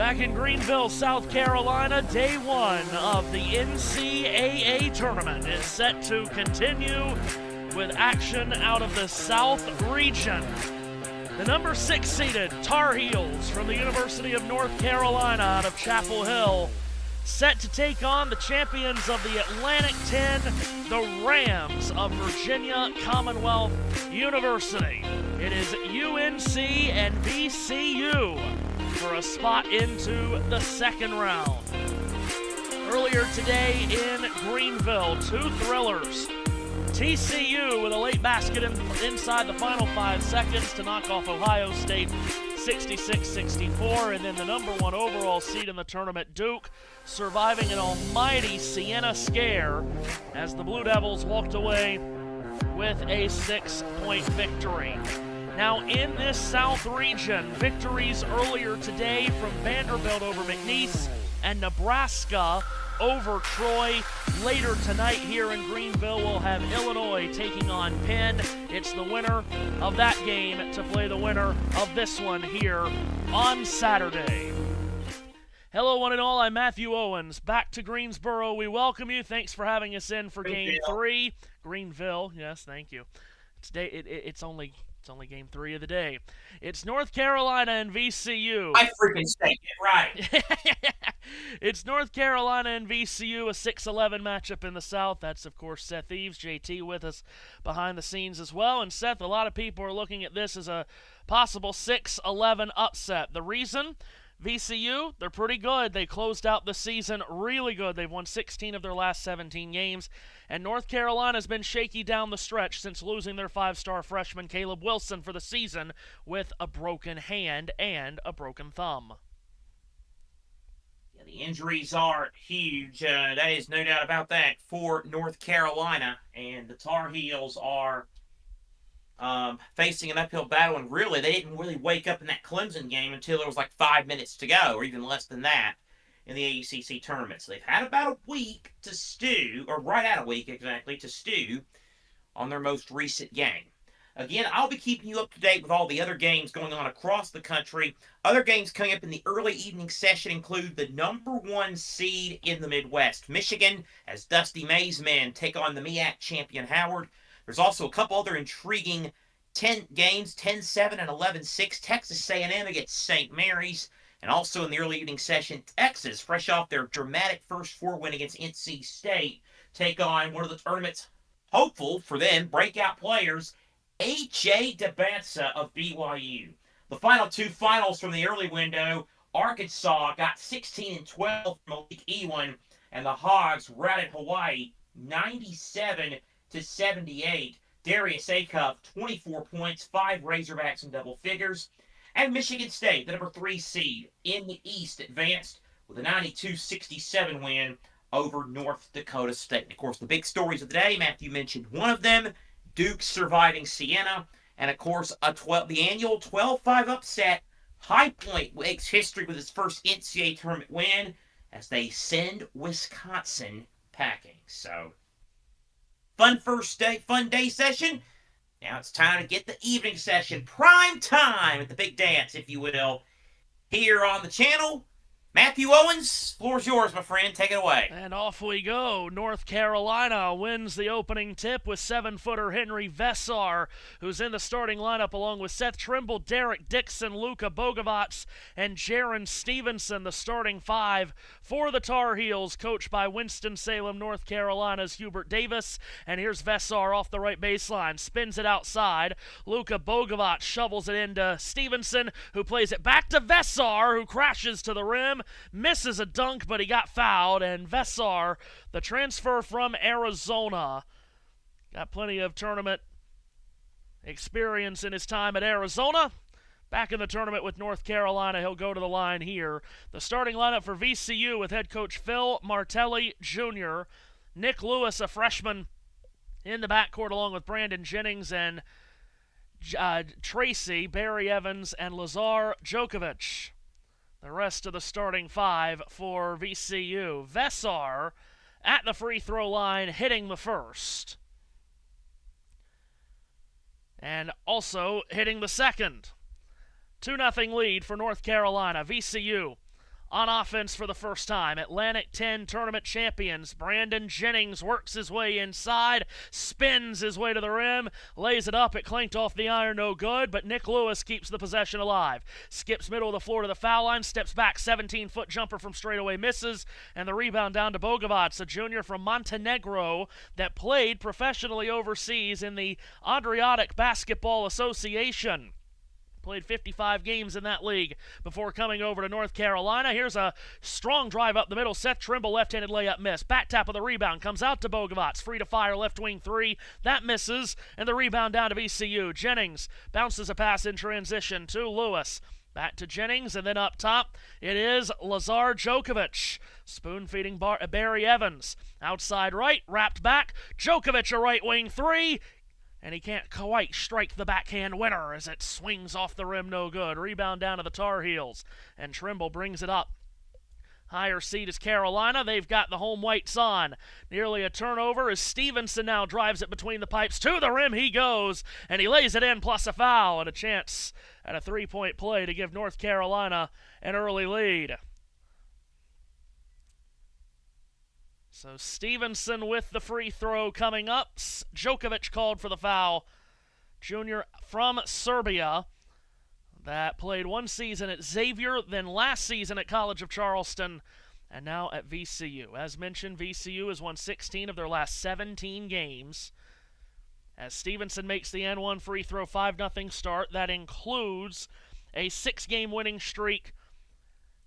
Back in Greenville, South Carolina, day one of the NCAA tournament is set to continue with action out of the South region. The number 6 seeded Tar Heels from the University of North Carolina out of Chapel Hill set to take on the champions of the Atlantic 10, the Rams of Virginia Commonwealth University. It is UNC and VCU for a spot into the second round. Earlier today in Greenville, two thrillers. TCU with a late basket inside the final 5 seconds to knock off Ohio State 66-64, and then the number 1 overall seed in the tournament, Duke, surviving an almighty Siena scare as the Blue Devils walked away with a 6-point victory. Now in this South region, victories earlier today from Vanderbilt over McNeese and Nebraska over Troy. Later tonight here in Greenville, we'll have Illinois taking on Penn. It's the winner of that game to play the winner of this one here on Saturday. Hello, one and all. I'm Matthew Owens. Back to Greensboro. We welcome you. Thanks for having us in for Game 3. Greenville. Yes, thank you. Today, it's only Game 3 of the day. It's North Carolina and VCU. I freaking say it right. It's North Carolina and VCU, a 6-11 matchup in the South. That's, of course, Seth Eaves, JT, with us behind the scenes as well. And, Seth, a lot of people are looking at this as a possible 6-11 upset. The reason? VCU, they're pretty good. They closed out the season really good. They've won 16 of their last 17 games. And North Carolina's been shaky down the stretch since losing their 5-star freshman Caleb Wilson for the season with a broken hand and a broken thumb. Yeah, the injuries are huge. There is no doubt about that for North Carolina. And the Tar Heels are facing an uphill battle, and really, they didn't really wake up in that Clemson game until there was like 5 minutes to go, or even less than that, in the ACC tournament. So they've had about a week to stew, or right at a week exactly, to stew on their most recent game. Again, I'll be keeping you up to date with all the other games going on across the country. Other games coming up in the early evening session include the number 1 seed in the Midwest, Michigan, as Dusty May's men take on the MEAC champion Howard. There's also a couple other intriguing 10 games, 10-7 and 11-6. Texas A&M against St. Mary's. And also in the early evening session, Texas, fresh off their dramatic first 4 win against NC State, take on one of the tournament's hopeful, for them, breakout players, H.A. DeBansa of BYU. The final 2 finals from the early window, Arkansas got 16-12 from Malik Ewan, and the Hogs routed Hawaii 97-78. Darius Acuff, 24 points, 5 Razorbacks in double figures. And Michigan State, the number 3 seed in the East, advanced with a 92-67 win over North Dakota State. And of course, the big stories of the day, Matthew mentioned one of them, Duke surviving Siena. And of course, the annual 12-5 upset. High Point makes history with its first NCAA tournament win as they send Wisconsin packing. So, fun day session. Now it's time to get the evening session, prime time at the big dance, if you will, here on the channel. Matthew Owens, floor's yours, my friend. Take it away. And off we go. North Carolina wins the opening tip with 7-footer Henry Vessar, who's in the starting lineup along with Seth Trimble, Derek Dixon, Luka Bogovac, and Jaron Stevenson, the starting 5 for the Tar Heels, coached by Winston-Salem, North Carolina's Hubert Davis. And here's Vessar off the right baseline, spins it outside. Luka Bogovac shovels it into Stevenson, who plays it back to Vessar, who crashes to the rim. Misses a dunk, but he got fouled, and Vessar, the transfer from Arizona, got plenty of tournament experience in his time at Arizona. Back in the tournament with North Carolina, he'll go to the line here. The starting lineup for VCU with head coach Phil Martelli Jr., Nick Lewis, a freshman, in the backcourt along with Brandon Jennings and Tracy, Barry Evans, and Lazar Djokovic. The rest of the starting 5 for VCU. Vessar at the free throw line, hitting the first. And also hitting the second. 2-0 lead for North Carolina. VCU on offense for the first time. Atlantic 10 tournament champions. Brandon Jennings works his way inside, spins his way to the rim, lays it up. It clanked off the iron, no good, but Nick Lewis keeps the possession alive. Skips middle of the floor to the foul line, steps back, 17-foot jumper from straightaway misses, and the rebound down to Bogovac, a junior from Montenegro that played professionally overseas in the Adriatic Basketball Association. Played 55 games in that league before coming over to North Carolina. Here's a strong drive up the middle. Seth Trimble, left-handed layup miss. Back tap of the rebound. Comes out to Bogovac. Free to fire, left wing three. That misses, and the rebound down to VCU. Jennings bounces a pass in transition to Lewis. Back to Jennings, and then up top, it is Lazar Djokovic. Spoon-feeding Barry Evans. Outside right, wrapped back. Djokovic, a right wing three. And he can't quite strike the backhand winner as it swings off the rim, no good. Rebound down to the Tar Heels, and Trimble brings it up. Higher seed is Carolina. They've got the home whites on. Nearly a turnover as Stevenson now drives it between the pipes. To the rim he goes, and he lays it in plus a foul, and a chance at a three-point play to give North Carolina an early lead. So Stevenson with the free throw coming up. Djokovic called for the foul. Junior from Serbia that played one season at Xavier, then last season at College of Charleston, and now at VCU. As mentioned, VCU has won 16 of their last 17 games. As Stevenson makes the N1 free throw, 5-0 start. That includes a 6-game winning streak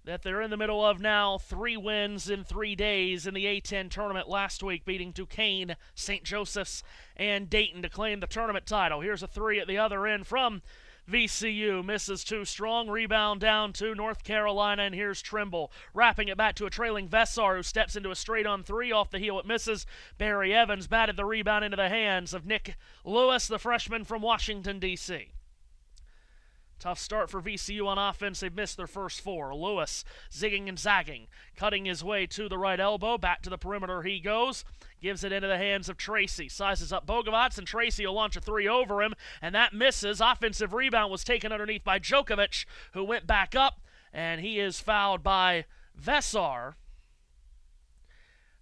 that they're in the middle of now. 3 wins in 3 days in the A10 tournament last week, beating Duquesne, St. Joseph's, and Dayton to claim the tournament title. Here's a three at the other end from VCU. Misses too strong. Rebound down to North Carolina, and here's Trimble. Wrapping it back to a trailing Vessar, who steps into a straight-on three. Off the heel it misses. Barry Evans batted the rebound into the hands of Nick Lewis, the freshman from Washington, D.C. Tough start for VCU on offense. They've missed their first 4. Lewis zigging and zagging, cutting his way to the right elbow. Back to the perimeter he goes. Gives it into the hands of Tracy. Sizes up Bogovac, and Tracy will launch a three over him, and that misses. Offensive rebound was taken underneath by Djokovic, who went back up, and he is fouled by Vessar.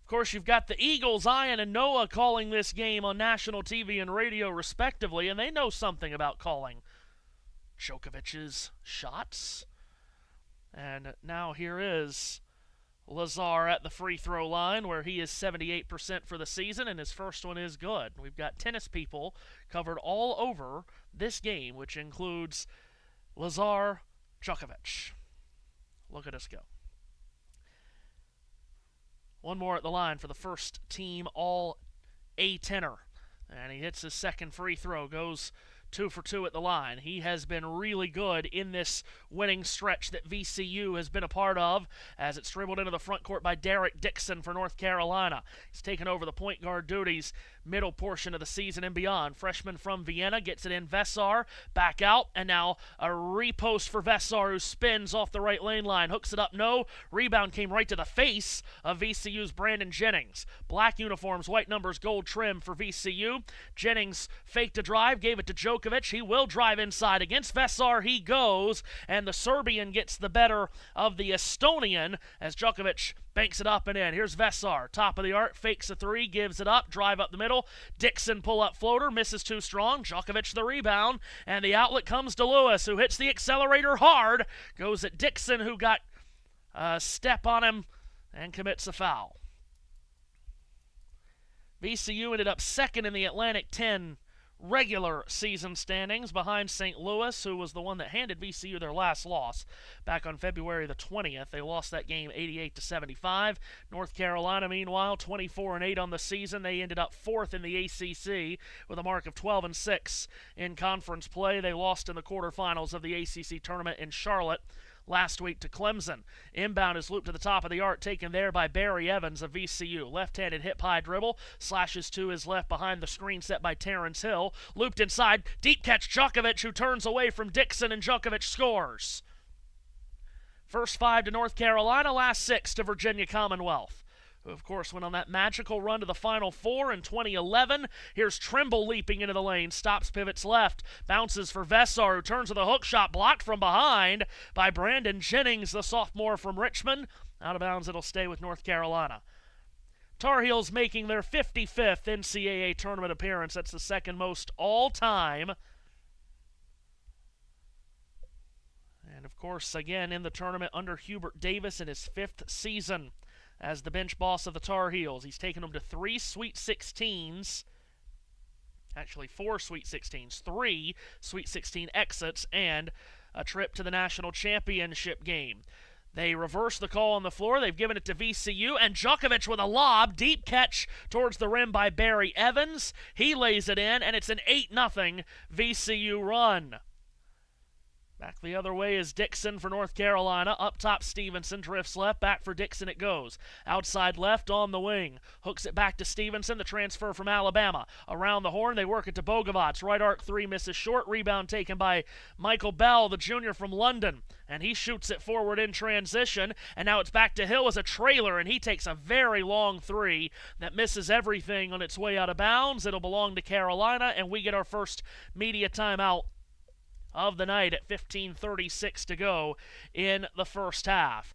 Of course, you've got the Eagles, Ian and Noah calling this game on national TV and radio respectively, and they know something about calling Djokovic's shots. And now here is Lazar at the free throw line, where he is 78% for the season, and his first one is good. We've got tennis people covered all over this game, which includes Lazar Djokovic. Look at us go. One more at the line for the first team all A-10er. And he hits his second free throw, goes 2 for 2 at the line. He has been really good in this winning stretch that VCU has been a part of, as it's dribbled into the front court by Derek Dixon for North Carolina. He's taken over the point guard duties middle portion of the season and beyond. Freshman from Vienna gets it in. Vessar back out, and now a repost for Vessar, who spins off the right lane line. Hooks it up, no. Rebound came right to the face of VCU's Brandon Jennings. Black uniforms, white numbers, gold trim for VCU. Jennings faked a drive, gave it to Djokovic. He will drive inside. Against Vessar he goes, and the Serbian gets the better of the Estonian as Djokovic banks it up and in. Here's Vessar, top of the arc, fakes a three, gives it up, drive up the middle. Dixon pull-up floater, misses too strong. Djokovic the rebound, and the outlet comes to Lewis, who hits the accelerator hard. Goes at Dixon, who got a step on him and commits a foul. VCU ended up second in the Atlantic 10 regular season standings behind St. Louis, who was the one that handed VCU their last loss back on February the 20th. They lost that game 88-75. North Carolina, meanwhile, 24-8 on the season. They ended up fourth in the ACC with a mark of 12-6 in conference play. They lost in the quarterfinals of the ACC tournament in Charlotte last week to Clemson. Inbound is looped to the top of the arc, taken there by Barry Evans of VCU. Left-handed hip-high dribble, slashes to his left behind the screen set by Terrence Hill. Looped inside, deep catch Djokovic, who turns away from Dixon, and Djokovic scores. First 5 to North Carolina, last 6 to Virginia Commonwealth, who, of course, went on that magical run to the Final Four in 2011. Here's Trimble leaping into the lane, stops, pivots left, bounces for Vessar, who turns with a hook shot, blocked from behind by Brandon Jennings, the sophomore from Richmond. Out of bounds, it'll stay with North Carolina. Tar Heels making their 55th NCAA tournament appearance. That's the second most all-time. And, of course, again, in the tournament under Hubert Davis in his 5th season as the bench boss of the Tar Heels. He's taken them to 3 Sweet 16s. Actually, 4 Sweet 16s. 3 Sweet 16 exits and a trip to the national championship game. They reverse the call on the floor. They've given it to VCU, and Djokovic with a lob. Deep catch towards the rim by Barry Evans. He lays it in, and it's an 8-0 VCU run. Back the other way is Dixon for North Carolina. Up top, Stevenson drifts left. Back for Dixon it goes. Outside left on the wing. Hooks it back to Stevenson, the transfer from Alabama. Around the horn, they work it to Bogovac. Right arc three misses short. Rebound taken by Michael Bell, the junior from London. And he shoots it forward in transition. And now it's back to Hill as a trailer, and he takes a very long three that misses everything on its way out of bounds. It'll belong to Carolina, and we get our first media timeout of the night at 15:36 to go in the first half.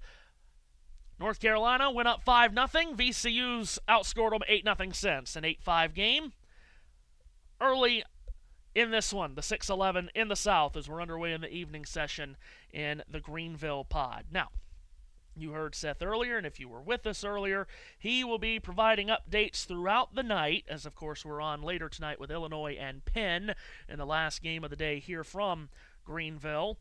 North Carolina went up 5-0. VCU's outscored them 8-0 since. An 8-5 game. Early in this one, the 6-11 in the South as we're underway in the evening session in the Greenville pod. Now, you heard Seth earlier, and if you were with us earlier, he will be providing updates throughout the night, as of course we're on later tonight with Illinois and Penn in the last game of the day here from Greenville.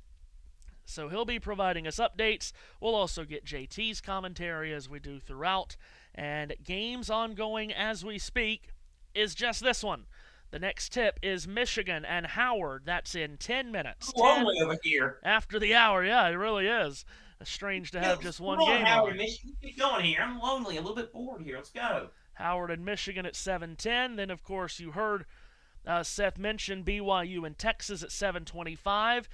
So he'll be providing us updates. We'll also get JT's commentary as we do throughout. And games ongoing as we speak is just this one. The next tip is Michigan and Howard. That's in 10 minutes. Lonely over here. After the hour, yeah, it really is. It's strange to have just one game Howard, on. Michigan, keep going here. I'm lonely, a little bit bored here. Let's go. Howard and Michigan at 7:10. Then, of course, you heard Seth mention BYU and Texas at 7:25.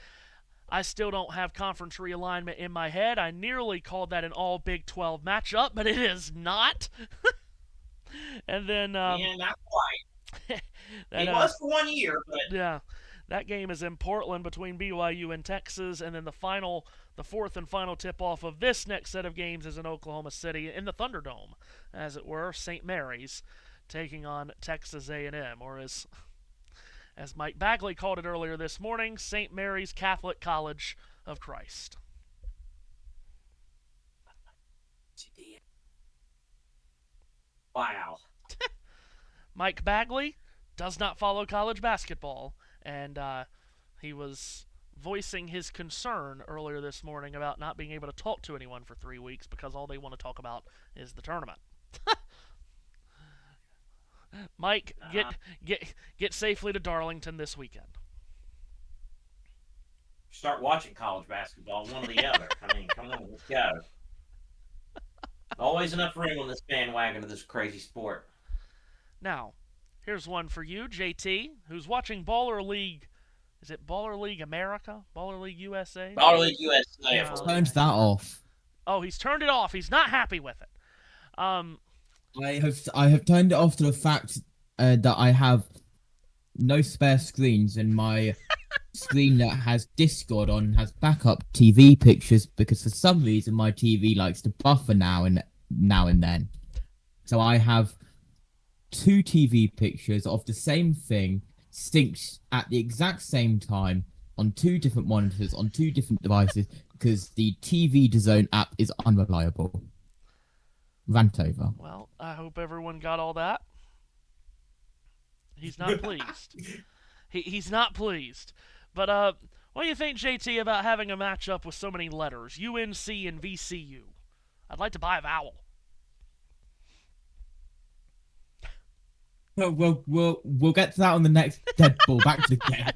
I still don't have conference realignment in my head. I nearly called that an all Big 12 matchup, but it is not. And then yeah, not quite. That, it was for 1 year, but yeah, that game is in Portland between BYU and Texas, and then the fourth and final tip-off of this next set of games is in Oklahoma City in the Thunderdome, as it were, St. Mary's taking on Texas A&M, or as Mike Bagley called it earlier this morning, St. Mary's Catholic College of Christ. wow. Mike Bagley does not follow college basketball, and he was voicing his concern earlier this morning about not being able to talk to anyone for 3 weeks because all they want to talk about is the tournament. Mike, get safely to Darlington this weekend. Start watching college basketball, one or the other. I mean, come on, let's go. Always enough room on this bandwagon of this crazy sport. Now, here's one for you, JT, who's watching Baller League. Is it Baller League America? Baller League USA? Baller League USA. Turned that off. Oh, he's turned it off. He's not happy with it. I have turned it off to the fact that I have no spare screens, and my screen that has Discord on has backup TV pictures because for some reason my TV likes to buffer now and then. So I have 2 TV pictures of the same thing synced at the exact same time on 2 different monitors on 2 different devices because the TV DAZN app is unreliable. Rant over. Well, I hope everyone got all that. He's not pleased. He's not pleased. But what do you think, JT, about having a matchup with so many letters? UNC and VCU. I'd like to buy a vowel. We'll get to that on the next Deadpool. Back to the game.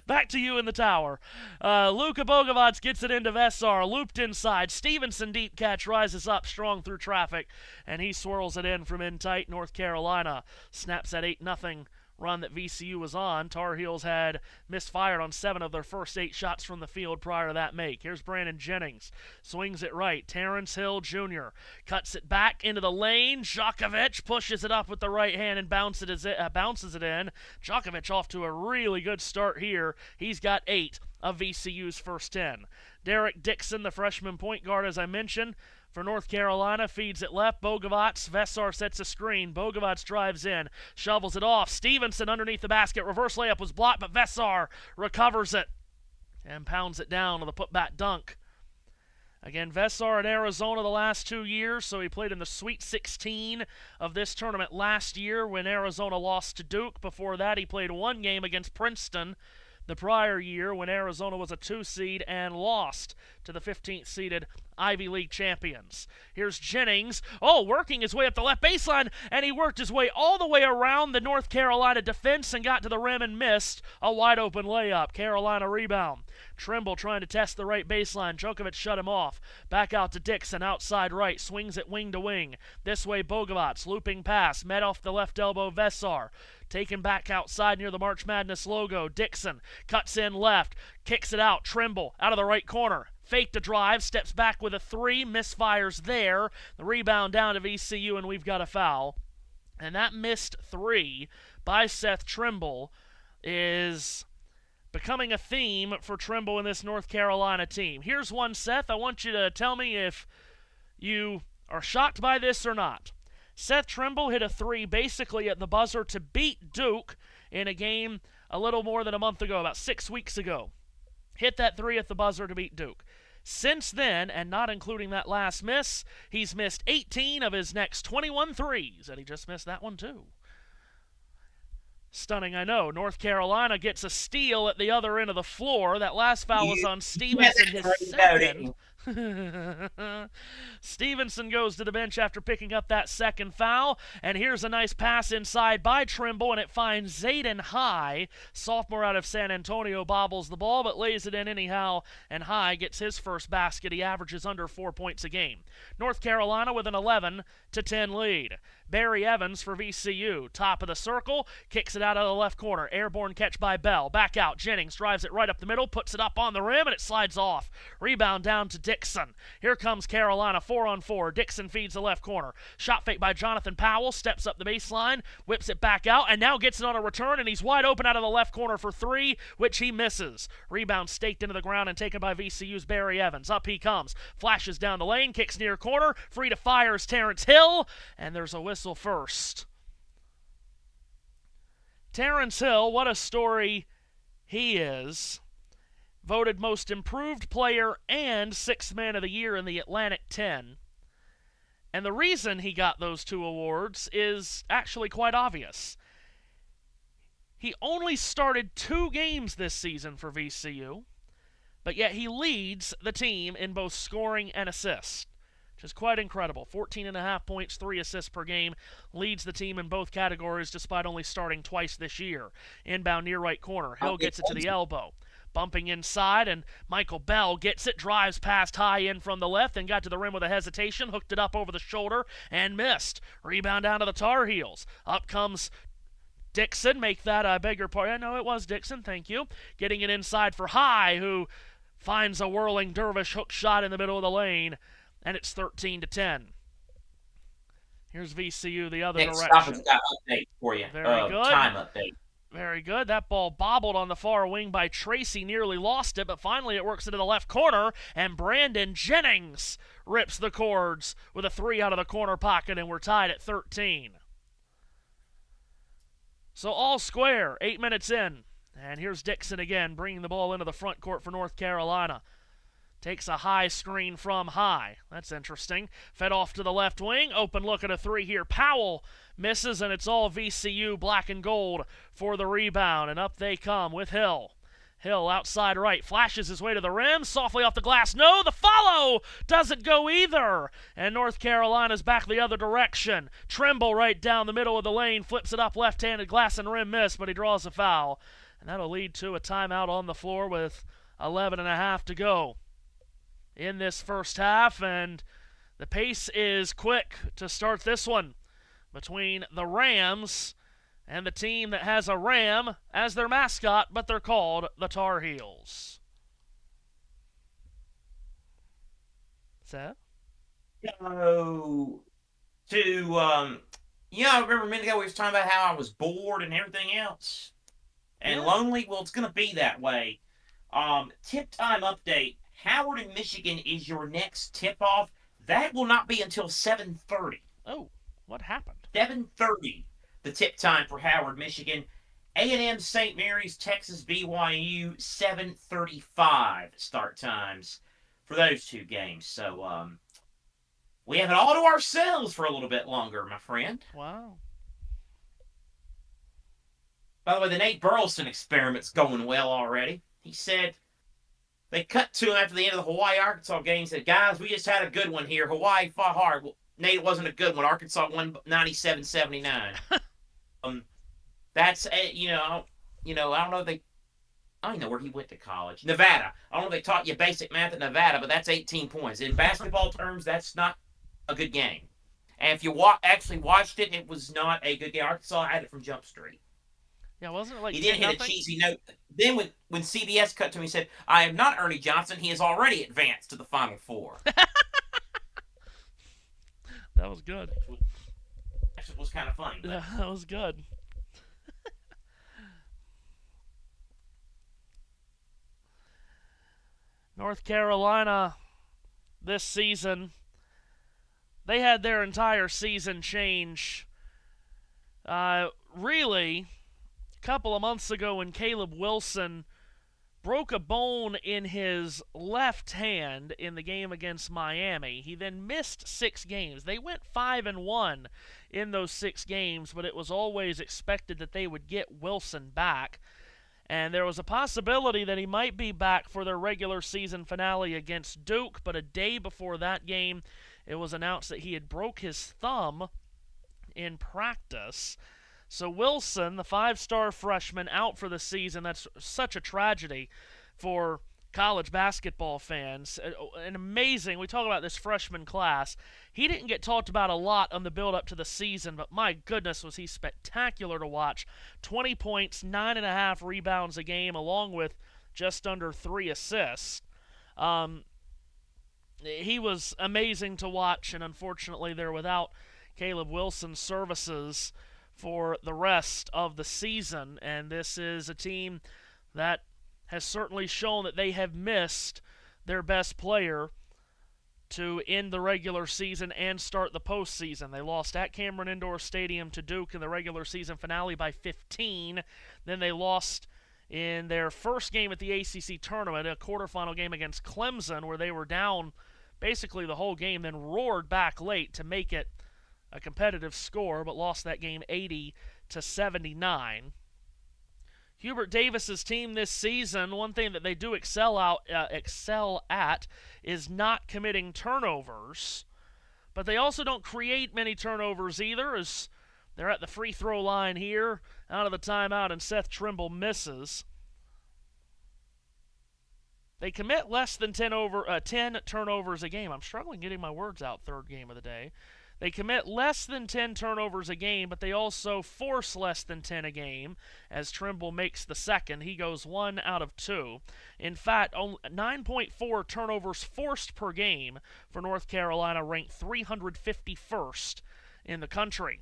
Back to you in the tower. Luka Bogovac gets it into Vessar, looped inside. Stevenson deep catch rises up strong through traffic, and he swirls it in from in tight. North Carolina snaps that 8-0 run that VCU was on. Tar Heels had misfired on 7 of their first 8 shots from the field prior to that make. Here's Brandon Jennings. Swings it right. Terrence Hill Jr. cuts it back into the lane. Djokovic pushes it up with the right hand and bounces it in. Djokovic off to a really good start here. He's got 8 of VCU's first 10. Derek Dixon, the freshman point guard, as I mentioned, for North Carolina, feeds it left. Bogovac, Vessar sets a screen. Bogovac drives in, shovels it off. Stevenson underneath the basket. Reverse layup was blocked, but Vessar recovers it and pounds it down with a putback dunk. Again, Vessar at Arizona the last 2 years, so he played in the Sweet 16 of this tournament last year when Arizona lost to Duke. Before that, he played 1 game against Princeton the prior year when Arizona was a 2 seed and lost to the 15th seeded Ivy League champions. Here's Jennings, working his way up the left baseline, and he worked his way all the way around the North Carolina defense and got to the rim and missed a wide open layup. Carolina rebound. Trimble trying to test the right baseline. Djokovic shut him off. Back out to Dixon, outside right, swings it wing to wing. This way Bogovac, looping pass, met off the left elbow Vessar. Taken back outside near the March Madness logo. Dixon cuts in left, kicks it out. Trimble out of the right corner. Fake to drive, steps back with a 3, misfires there. The rebound down to VCU, and we've got a foul. And that missed 3 by Seth Trimble is becoming a theme for Trimble in this North Carolina team. Here's one, Seth. I want you to tell me if you are shocked by this or not. Seth Trimble hit a 3 basically at the buzzer to beat Duke in a game a little more than a month ago, about 6 weeks ago. Hit that 3 at the buzzer to beat Duke. Since then, and not including that last miss, he's missed 18 of his next 21 threes, and he just missed that one too. Stunning, I know. North Carolina gets a steal at the other end of the floor. That last foul was on Stevenson, his second. Stevenson goes to the bench after picking up that second foul, and here's a nice pass inside by Trimble, and it finds Zayden High. Sophomore out of San Antonio bobbles the ball, but lays it in anyhow, and High gets his first basket. He averages under 4 points a game. North Carolina with an 11-10 lead. Barry Evans for VCU, top of the circle, kicks it out of the left corner. Airborne catch by Bell. Back out. Jennings drives it right up the middle, puts it up on the rim, and it slides off. Rebound down to Dixon. Here comes Carolina, 4-on-4. Dixon feeds the left corner. Shot fake by Jonathan Powell, steps up the baseline, whips it back out, and now gets it on a return, and he's wide open out of the left corner for 3, which he misses. Rebound staked into the ground and taken by VCU's Barry Evans. Up he comes. Flashes down the lane, kicks near corner. Free to fire is Terrence Hill, and there's a whistle first. Terrence Hill, what a story he is. Voted most improved player and 6th man of the year in the Atlantic 10. And the reason he got those 2 awards is actually quite obvious. He only started 2 games this season for VCU, but yet he leads the team in both scoring and assists, which is quite incredible. 14.5 points, 3 assists per game, leads the team in both categories despite only starting twice this year. Inbound near right corner. Hill gets it to the elbow. Bumping inside, and Michael Bell gets it, drives past High in from the left, and got to the rim with a hesitation, hooked it up over the shoulder, and missed. Rebound down to the Tar Heels. Up comes Dixon, make that, I beg your pardon. No, it was Dixon, thank you. Getting it inside for High, who finds a whirling dervish hook shot in the middle of the lane, and it's 13-10. Here's VCU the other direction. Stop and got update for you. Very good. Time update. Very good. That ball bobbled on the far wing by Tracy, nearly lost it, but finally it works into the left corner, and Brandon Jennings rips the cords with a 3 out of the corner pocket, and we're tied at 13. So all square, 8 minutes in, and here's Dixon again, bringing the ball into the front court for North Carolina. Takes a high screen from High. That's interesting. Fed off to the left wing. Open look at a 3 here. Powell misses, and it's all VCU black and gold for the rebound. And up they come with Hill. Hill outside right. Flashes his way to the rim. Softly off the glass. No, the follow doesn't go either. And North Carolina's back the other direction. Trimble right down the middle of the lane. Flips it up left-handed. Glass and rim miss, but he draws a foul. And that'll lead to a timeout on the floor with 11.5 to go in this first half, and the pace is quick to start this one between the Rams and the team that has a ram as their mascot, but they're called the Tar Heels. Seth? So, I remember a minute ago we was talking about how I was bored and everything else. And lonely, well, it's going to be that way. Tip time update. Howard and Michigan is your next tip-off. That will not be until 7:30. Oh, what happened? 7:30, the tip time for Howard, Michigan. A&M, St. Mary's, Texas, BYU, 7:35 start times for those two games. So, we have it all to ourselves for a little bit longer, my friend. Wow. By the way, the Nate Burleson experiment's going well already. He said they cut to him after the end of the Hawaii-Arkansas game and said, guys, we just had a good one here. Hawaii fought hard. Well, Nate, it wasn't a good one. Arkansas won 97-79. That's, I don't know if they, I don't know where he went to college. Nevada. I don't know if they taught you basic math at Nevada, but that's 18 points. In basketball terms, that's not a good game. And if you actually watched it, it was not a good game. Arkansas had it from Jump Street. Yeah, wasn't it like he didn't hit a cheesy note. Then when CBS cut to him, he said, I am not Ernie Johnson. He has already advanced to the Final Four. That was good. Actually, it was kind of funny. Yeah, that was good. North Carolina this season, they had their entire season change. Really, a couple of months ago when Caleb Wilson broke a bone in his left hand in the game against Miami. He then missed 6 games. They went 5-1 in those 6 games, but it was always expected that they would get Wilson back. And there was a possibility that he might be back for their regular season finale against Duke, but a day before that game, it was announced that he had broke his thumb in practice. So Wilson, the 5-star freshman, out for the season. That's such a tragedy for college basketball fans. And amazing, we talk about this freshman class. He didn't get talked about a lot on the build-up to the season, but my goodness, was he spectacular to watch. 20 points, 9.5 rebounds a game, along with just under 3 assists. He was amazing to watch, and unfortunately they're without Caleb Wilson's services for the rest of the season, and this is a team that has certainly shown that they have missed their best player to end the regular season and start the postseason. They lost at Cameron Indoor Stadium to Duke in the regular season finale by 15. Then they lost in their first game at the ACC tournament, a quarterfinal game against Clemson, where they were down basically the whole game, then roared back late to make it a competitive score, but lost that game 80-79. Hubert Davis's team this season, one thing that they do excel at is not committing turnovers, but they also don't create many turnovers either, as they're at the free throw line here, out of the timeout, and Seth Trimble misses. They commit less than 10 turnovers a game. I'm struggling getting my words out, third game of the day. They commit less than 10 turnovers a game, but they also force less than 10 a game, as Trimble makes the second. He goes 1 out of 2. In fact, 9.4 turnovers forced per game for North Carolina, ranked 351st in the country.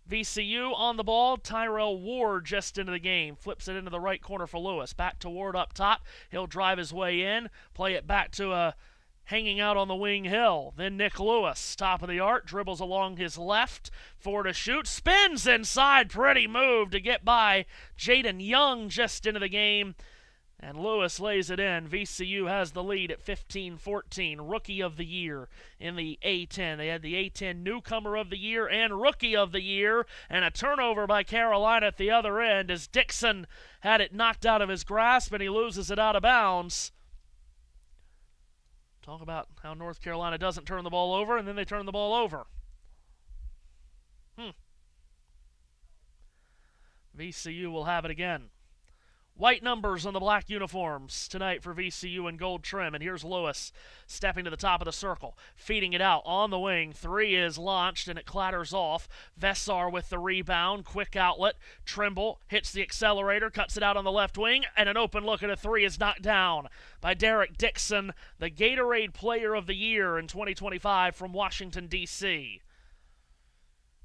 VCU on the ball. Tyrell Ward just into the game. Flips it into the right corner for Lewis. Back to Ward up top. He'll drive his way in. Play it back to hanging out on the wing Hill. Then Nick Lewis, top of the arc, dribbles along his left for to shoot. Spins inside. Pretty move to get by Jaden Young just into the game. And Lewis lays it in. VCU has the lead at 15-14. Rookie of the Year in the A-10. They had the A-10 Newcomer of the Year and Rookie of the Year. And a turnover by Carolina at the other end as Dixon had it knocked out of his grasp and he loses it out of bounds. Talk about how North Carolina doesn't turn the ball over, and then they turn the ball over. VCU will have it again. White numbers on the black uniforms tonight for VCU in gold trim. And here's Lewis stepping to the top of the circle, feeding it out on the wing. Three is launched, and it clatters off. Vessar with the rebound. Quick outlet. Trimble hits the accelerator, cuts it out on the left wing, and an open look at a three is knocked down by Derek Dixon, the Gatorade Player of the Year in 2025 from Washington, D.C.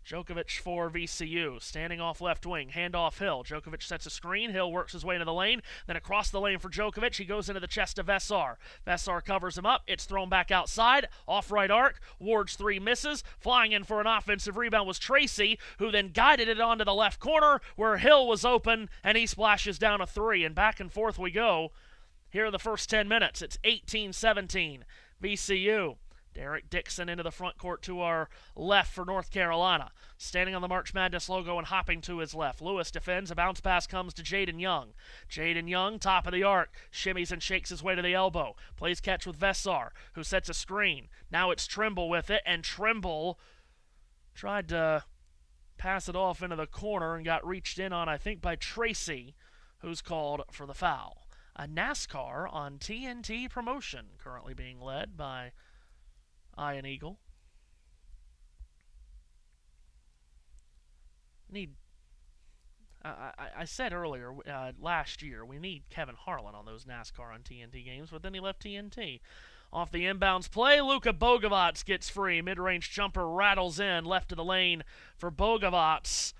Djokovic for VCU, standing off left wing, handoff Hill. Djokovic sets a screen. Hill works his way into the lane, then across the lane for Djokovic. He goes into the chest of Vessar. Vessar covers him up. It's thrown back outside, off right arc. Ward's three misses. Flying in for an offensive rebound was Tracy, who then guided it onto the left corner where Hill was open, and he splashes down a three. And back and forth we go. Here are the first 10 minutes. It's 18-17. VCU. Derek Dixon into the front court to our left for North Carolina. Standing on the March Madness logo and hopping to his left. Lewis defends. A bounce pass comes to Jaden Young. Jaden Young, top of the arc, shimmies and shakes his way to the elbow. Plays catch with Vessar, who sets a screen. Now it's Trimble with it, and Trimble tried to pass it off into the corner and got reached in on, I think, by Tracy, who's called for the foul. A NASCAR on TNT promotion currently being led by Iron Eagle. I said earlier, last year, we need Kevin Harlan on those NASCAR on TNT games, but then he left TNT. Off the inbounds play, Luka Bogovac gets free. Mid-range jumper rattles in, left of the lane for Bogovac.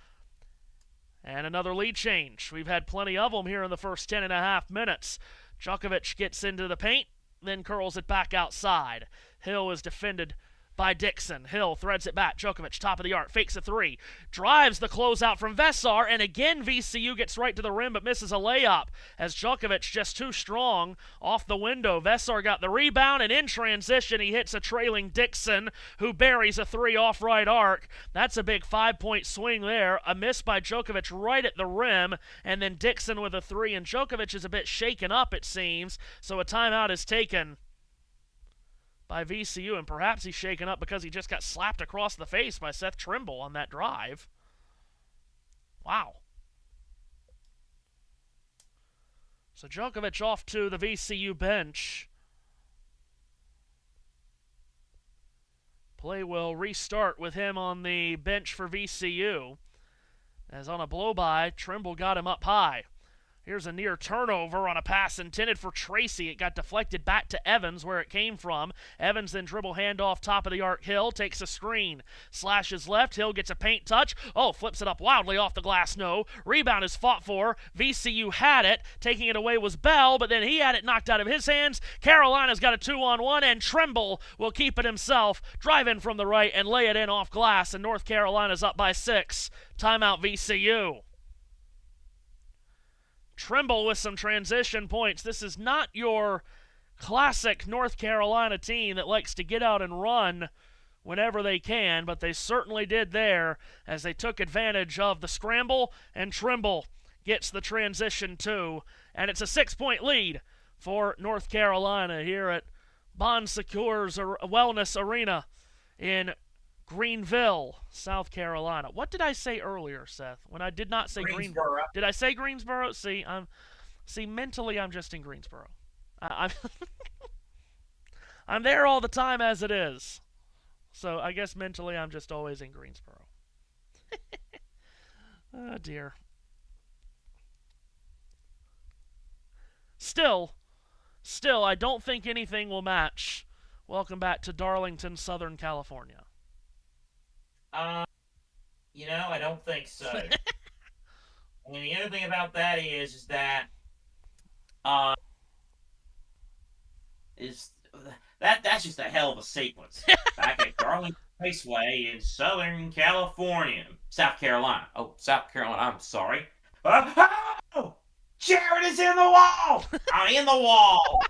And another lead change. We've had plenty of them here in the first 10.5 minutes. Djokovic gets into the paint, then curls it back outside. Hill is defended by Dixon. Hill threads it back. Djokovic, top of the arc, fakes a three. Drives the closeout from Vessar, and again VCU gets right to the rim but misses a layup as Djokovic just too strong off the window. Vessar got the rebound, and in transition he hits a trailing Dixon, who buries a three off right arc. That's a big 5-point swing there. A miss by Djokovic right at the rim, and then Dixon with a three, and Djokovic is a bit shaken up, it seems, so a timeout is taken by VCU, and perhaps he's shaken up because he just got slapped across the face by Seth Trimble on that drive. Wow. So Djokovic off to the VCU bench. Play will restart with him on the bench for VCU. As on a blow-by, Trimble got him up high. Here's a near turnover on a pass intended for Tracy. It got deflected back to Evans where it came from. Evans then dribble handoff top of the arc. Hill takes a screen. Slashes left. Hill gets a paint touch. Oh, flips it up wildly off the glass. No. Rebound is fought for. VCU had it. Taking it away was Bell, but then he had it knocked out of his hands. Carolina's got a 2-on-1, and Trimble will keep it himself. Drive in from the right and lay it in off glass, and North Carolina's up by 6. Timeout VCU. Trimble with some transition points. This is not your classic North Carolina team that likes to get out and run whenever they can, but they certainly did there as they took advantage of the scramble, and Trimble gets the transition too. And it's a 6-point lead for North Carolina here at Bon Secours Wellness Arena in Greenville, South Carolina. What did I say earlier, Seth? When I did not say Greensboro. Did I say Greensboro? See, mentally I'm just in Greensboro. I'm there all the time as it is. So I guess mentally I'm just always in Greensboro. Oh dear. Still, I don't think anything will match. Welcome back to Darlington, Southern California. I don't think so. I mean, the other thing about that is that that's just a hell of a sequence. Back at Darlington Raceway in Southern California, South Carolina. Oh, South Carolina. I'm sorry. Oh, Jared is in the wall. I'm in the wall.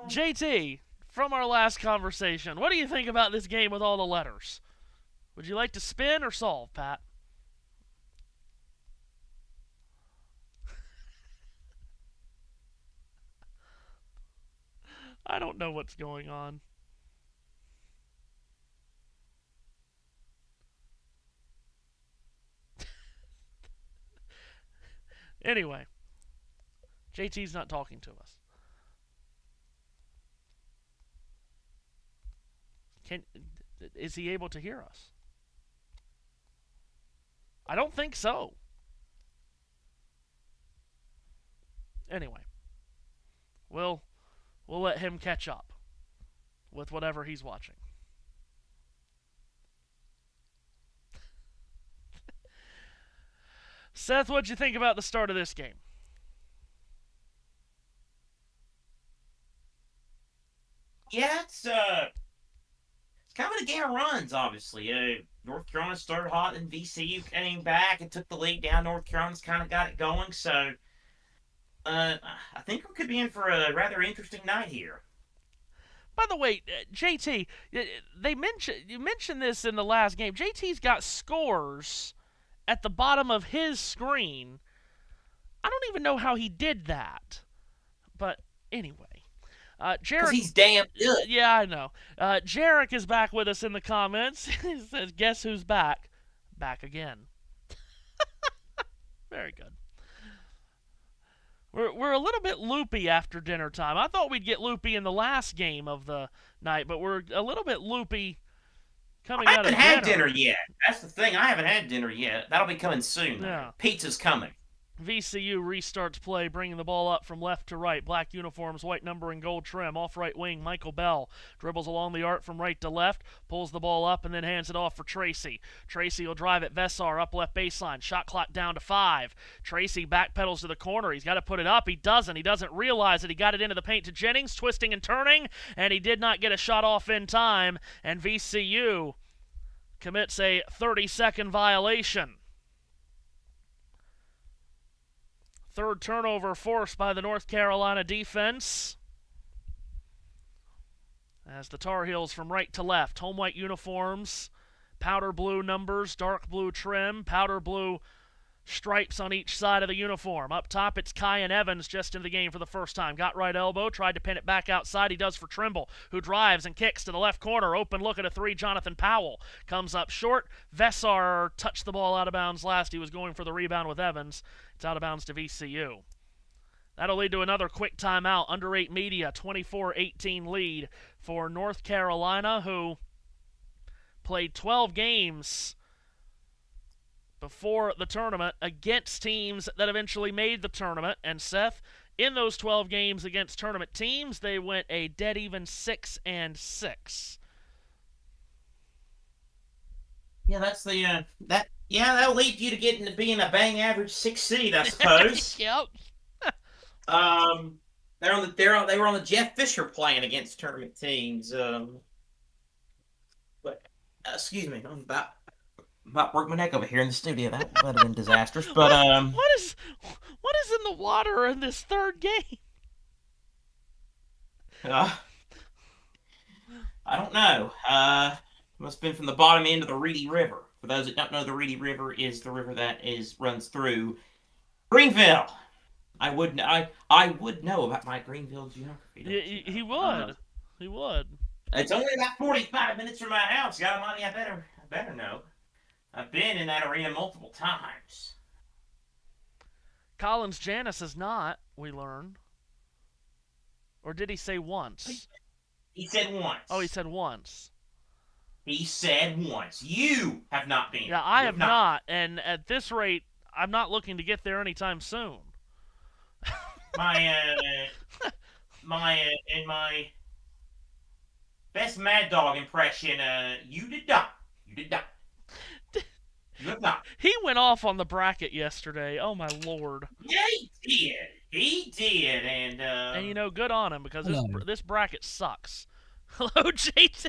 JT, from our last conversation, what do you think about this game with all the letters? Would you like to spin or solve, Pat? I don't know what's going on. Anyway, JT's not talking to us. Is he able to hear us? I don't think so. Anyway, we'll let him catch up with whatever he's watching. Seth, what'd you think about the start of this game? Yeah, it's kind of a game of runs, obviously. North Carolina started hot, and VCU came back and took the lead down. North Carolina's kind of got it going, so I think we could be in for a rather interesting night here. By the way, JT, you mentioned this in the last game. JT's got scores at the bottom of his screen. I don't even know how he did that. But anyway. Because he's damn good. Yeah, I know. Jarek is back with us in the comments. He says, guess who's back? Back again. Very good. We're a little bit loopy after dinner time. I thought we'd get loopy in the last game of the night, but we're a little bit loopy coming out of dinner. I haven't had dinner yet. That's the thing. I haven't had dinner yet. That'll be coming soon. Yeah. Pizza's coming. VCU restarts play, bringing the ball up from left to right. Black uniforms, white number, and gold trim. Off right wing, Michael Bell dribbles along the arc from right to left, pulls the ball up, and then hands it off for Tracy. Tracy will drive at Vessar up left baseline. Shot clock down to 5. Tracy backpedals to the corner. He's got to put it up. He doesn't. He doesn't realize it. He got it into the paint to Jennings, twisting and turning, and he did not get a shot off in time, and VCU commits a 30-second violation. Third turnover forced by the North Carolina defense. As the Tar Heels from right to left, home white uniforms, powder blue numbers, dark blue trim, powder blue stripes on each side of the uniform. Up top, it's Kyan Evans just in the game for the first time. Got right elbow, tried to pin it back outside. He does for Trimble, who drives and kicks to the left corner. Open look at a 3, Jonathan Powell. Comes up short. Vessar touched the ball out of bounds last. He was going for the rebound with Evans. It's out of bounds to VCU. That'll lead to another quick timeout. Under 8 Media, 24-18 lead for North Carolina, who played 12 games before the tournament against teams that eventually made the tournament. And Seth, in those 12 games against tournament teams, they went a dead even 6-6. Yeah, that's the that'll lead you to getting to being a bang average 6 seed, I suppose. Yep. They were on the Jeff Fisher playing against tournament teams. But excuse me, I'm about broke my neck over here in the studio. That would have been disastrous. But what is in the water in this third game? I don't know. Must have been from the bottom end of the Reedy River. For those that don't know, the Reedy River is the river that runs through Greenville. I would know about my Greenville geography. He would. He would. It's only about 45 minutes from my house. God Almighty, I better know. I've been in that arena multiple times. Collins Janis is not, we learn. Or did he say once? He said once. Oh, he said once. He said once. You have not been. Yeah, I have not. And at this rate, I'm not looking to get there anytime soon. My best Mad Dog impression, you did not. You did not. You have not. He went off on the bracket yesterday. Oh, my Lord. Yeah, he did. He did. And you know, good on him, because this bracket sucks. Hello, JT.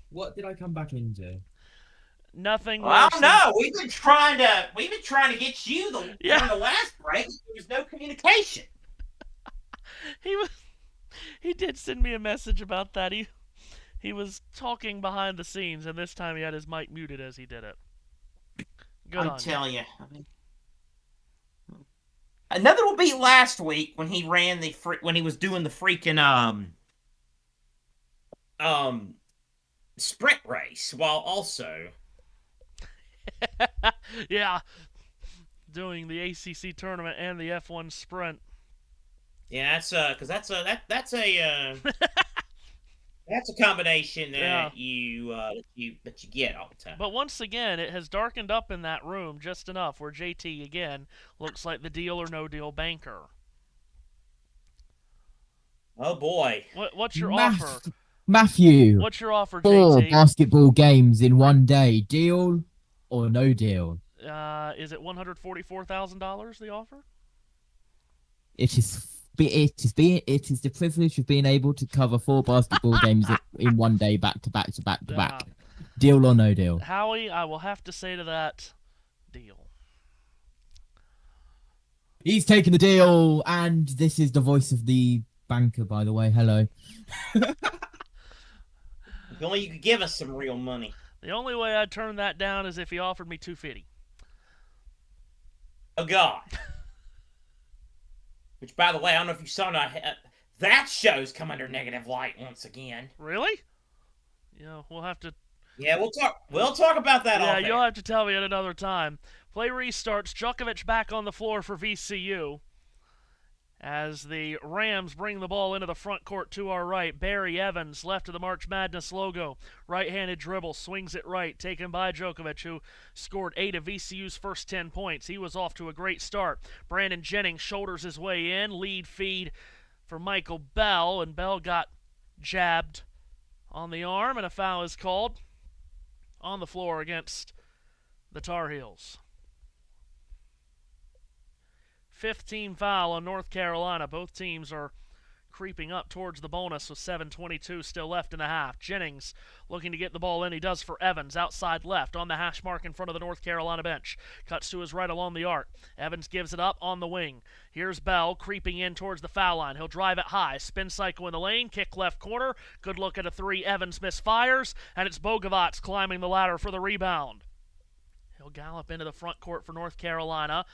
What did I come back into? Nothing. Well, no, we've been trying to get you during the last break. There was no communication. He did send me a message about that. He was talking behind the scenes, and this time he had his mic muted as he did it. Good I'm telling you. Another will be last week when he ran when he was doing the freaking sprint race while also. Yeah. doing the ACC tournament and the F1 sprint. Yeah, that's because that's a that's a combination Yeah. that you get all the time. But once again, it has darkened up in that room just enough where JT again looks like the deal or no deal banker. Oh boy. What's your offer? Matthew, What's your offer, 4 JT? basketball games in one day. Deal or no deal? Is it $144,000 the offer? It is the privilege of being able to cover 4 basketball games in one day, back to back to back to back. Deal or no deal? Howie, I will have to say to that, deal. He's taking the deal, and this is the voice of the banker, by the way. Hello. If only you could give us some real money. The only way I'd turn that down is if he offered me $250. Oh God. Which, by the way, I don't know if you saw that show's come under negative light once again. Really? Yeah, we'll have to. Yeah, we'll talk about that. Yeah, off you'll air. have to tell me at another time. Play restarts. Djokovic back on the floor for VCU. As the Rams bring the ball into the front court to our right. Barry Evans, left of the March Madness logo. Right-handed dribble, swings it right, taken by Djokovic, who scored 8 of VCU's first 10 points. He was off to a great start. Brandon Jennings shoulders his way in. Lead feed for Michael Bell, and Bell got jabbed on the arm, and a foul is called on the floor against the Tar Heels. 15 foul on North Carolina. Both teams are creeping up towards the bonus with 7:22 still left in the half. Jennings looking to get the ball in. He does for Evans, outside left on the hash mark in front of the North Carolina bench. Cuts to his right along the arc. Evans gives it up on the wing. Here's Bell creeping in towards the foul line. He'll drive it high. Spin cycle in the lane. Kick left corner. Good look at a 3. Evans misfires. And it's Bogovac climbing the ladder for the rebound. He'll gallop into the front court for North Carolina.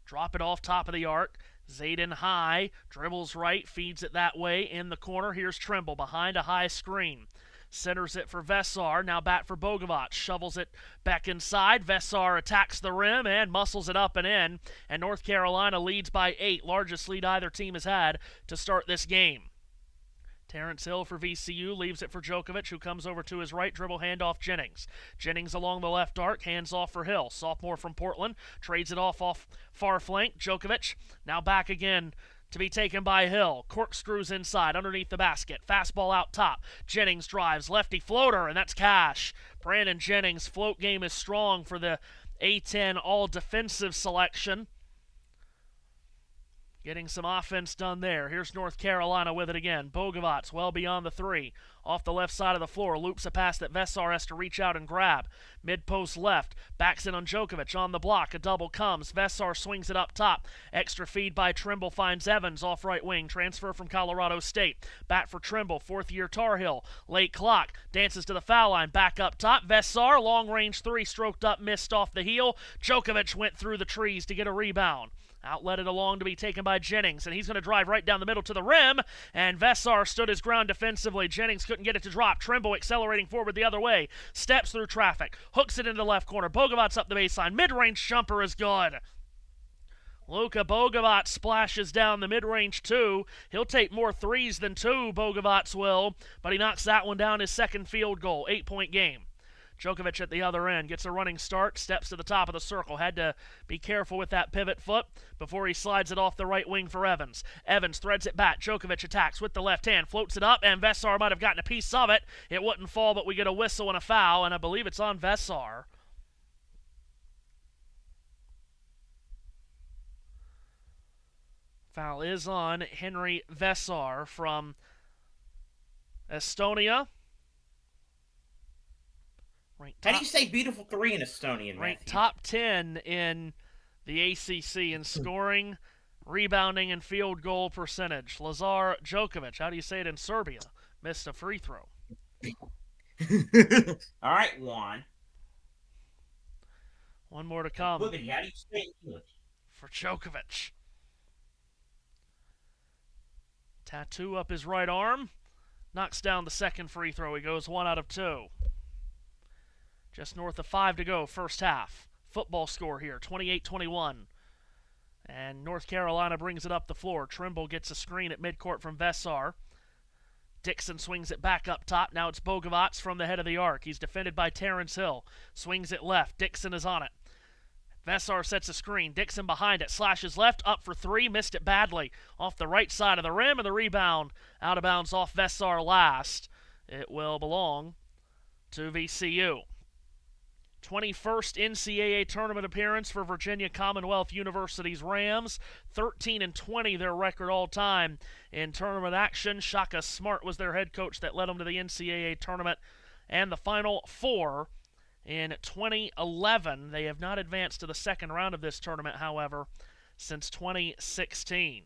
Drop it off top of the arc. Zayden high, dribbles right, feeds it that way in the corner. Here's Trimble behind a high screen. Centers it for Vesar, now back for Bogovac. Shovels it back inside. Vesar attacks the rim and muscles it up and in. And North Carolina leads by 8, largest lead either team has had to start this game. Terrence Hill for VCU leaves it for Djokovic, who comes over to his right, dribble handoff Jennings. Jennings along the left arc, hands off for Hill. Sophomore from Portland, trades it off far flank. Djokovic now back again to be taken by Hill. Corkscrews inside, underneath the basket. Fastball out top. Jennings drives, lefty floater, and that's cash. Brandon Jennings' float game is strong for the A10 all-defensive selection. Getting some offense done there. Here's North Carolina with it again. Bogovac well beyond the 3. Off the left side of the floor. Loops a pass that Vesar has to reach out and grab. Mid-post left. Backs in on Djokovic on the block. A double comes. Vesar swings it up top. Extra feed by Trimble finds Evans off right wing. Transfer from Colorado State. Back for Trimble. 4th-year Tar Heel. Late clock. Dances to the foul line. Back up top. Vesar, long-range 3, stroked up, missed off the heel. Djokovic went through the trees to get a rebound. Outlet it along to be taken by Jennings, and he's going to drive right down the middle to the rim, and Vesar stood his ground defensively. Jennings couldn't get it to drop. Trimble accelerating forward the other way. Steps through traffic. Hooks it into the left corner. Bogovac's up the baseline. Mid-range jumper is good. Luka Bogovac splashes down the mid-range 2. He'll take more threes than 2, Bogovac will, but he knocks that one down, his second field goal. 8-point game. Djokovic at the other end gets a running start, steps to the top of the circle. Had to be careful with that pivot foot before he slides it off the right wing for Evans. Evans threads it back. Djokovic attacks with the left hand, floats it up, and Vesar might have gotten a piece of it. It wouldn't fall, but we get a whistle and a foul, and I believe it's on Vesar. Foul is on Henry Vesar from Estonia. How do you say beautiful 3 in Estonian, Ranked Matthew? top 10 in the ACC in scoring, rebounding, and field goal percentage. Lazar Djokovic, how do you say it in Serbia? Missed a free throw. All right, Juan. One more to come Boogity, how do you say English? for Djokovic. Tattoo up his right arm. Knocks down the second free throw. He goes 1 out of 2. Just north of 5 to go, first half. Football score here, 28-21. And North Carolina brings it up the floor. Trimble gets a screen at midcourt from Vessar. Dixon swings it back up top. Now it's Bogovac from the head of the arc. He's defended by Terrence Hill. Swings it left. Dixon is on it. Vessar sets a screen. Dixon behind it. Slashes left. Up for three. Missed it badly. Off the right side of the rim. And the rebound out of bounds off Vessar last. It will belong to VCU. 21st NCAA tournament appearance for Virginia Commonwealth University's Rams. 13-20 their record all time in tournament action. Shaka Smart was their head coach that led them to the NCAA tournament and the Final Four in 2011. They have not advanced to the second round of this tournament, however, since 2016.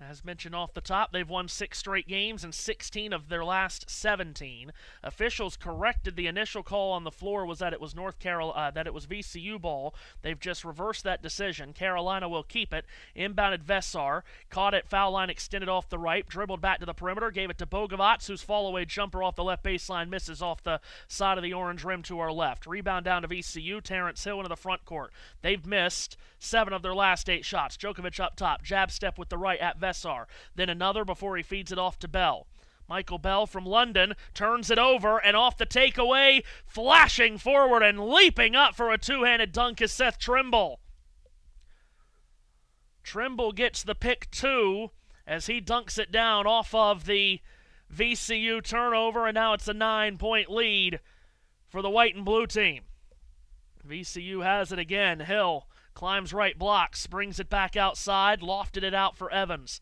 As mentioned off the top, they've won 6 straight games in 16 of their last 17. Officials corrected the initial call on the floor was that it was that it was VCU ball. They've just reversed that decision. Carolina will keep it. Inbounded Vessar, caught it, foul line extended off the right, dribbled back to the perimeter, gave it to Bogovac, whose fall-away jumper off the left baseline misses off the side of the orange rim to our left. Rebound down to VCU. Terrence Hill into the front court. They've missed 7 of their last 8 shots. Djokovic up top, jab step with the right at Vessar. Then another before he feeds it off to Bell. Michael Bell from London turns it over, and off the takeaway, flashing forward and leaping up for a two-handed dunk is Seth Trimble. Trimble gets the pick 2 as he dunks it down off of the VCU turnover, and now it's a 9-point lead for the white and blue team. VCU has it again. Hill climbs right, blocks, brings it back outside, lofted it out for Evans.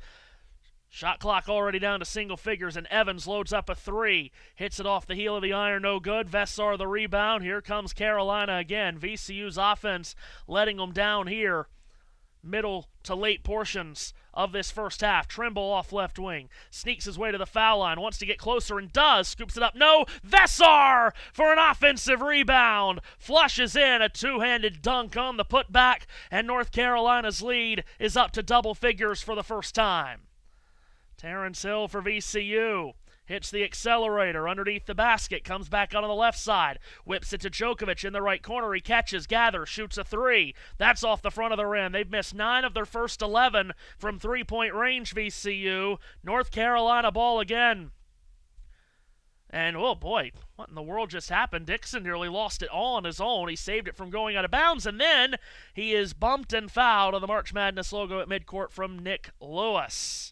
Shot clock already down to single figures, and Evans loads up a 3. Hits it off the heel of the iron, no good. Vessar the rebound. Here comes Carolina again. VCU's offense letting them down here. Middle to late portions of this first half. Trimble off left wing. Sneaks his way to the foul line. Wants to get closer and does. Scoops it up. No! Vessar for an offensive rebound. Flushes in a two-handed dunk on the putback. And North Carolina's lead is up to double figures for the first time. Terrence Hill for VCU. Hits the accelerator underneath the basket. Comes back out on the left side. Whips it to Djokovic in the right corner. He catches, gathers, shoots a 3. That's off the front of the rim. They've missed 9 of their first 11 from three-point range, VCU. North Carolina ball again. And, oh boy, what in the world just happened? Dixon nearly lost it all on his own. He saved it from going out of bounds, and then he is bumped and fouled on the March Madness logo at midcourt from Nick Lewis.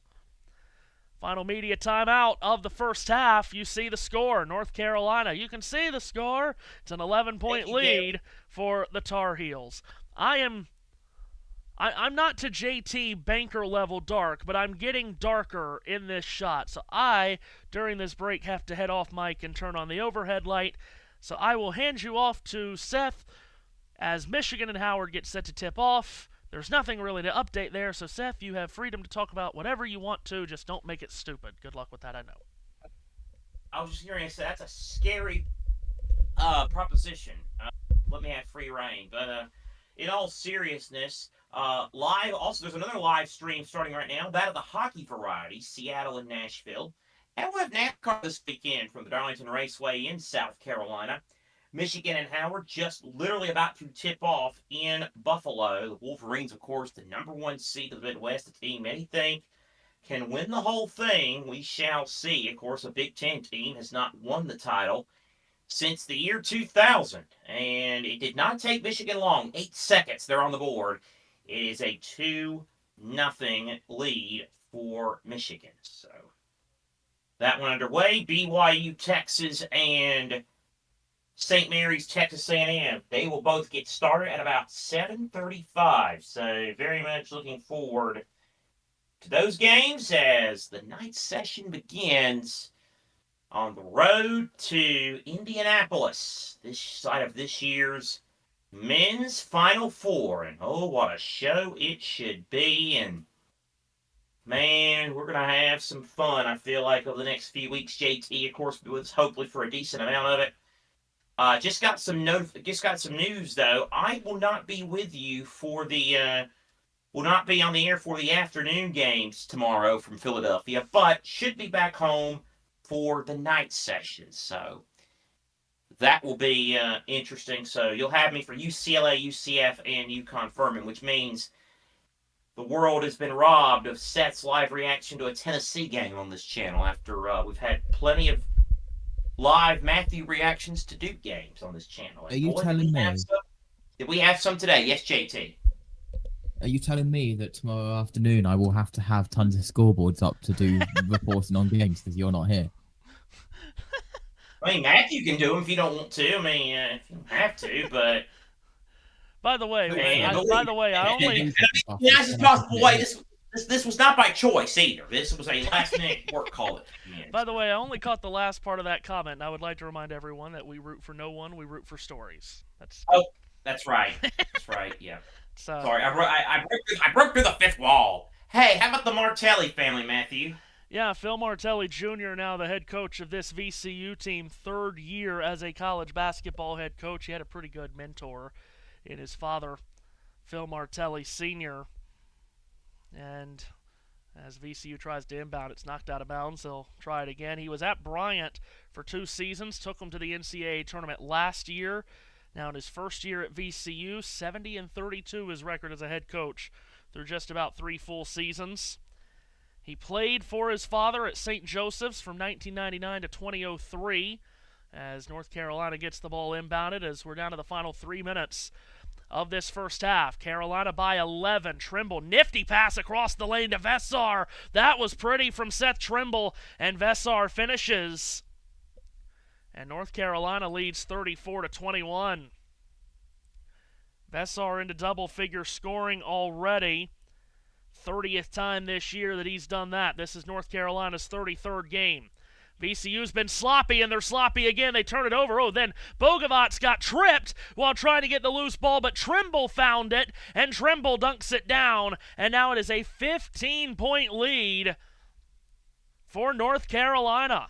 Final media timeout of the first half. You see the score. North Carolina. You can see the score. It's an 11-point lead for the Tar Heels. I'm not to JT Banker level dark, but I'm getting darker in this shot. So I, during this break, have to head off mic and turn on the overhead light. So I will hand you off to Seth as Michigan and Howard get set to tip off. There's nothing really to update there, so Seth, you have freedom to talk about whatever you want to, just don't make it stupid. Good luck with that, I know. I was just going to say, that's a scary proposition. Let me have free reign. But in all seriousness, live, also there's another live stream starting right now, that of the hockey variety, Seattle and Nashville. And we'll have NASCAR this weekend from the Darlington Raceway in South Carolina. Michigan and Howard just literally about to tip off in Buffalo. The Wolverines, of course, the #1 seed of the Midwest, the team many think can win the whole thing. We shall see. Of course, a Big Ten team has not won the title since the year 2000. And it did not take Michigan long. 8 seconds, they're on the board. It is a 2-0 lead for Michigan. So that one underway. BYU, Texas, and St. Mary's, Texas A&M. They will both get started at about 7:35. So very much looking forward to those games as the night session begins on the road to Indianapolis, this side of this year's men's Final Four. And oh, what a show it should be. And man, we're going to have some fun, I feel like, over the next few weeks. JT, of course, with hopefully for a decent amount of it. Just got some news though. I will not be with you for the will not be on the air for the afternoon games tomorrow from Philadelphia, but should be back home for the night session. So that will be interesting. So you'll have me for UCLA, UCF, and UConn Furman, which means the world has been robbed of Seth's live reaction to a Tennessee game on this channel after we've had plenty of live Matthew reactions to Duke games on this channel. Are you telling me? Did we have some today? Yes, JT. Are you telling me that tomorrow afternoon I will have to have tons of scoreboards up to do reporting on games because you're not here? I mean, Matthew can do them if you don't want to. I mean, if you don't have to, but... By the way, I only... Yes, it's possible. Wait, this was not by choice either. This was a last-minute work call. By the way, I only caught the last part of that comment, and I would like to remind everyone that we root for no one, we root for stories. That's right. That's right, yeah. So, sorry, I broke through the fifth wall. Hey, how about the Martelli family, Matthew? Yeah, Phil Martelli Jr., now the head coach of this VCU team, third year as a college basketball head coach. He had a pretty good mentor in his father, Phil Martelli Sr., and as VCU tries to inbound, it's knocked out of bounds. They'll try it again. He was at Bryant for 2 seasons, took them to the NCAA tournament last year. Now in his first year at VCU, 70-32 his record as a head coach through just about 3 full seasons. He played for his father at St. Joseph's from 1999 to 2003 as North Carolina gets the ball inbounded as we're down to the final 3 minutes of this first half. Carolina by 11. Trimble, nifty pass across the lane to Vessar. That was pretty from Seth Trimble, and Vessar finishes. And North Carolina leads 34-21. Vessar into double-figure scoring already. 30th time this year that he's done that. This is North Carolina's 33rd game. VCU's been sloppy, and they're sloppy again. They turn it over. Oh, then Bogovats got tripped while trying to get the loose ball, but Trimble found it, and Trimble dunks it down, and now it is a 15-point lead for North Carolina.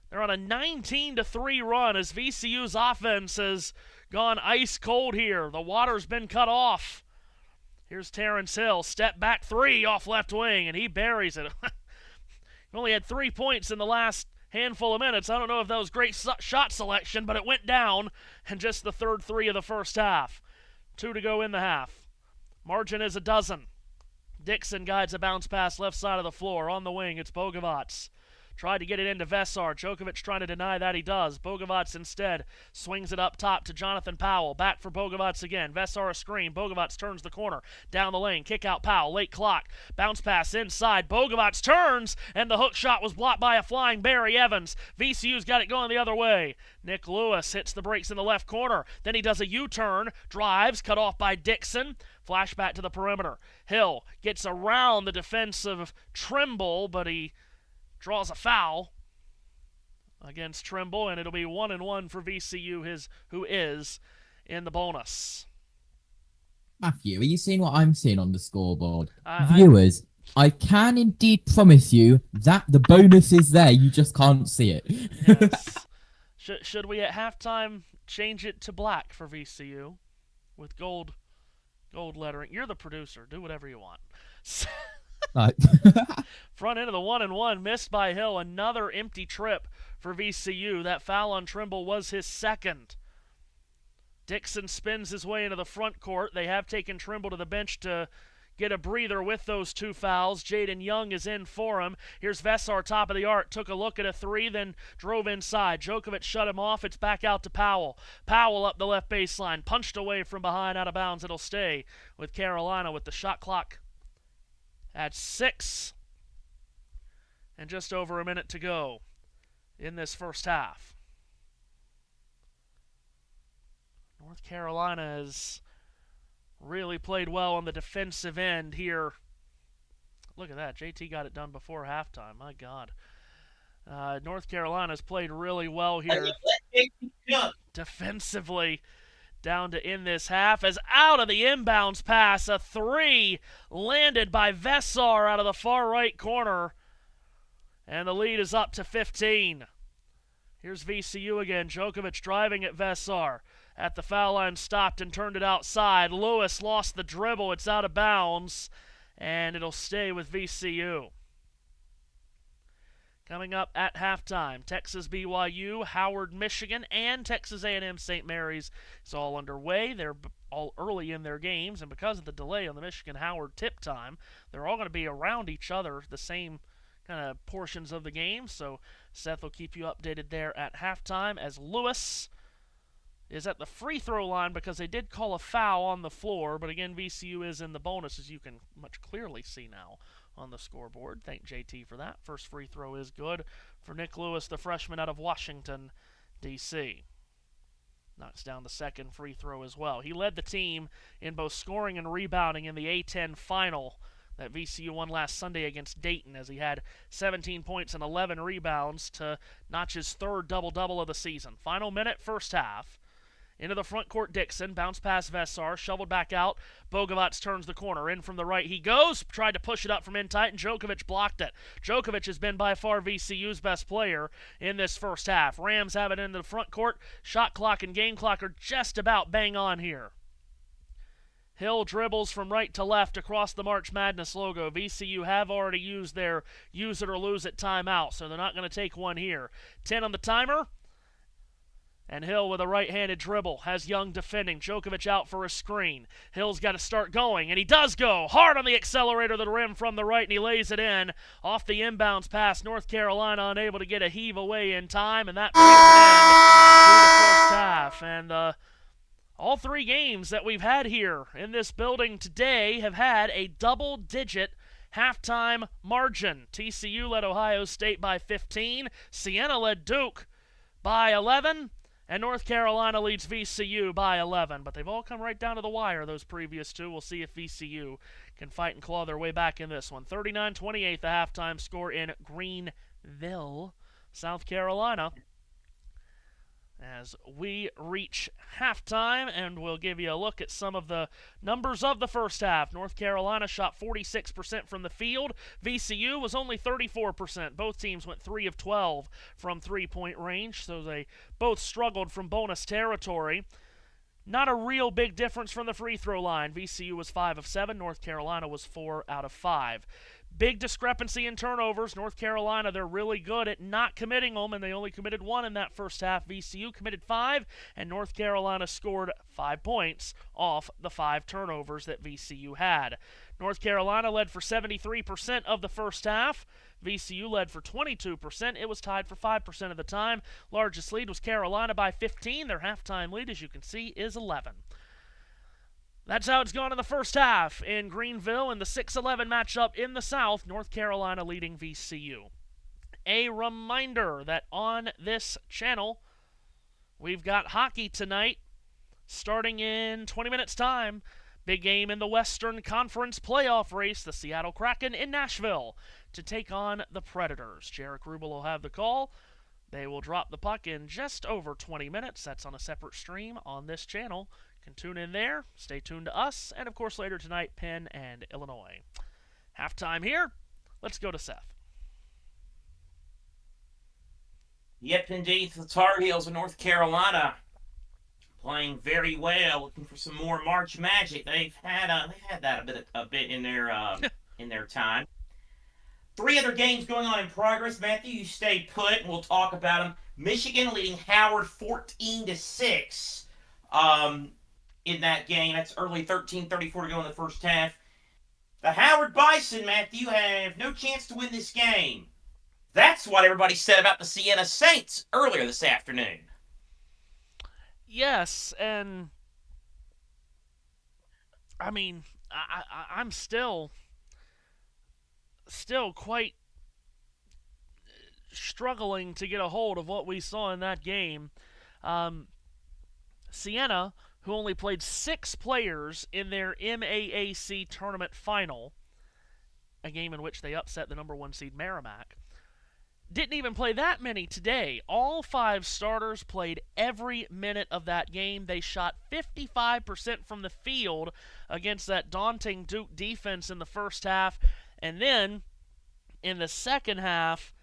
They're on a 19-3 run as VCU's offense has gone ice cold here. The water's been cut off. Here's Terrence Hill, step back 3 off left wing, and he buries it. He only had 3 points in the last handful of minutes. I don't know if that was great shot selection, but it went down, and just the third 3 of the first half. 2 to go in the half. Margin is 12. Dixon guides a bounce pass left side of the floor. On the wing, it's Bogovats. Tried to get it into Vessar. Djokovic trying to deny that. He does. Bogovats instead swings it up top to Jonathan Powell. Back for Bogovats again. Vessar a screen. Bogovats turns the corner. Down the lane. Kick out Powell. Late clock. Bounce pass inside. Bogovats turns, and the hook shot was blocked by a flying Barry Evans. VCU's got it going the other way. Nick Lewis hits the brakes in the left corner. Then he does a U-turn. Drives. Cut off by Dixon. Flashback to the perimeter. Hill gets around the defense of Trimble, but he draws a foul against Trimble, and it'll be 1-1 for VCU, who is in the bonus. Matthew, are you seeing what I'm seeing on the scoreboard? Viewers, I can indeed promise you that the bonus is there, you just can't see it. Yes. Should we at halftime change it to black for VCU with gold lettering? You're the producer. Do whatever you want. Front end of the 1-1 missed by Hill. Another empty trip for VCU. That foul on Trimble was his second. Dixon spins his way into the front court. They have taken Trimble to the bench to get a breather with those 2 fouls. Jaden Young is in for him. Here's Vessar, top of the arc. Took a look at a 3, then drove inside. Djokovic shut him off. It's back out to Powell. Powell up the left baseline. Punched away from behind, out of bounds. It'll stay with Carolina with the shot clock at 6 and just over a minute to go in this first half. North Carolina has really played well on the defensive end here. Look at that. JT got it done before halftime. My God. North Carolina's played really well here defensively down to end this half, as out of the inbounds pass, a 3 landed by Vessar out of the far right corner, and the lead is up to 15. Here's VCU again. Djokovic driving at Vessar. At the foul line, stopped and turned it outside. Lewis lost the dribble. It's out of bounds, and it'll stay with VCU. Coming up at halftime, Texas BYU, Howard, Michigan, and Texas A&M St. Mary's is all underway. They're all early in their games, and because of the delay on the Michigan-Howard tip time, they're all going to be around each other, the same kind of portions of the game. So Seth will keep you updated there at halftime as Lewis is at the free throw line because they did call a foul on the floor, but again, VCU is in the bonus, as you can much clearly see now on the scoreboard. Thank JT for that. First free throw is good for Nick Lewis, the freshman out of Washington, D.C. Knocks down the second free throw as well. He led the team in both scoring and rebounding in the A10 final that VCU won last Sunday against Dayton, as he had 17 points and 11 rebounds to notch his third double-double of the season. Final minute, first half. Into the front court, Dixon. Bounce pass Vessar. Shoveled back out. Bogovac turns the corner. In from the right he goes. Tried to push it up from in tight, and Djokovic blocked it. Djokovic has been by far VCU's best player in this first half. Rams have it into the front court. Shot clock and game clock are just about bang on here. Hill dribbles from right to left across the March Madness logo. VCU have already used their use it or lose it timeout, so they're not going to take one here. 10 on the timer. And Hill with a right-handed dribble has Young defending. Djokovic out for a screen. Hill's got to start going, and he does go. Hard on the accelerator to the rim from the right, and he lays it in. Off the inbounds pass, North Carolina unable to get a heave away in time, and that brings it in through the first half. And all three games that we've had here in this building today have had a double-digit halftime margin. TCU led Ohio State by 15. Siena led Duke by 11. And North Carolina leads VCU by 11. But they've all come right down to the wire, those previous two. We'll see if VCU can fight and claw their way back in this one. 39-28, the halftime score in Greenville, South Carolina. As we reach halftime, and we'll give you a look at some of the numbers of the first half. North Carolina shot 46% from the field. VCU was only 34%. Both teams went 3 of 12 from three-point range, so they both struggled from bonus territory. Not a real big difference from the free throw line. VCU was 5 of 7. North Carolina was 4 out of 5. Big discrepancy in turnovers. North Carolina, they're really good at not committing them, and they only committed 1 in that first half. VCU committed 5, and North Carolina scored 5 points off the 5 turnovers that VCU had. North Carolina led for 73% of the first half. VCU led for 22%. It was tied for 5% of the time. Largest lead was Carolina by 15. Their halftime lead, as you can see, is 11. That's how it's gone in the first half in Greenville in the 6-11 matchup in the South, North Carolina leading VCU. A reminder that on this channel, we've got hockey tonight starting in 20 minutes' time. Big game in the Western Conference playoff race, the Seattle Kraken in Nashville to take on the Predators. Jarek Rubel will have the call. They will drop the puck in just over 20 minutes. That's on a separate stream on this channel. Can tune in there, stay tuned to us, and of course later tonight, Penn and Illinois. Halftime here. Let's go to Seth. Yep, indeed, the Tar Heels of North Carolina playing very well, looking for some more March magic. They've had that a bit in their time. 3 other games going on in progress. Matthew, you stay put, and we'll talk about them. Michigan leading Howard 14-6. In that game. That's early 13:34 to go in the first half. The Howard Bison, Matthew, have no chance to win this game. That's what everybody said about the Siena Saints earlier this afternoon. Yes, and I mean, I'm still quite struggling to get a hold of what we saw in that game. Siena, who only played 6 players in their MAAC tournament final, a game in which they upset the number 1 seed Merrimack, didn't even play that many today. All 5 starters played every minute of that game. They shot 55% from the field against that daunting Duke defense in the first half, and then in the second half,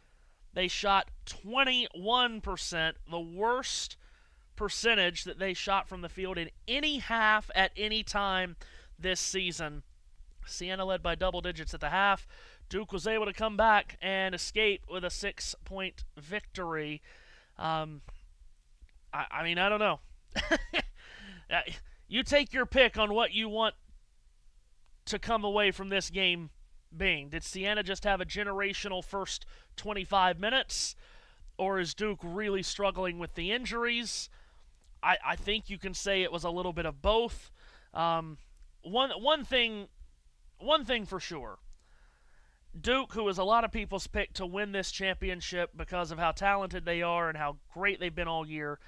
they shot 21%, the worst percentage that they shot from the field in any half at any time this season. Siena led by double digits at the half. Duke was able to come back and escape with a 6-point victory. I mean, I don't know. You take your pick on what you want to come away from this game being. Did Siena just have a generational first 25 minutes? Or is Duke really struggling with the injuries? I think you can say it was a little bit of both. One thing for sure. Duke, who is a lot of people's pick to win this championship because of how talented they are and how great they've been all year,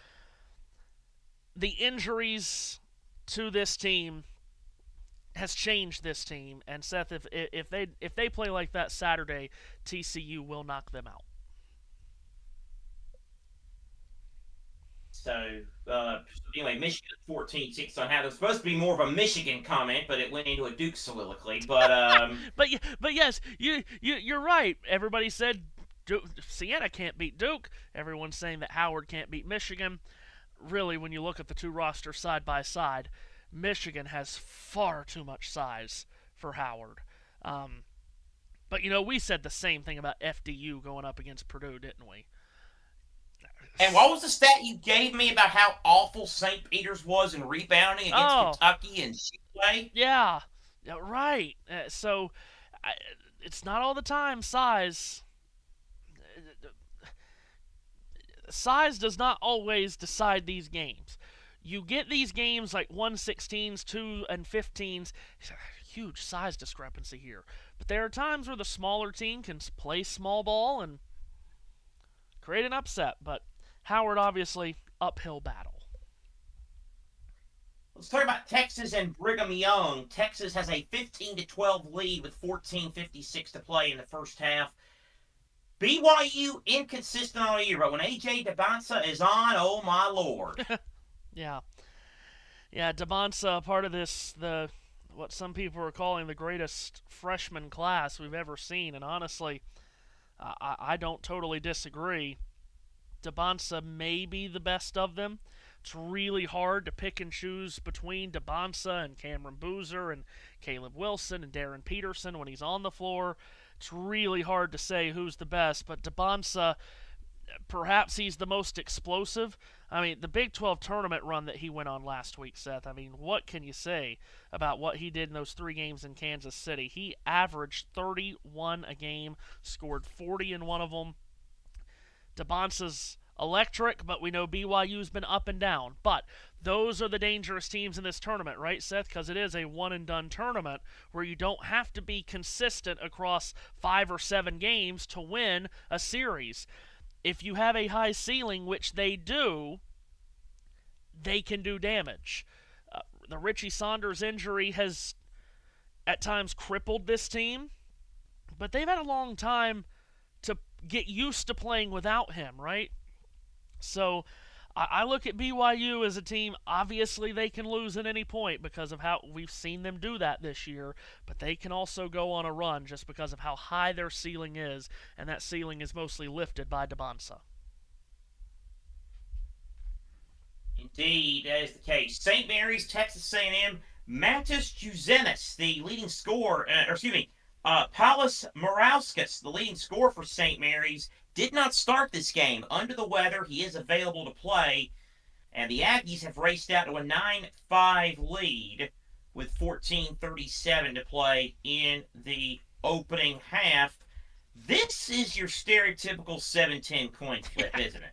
the injuries to this team has changed this team. And Seth, if they play like that Saturday, TCU will knock them out. So, anyway, Michigan 14-6 on how it was supposed to be more of a Michigan comment, but it went into a Duke soliloquy. But but yes, you're right. Everybody said Siena can't beat Duke. Everyone's saying that Howard can't beat Michigan. Really, when you look at the two rosters side by side, Michigan has far too much size for Howard. But we said the same thing about FDU going up against Purdue, didn't we? And what was the stat you gave me about how awful St. Peter's was in rebounding against Kentucky and Chile? Yeah, right. So it's not all the time size. Size does not always decide these games. You get these games like 1-16s, 2 and 15s. Huge size discrepancy here. But there are times where the smaller team can play small ball and create an upset. But Howard, obviously, uphill battle. Let's talk about Texas and Brigham Young. Texas has a 15-12 lead with 14:56 to play in the first half. BYU inconsistent all year, but when A.J. Debonsa is on, oh my Lord. Yeah, Debonsa, part of this, what some people are calling the greatest freshman class we've ever seen, and honestly, I don't totally disagree. Debonsa may be the best of them. It's really hard to pick and choose between Debonsa and Cameron Boozer and Caleb Wilson and Darren Peterson when he's on the floor. It's really hard to say who's the best, but Debonsa, perhaps he's the most explosive. I mean, the Big 12 tournament run that he went on last week, Seth, I mean, what can you say about what he did in those 3 games in Kansas City? He averaged 31 a game, scored 40 in one of them. Debonsa's electric, but we know BYU's been up and down. But those are the dangerous teams in this tournament, right, Seth? Because it is a one-and-done tournament where you don't have to be consistent across 5 or 7 games to win a series. If you have a high ceiling, which they do, they can do damage. The Richie Saunders injury has at times crippled this team, but they've had a long time to get used to playing without him, right? So I look at BYU as a team, obviously they can lose at any point because of how we've seen them do that this year, but they can also go on a run just because of how high their ceiling is, and that ceiling is mostly lifted by Debonsa. Indeed, that is the case. St. Mary's, Texas A&M, Matis Juzenis, the leading scorer, Paulus Morauskas, the leading scorer for St. Mary's, did not start this game. Under the weather, he is available to play, and the Aggies have raced out to a 9-5 lead with 14:37 to play in the opening half. This is your stereotypical 7-10 coin flip, isn't it?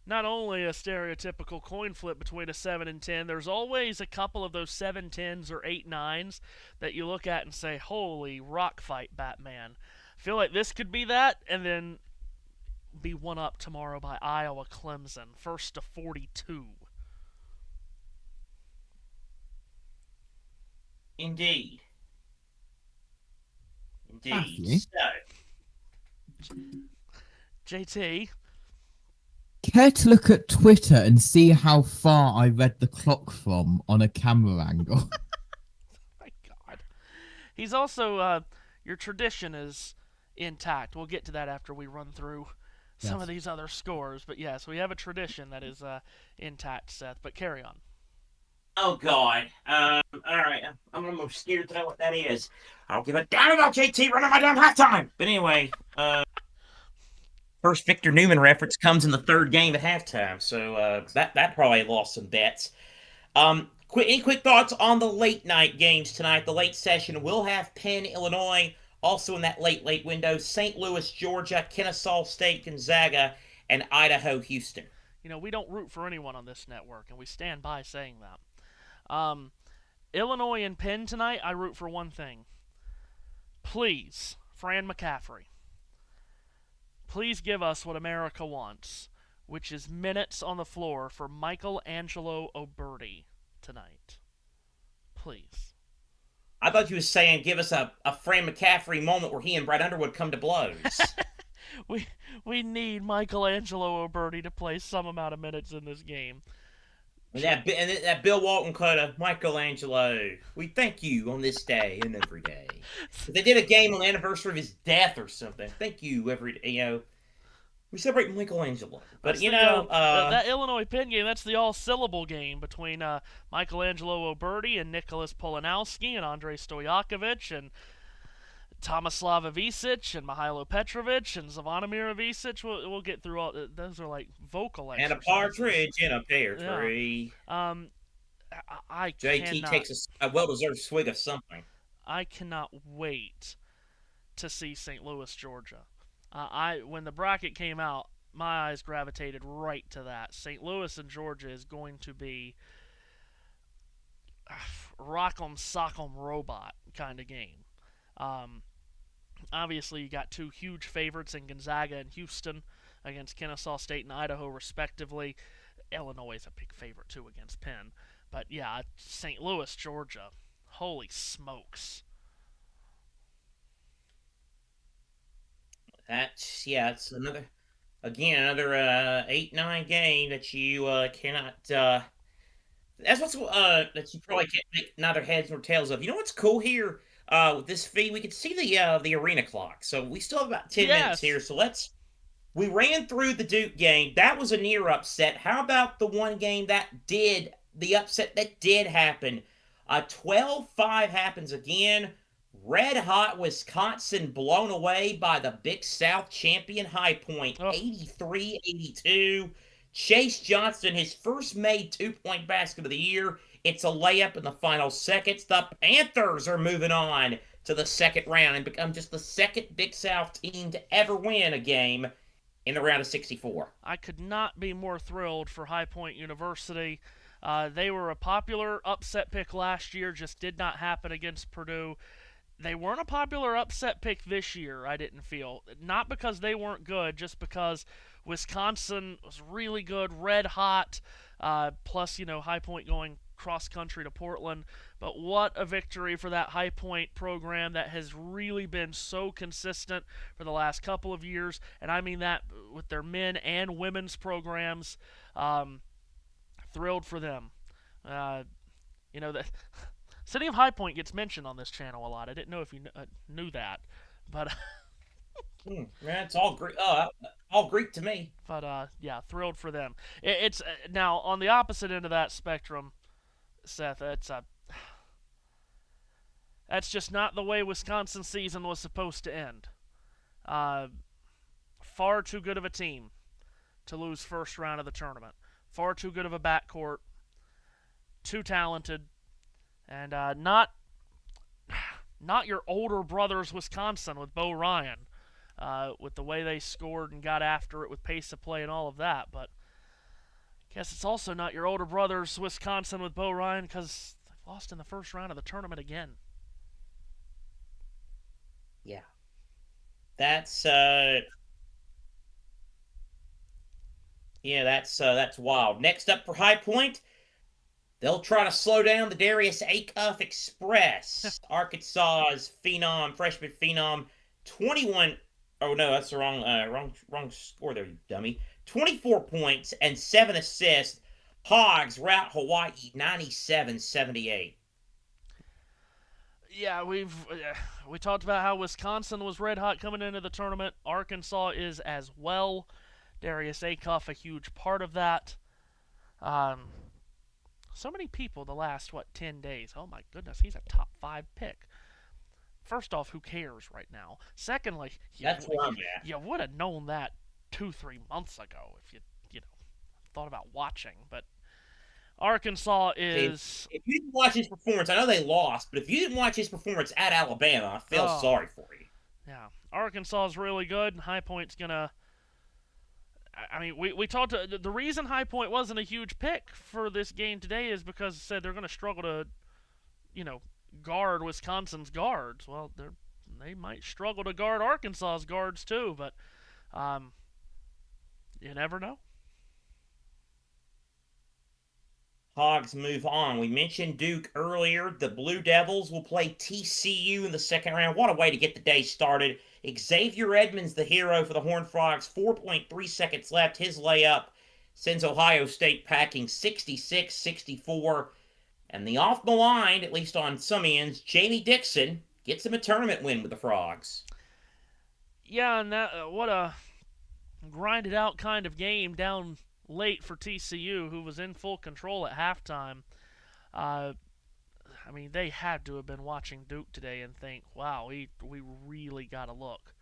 Not only a stereotypical coin flip between a 7 and 10, there's always a couple of those 7-10s or 8-9s that you look at and say, holy rock fight, Batman. I feel like this could be that, and then be one up tomorrow by Iowa Clemson, 1-42. Indeed. Matthew? So, JT, Care to look at Twitter and see how far I read the clock from on a camera angle? my God. He's also, your tradition is intact. We'll get to that after we run through some of these other scores. But yes, we have a tradition that is intact, Seth. But carry on. Oh God. All right. I'm almost scared to know what that is. I don't give a damn about JT running my damn halftime. But anyway, first Victor Newman reference comes in the third game at halftime, so that probably lost some bets. Any quick thoughts on the late night games tonight? The late session will have Penn, Illinois. Also in that late window, St. Louis, Georgia, Kennesaw State, Gonzaga, and Idaho, Houston. You know, we don't root for anyone on this network, and we stand by saying that. Illinois and Penn tonight, I root for one thing. Please, Fran McCaffrey, please give us what America wants, which is minutes on the floor for Michelangelo Oberti tonight. Please. I thought you were saying give us a Fran McCaffrey moment where he and Brad Underwood come to blows. We need Michelangelo Oberti to play some amount of minutes in this game. And that Bill Walton cut of Michelangelo. We thank you on this day and every day. If they did a game on the anniversary of his death or something. Thank you every day. You know, we celebrate Michelangelo. But That's that Illinois Penn game, that's the all-syllable game between Michelangelo Oberti and Nicholas Polanowski and Andrei Stojakovic and Tomislav Ivicic and Mihailo Petrovic and Zvonimir Ivicic. We'll get through all. Those are like vocal exercises. And a partridge in a pear tree. Yeah. I JT takes a well-deserved swig of something. I cannot wait to see St. Louis, Georgia. When the bracket came out, my eyes gravitated right to that. St. Louis and Georgia is going to be rock'em sock'em robot kind of game. Obviously, you got two huge favorites in Gonzaga and Houston against Kennesaw State and Idaho, respectively. Illinois is a big favorite, too, against Penn. But, yeah, St. Louis, Georgia. Holy smokes. It's another 8-9 game that you cannot. That's what's that you probably can't make neither heads nor tails of. You know what's cool here? With this feed, we can see the arena clock. So we still have about 10 minutes here. So we ran through the Duke game. That was a near upset. How about the one game the upset that did happen? 12-5 happens again. Red hot Wisconsin blown away by the Big South champion High Point, 83-82. Chase Johnston, his first made 2-point basket of the year. It's a layup in the final seconds. The Panthers are moving on to the second round and become just the second Big South team to ever win a game in the round of 64. I could not be more thrilled for High Point University. They were a popular upset pick last year, just did not happen against Purdue. They weren't a popular upset pick this year, I didn't feel. Not because they weren't good, just because Wisconsin was really good, red hot, plus, High Point going cross-country to Portland. But what a victory for that High Point program that has really been so consistent for the last couple of years. And I mean that with their men and women's programs. Thrilled for them. The city of High Point gets mentioned on this channel a lot. I didn't know if you knew that. But it's all Greek. All Greek to me. But thrilled for them. It's now on the opposite end of that spectrum, Seth. That's just not the way Wisconsin season was supposed to end. Far too good of a team to lose first round of the tournament. Far too good of a backcourt. Too talented, and not your older brothers Wisconsin with Bo Ryan. With the way they scored and got after it with pace of play and all of that. But I guess it's also not your older brothers Wisconsin with Bo Ryan because they lost in the first round of the tournament again. Yeah. That's wild. Next up for High Point, they'll try to slow down the Darius Acuff Express. Arkansas's freshman phenom, 21. Oh no, that's the wrong score there, you dummy. 24 points and 7 assists. Hogs rout Hawaii 97-78. Yeah, we talked about how Wisconsin was red hot coming into the tournament. Arkansas is as well. Darius Acuff a huge part of that. So many people the last, 10 days. Oh my goodness, he's a top 5 pick. First off, who cares right now? Secondly, That's where I'm at. you would have known that 2-3 months ago if you thought about watching. But Arkansas is. If you didn't watch his performance, I know they lost, but if you didn't watch his performance at Alabama, I feel sorry for you. Yeah, Arkansas is really good. High Point's gonna. I mean, we talked. The reason High Point wasn't a huge pick for this game today is because it said they're going to struggle to, guard Wisconsin's guards. Well, they might struggle to guard Arkansas's guards too, but you never know. Hogs move on. We mentioned Duke earlier. The Blue Devils will play TCU in the second round. What a way to get the day started. Xavier Edmonds, the hero for the Horned Frogs. 4.3 seconds left. His layup sends Ohio State packing 66-64. And the off the line, at least on some ends, Jamie Dixon gets him a tournament win with the Frogs. Yeah, and what a grinded out kind of game down late for TCU, who was in full control at halftime. I mean, they had to have been watching Duke today and think, wow, we really got to look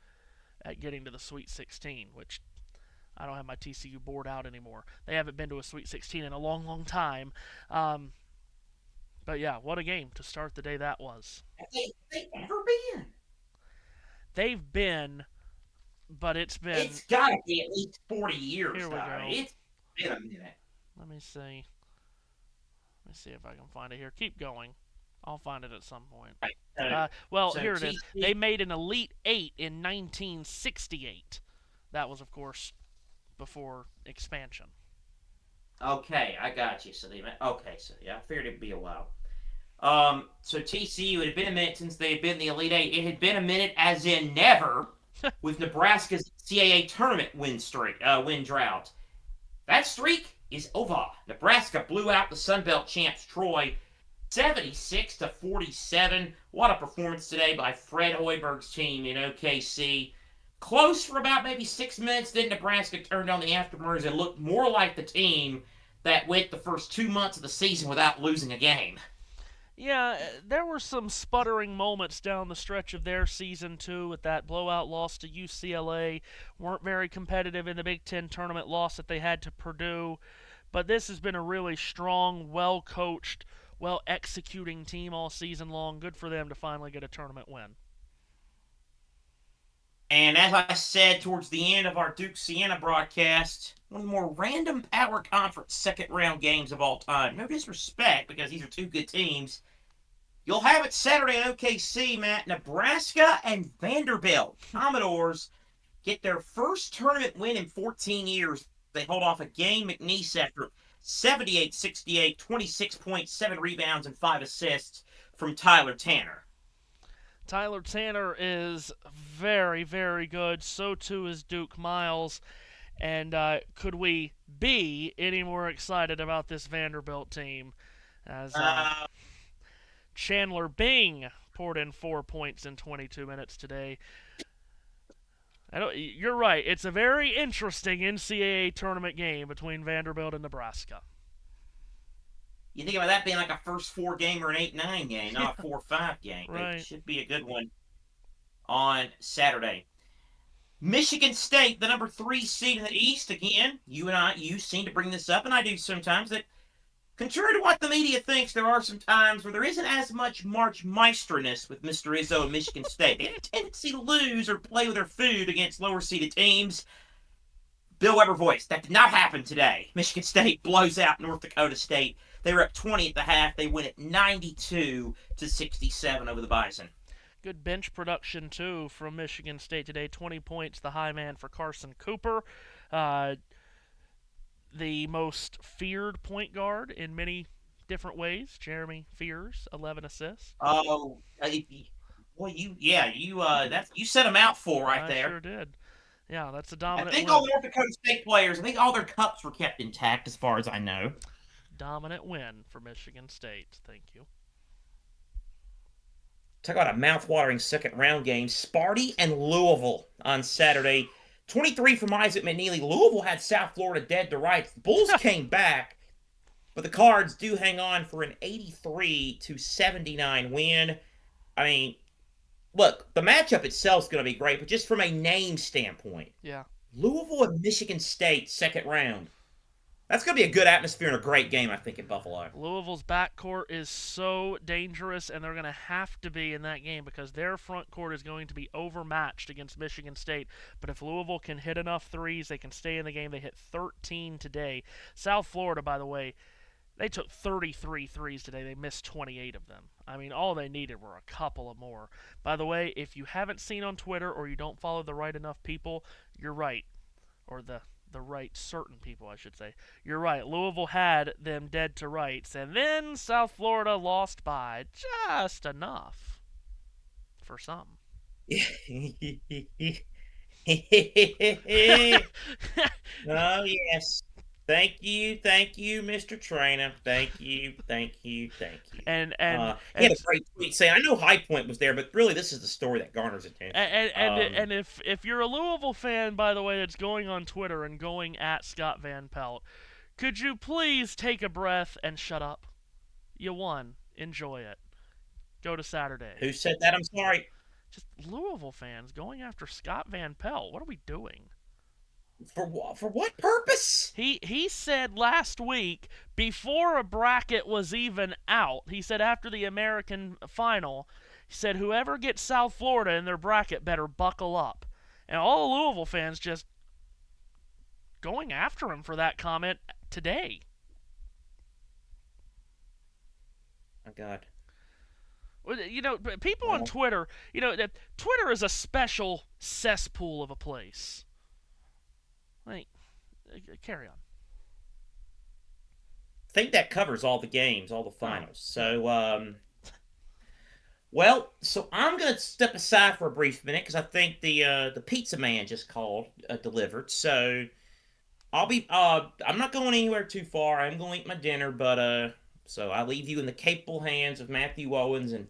at getting to the Sweet 16, which I don't have my TCU board out anymore. They haven't been to a Sweet 16 in a long, long time. But yeah, what a game to start the day that was. Have they ever been? They've been, but it's got to be at least 40 years. Here we go. It's been a minute. Let me see. Let me see if I can find it here. Keep going. I'll find it at some point. Well, so here it is. They made an Elite Eight in 1968. That was, of course, before expansion. Okay, I got you. So I figured it'd be a while. So TCU, it had been a minute since they had been in the Elite Eight. It had been a minute, as in never, with Nebraska's CAA tournament win drought. That streak is over. Nebraska blew out the Sun Belt champs Troy 76-47. What a performance today by Fred Hoiberg's team in OKC. Close for about maybe 6 minutes, then Nebraska turned on the afterburners and looked more like the team that went the first 2 months of the season without losing a game. Yeah, there were some sputtering moments down the stretch of their season, too, with that blowout loss to UCLA. Weren't very competitive in the Big Ten tournament loss that they had to Purdue. But this has been a really strong, well-coached, well-executing team all season long. Good for them to finally get a tournament win. And as I said towards the end of our Duke-Siena broadcast, one of the more random Power Conference second-round games of all time. No disrespect, because these are two good teams. You'll have it Saturday in OKC, Matt. Nebraska and Vanderbilt. Commodores get their first tournament win in 14 years. They hold off a game McNeese after 78-68, 26.7 rebounds and 5 assists from Tyler Tanner. Tyler Tanner is very, very good. So too is Duke Miles. And could we be any more excited about this Vanderbilt team? As Chandler Bing poured in 4 points in 22 minutes today. You're right. It's a very interesting NCAA tournament game between Vanderbilt and Nebraska. You think about that being like a first 4 game or an 8-9 game, not a 4-5 game. Right. It should be a good one on Saturday. Michigan State, the number 3 seed in the East. Again, you seem to bring this up, and I do sometimes, that contrary to what the media thinks, there are some times where there isn't as much March Meisterness with Mr. Izzo and Michigan State. They have a tendency to lose or play with their food against lower-seeded teams. Bill Weber voice. That did not happen today. Michigan State blows out North Dakota State. They were up 20 at the half. They win it 92-67 over the Bison. Good bench production, too, from Michigan State today. 20 points, the high man for Carson Cooper. The most feared point guard in many different ways. Jeremy Fears, 11 assists. Oh, well, you set him out full right there. I sure did. Yeah, that's a dominant I think win. all the North Dakota State players, I think all their cups were kept intact as far as I know. Dominant win for Michigan State. Thank you. Talk about a mouth-watering second-round game. Sparty and Louisville on Saturday. 23 from Isaac McNeely. Louisville had South Florida dead to rights. The Bulls came back. But the Cards do hang on for an 83-79 win. I mean, look, the matchup itself is going to be great, but just from a name standpoint, Yeah. Louisville and Michigan State, second round. That's going to be a good atmosphere and a great game, I think, in Buffalo. Louisville's backcourt is so dangerous, and they're going to have to be in that game because their front court is going to be overmatched against Michigan State. But if Louisville can hit enough threes, they can stay in the game. They hit 13 today. South Florida, by the way, they took 33 threes today. They missed 28 of them. I mean, all they needed were a couple of more. By the way, if you haven't seen on Twitter or you don't follow the right enough people, you're right. Or the right certain people, I should say. You're right. Louisville had them dead to rights, and then South Florida lost by just enough for some. Oh, yes. Thank you, Mr. Trainer. Thank you. He had a great tweet saying, "I know High Point was there, but really this is the story that garners attention." And if you're a Louisville fan, by the way, that's going on Twitter and going at Scott Van Pelt, could you please take a breath and shut up? You won. Enjoy it. Go to Saturday. Who said that? I'm sorry. Just Louisville fans going after Scott Van Pelt. What are we doing? For what purpose? He said last week, before a bracket was even out, he said after the American final, he said whoever gets South Florida in their bracket better buckle up. And all the Louisville fans just going after him for that comment today. Oh, God. You know, people on Twitter, you know, Twitter is a special cesspool of a place. Like, carry on. I think that covers all the games, all the finals. So, so I'm going to step aside for a brief minute because I think the pizza man just called, delivered. So I'm not going anywhere too far. I'm going to eat my dinner, but so I leave you in the capable hands of Matthew Owens and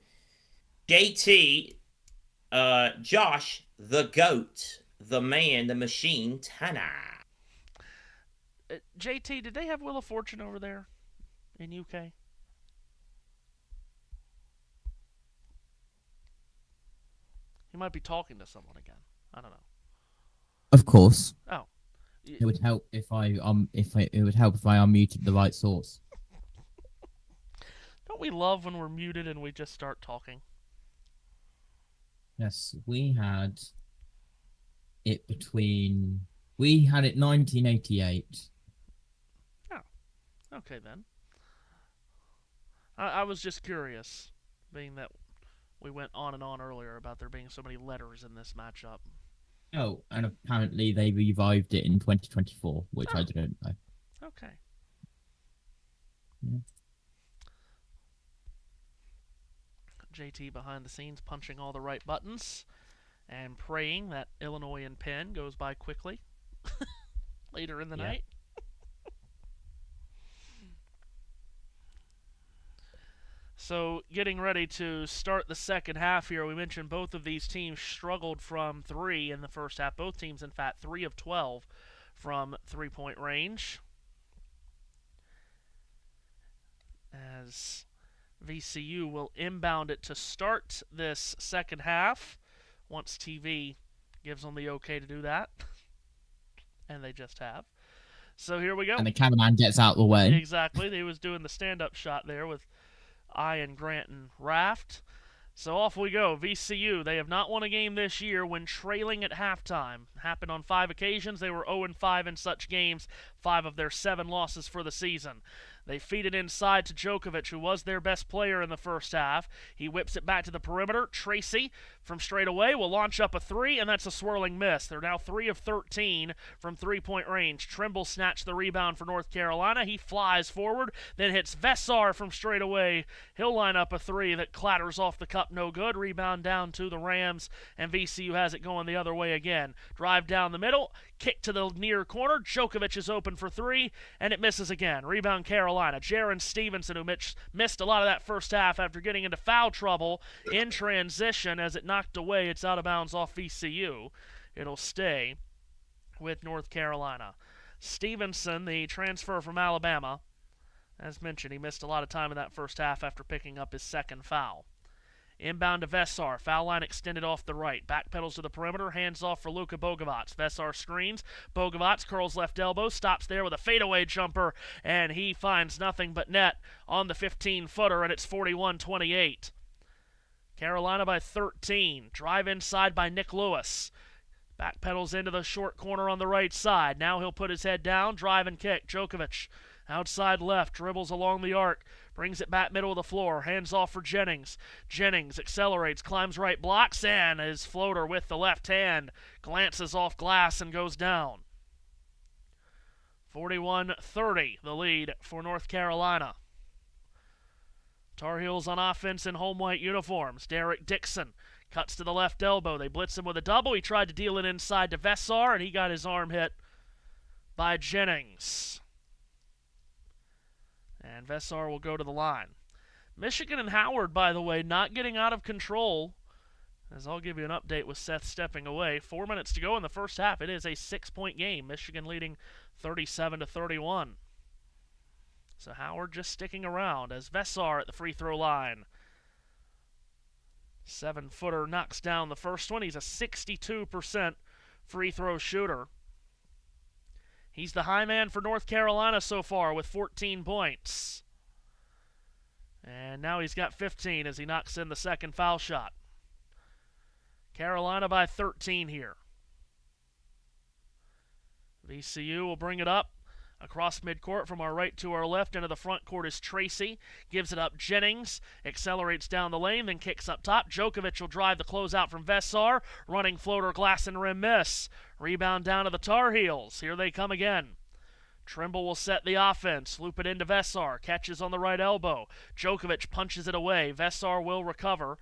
JT, Josh, the GOAT, the man, the machine, Tana. JT, did they have Wheel of Fortune over there in UK? He might be talking to someone again. I don't know. Of course. Oh. It would help if it would help if I unmuted the right source. Don't we love when we're muted and we just start talking? Yes, we had it 1988. Okay, then. I was just curious, being that we went on and on earlier about there being so many letters in this matchup. Oh, and apparently they revived it in 2024, which I don't know. Okay. Yeah. JT behind the scenes punching all the right buttons and praying that Illinois and Penn goes by quickly later in the night. So, getting ready to start the second half here, we mentioned both of these teams struggled from three in the first half. Both teams, in fact, 3 of 12 from three-point range. As VCU will inbound it to start this second half once TV gives them the okay to do that. And they just have. So here we go. And the cameraman gets out of the way. Exactly. He was doing the stand-up shot there with Ian, Grant, and Raft. So off we go. VCU, they have not won a game this year when trailing at halftime. Happened on 5 occasions. They were 0-5 in such games, 5 of their 7 losses for the season. They feed it inside to Djokovic, who was their best player in the first half. He whips it back to the perimeter. Tracy, from straight away, will launch up a 3, and that's a swirling miss. They're now 3 of 13 from three-point range. Trimble snatched the rebound for North Carolina. He flies forward, then hits Vessar from straight away. He'll line up a 3 that clatters off the cup, no good. Rebound down to the Rams, and VCU has it going the other way again. Drive down the middle, kick to the near corner. Djokovic is open for 3, and it misses again. Rebound Carolina. Jaron Stevenson, who missed a lot of that first half after getting into foul trouble in transition as it knocked away. It's out of bounds off VCU. It'll stay with North Carolina. Stevenson, the transfer from Alabama, As mentioned, he missed a lot of time in that first half after picking up his second foul. Inbound to Vesar. Foul line extended off the right. Backpedals to the perimeter. Hands off for Luka Bogovac. Vesar screens. Bogovac curls left elbow. Stops there with a fadeaway jumper. And he finds nothing but net on the 15-footer. And it's 41-28. Carolina by 13. Drive inside by Nick Lewis. Backpedals into the short corner on the right side. Now he'll put his head down. Drive and kick. Djokovic outside left. Dribbles along the arc. Brings it back middle of the floor. Hands off for Jennings. Jennings accelerates, climbs right, blocks, and his floater with the left hand glances off glass and goes down. 41-30, the lead for North Carolina. Tar Heels on offense in home white uniforms. Derek Dixon cuts to the left elbow. They blitz him with a double. He tried to deal it inside to Vesar, and he got his arm hit by Jennings. And Vesar will go to the line. Michigan and Howard, by the way, not getting out of control. As I'll give you an update with Seth stepping away. 4 minutes to go in the first half. It is a 6-point game. Michigan leading 37-31. So Howard just sticking around as Vesar at the free throw line. 7-footer knocks down the first one. He's a 62% free throw shooter. He's the high man for North Carolina so far with 14 points. And now he's got 15 as he knocks in the second foul shot. Carolina by 13 here. VCU will bring it up. Across midcourt from our right to our left into the front court is Tracy. Gives it up Jennings. Accelerates down the lane, then kicks up top. Djokovic will drive the closeout from Vesar. Running floater, glass and rim miss. Rebound down to the Tar Heels. Here they come again. Trimble will set the offense. Loop it into Vesar. Catches on the right elbow. Djokovic punches it away. Vesar will recover.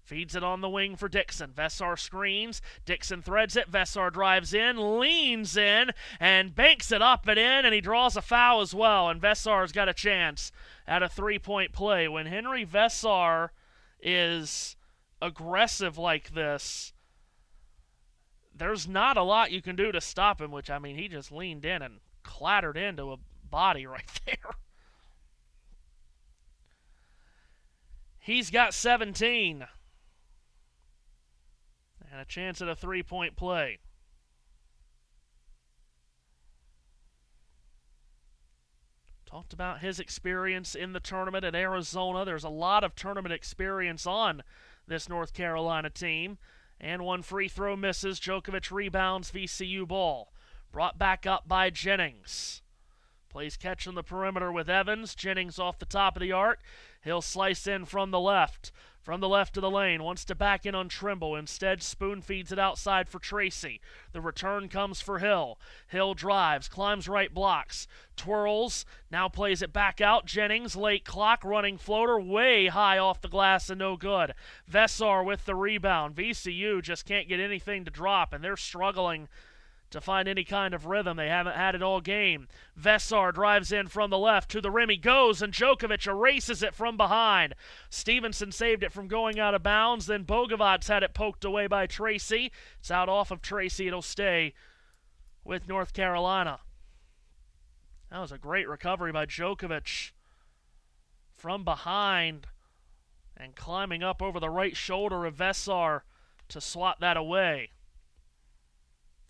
Feeds it on the wing for Dixon. Vesar screens. Dixon threads it. Vesar drives in, leans in, and banks it up and in, and he draws a foul as well. And Vesar's got a chance at a three-point play. When Henry Vesar is aggressive like this, there's not a lot you can do to stop him, which, I mean, he just leaned in and clattered into a body right there. He's got 17. And a chance at a three-point play. Talked about his experience in the tournament at Arizona. There's a lot of tournament experience on this North Carolina team. And one free throw misses. Djokovic rebounds, VCU ball. Brought back up by Jennings. Plays catch on the perimeter with Evans. Jennings off the top of the arc. He'll slice in from the left. From the left of the lane, wants to back in on Trimble. Instead, spoon feeds it outside for Tracy. The return comes for Hill. Hill drives, climbs right, blocks, twirls, now plays it back out. Jennings, late clock, running floater, way high off the glass and no good. Vesar with the rebound. VCU just can't get anything to drop, and they're struggling to find any kind of rhythm. They haven't had it all game. Vesar drives in from the left. To the rim he goes, and Djokovic erases it from behind. Stevenson saved it from going out of bounds. Then Bogovac had it poked away by Tracy. It's out off of Tracy. It'll stay with North Carolina. That was a great recovery by Djokovic from behind and climbing up over the right shoulder of Vesar to swat that away.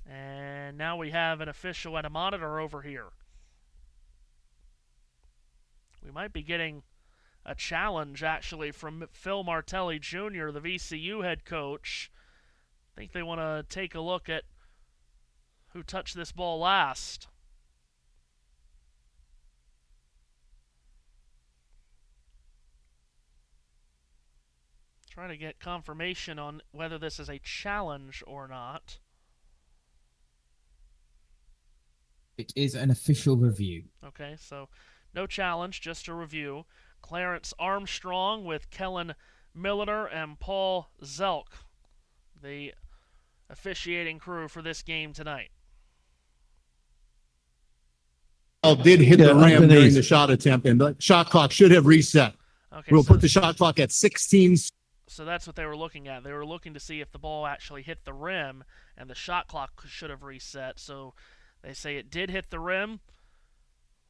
And now we have an official and a monitor over here. We might be getting a challenge, actually, from Phil Martelli Jr., the VCU head coach. I think they want to take a look at who touched this ball last. Trying to get confirmation on whether this is a challenge or not. It is an official review. Okay, so no challenge, just a review. Clarence Armstrong with Kellen Milliner and Paul Zelk, the officiating crew for this game tonight. Did hit the rim during the shot attempt, and the shot clock should have reset. Okay, We'll put the shot clock at 16. So that's what they were looking at. They were looking to see if the ball actually hit the rim, and the shot clock should have reset. So they say it did hit the rim.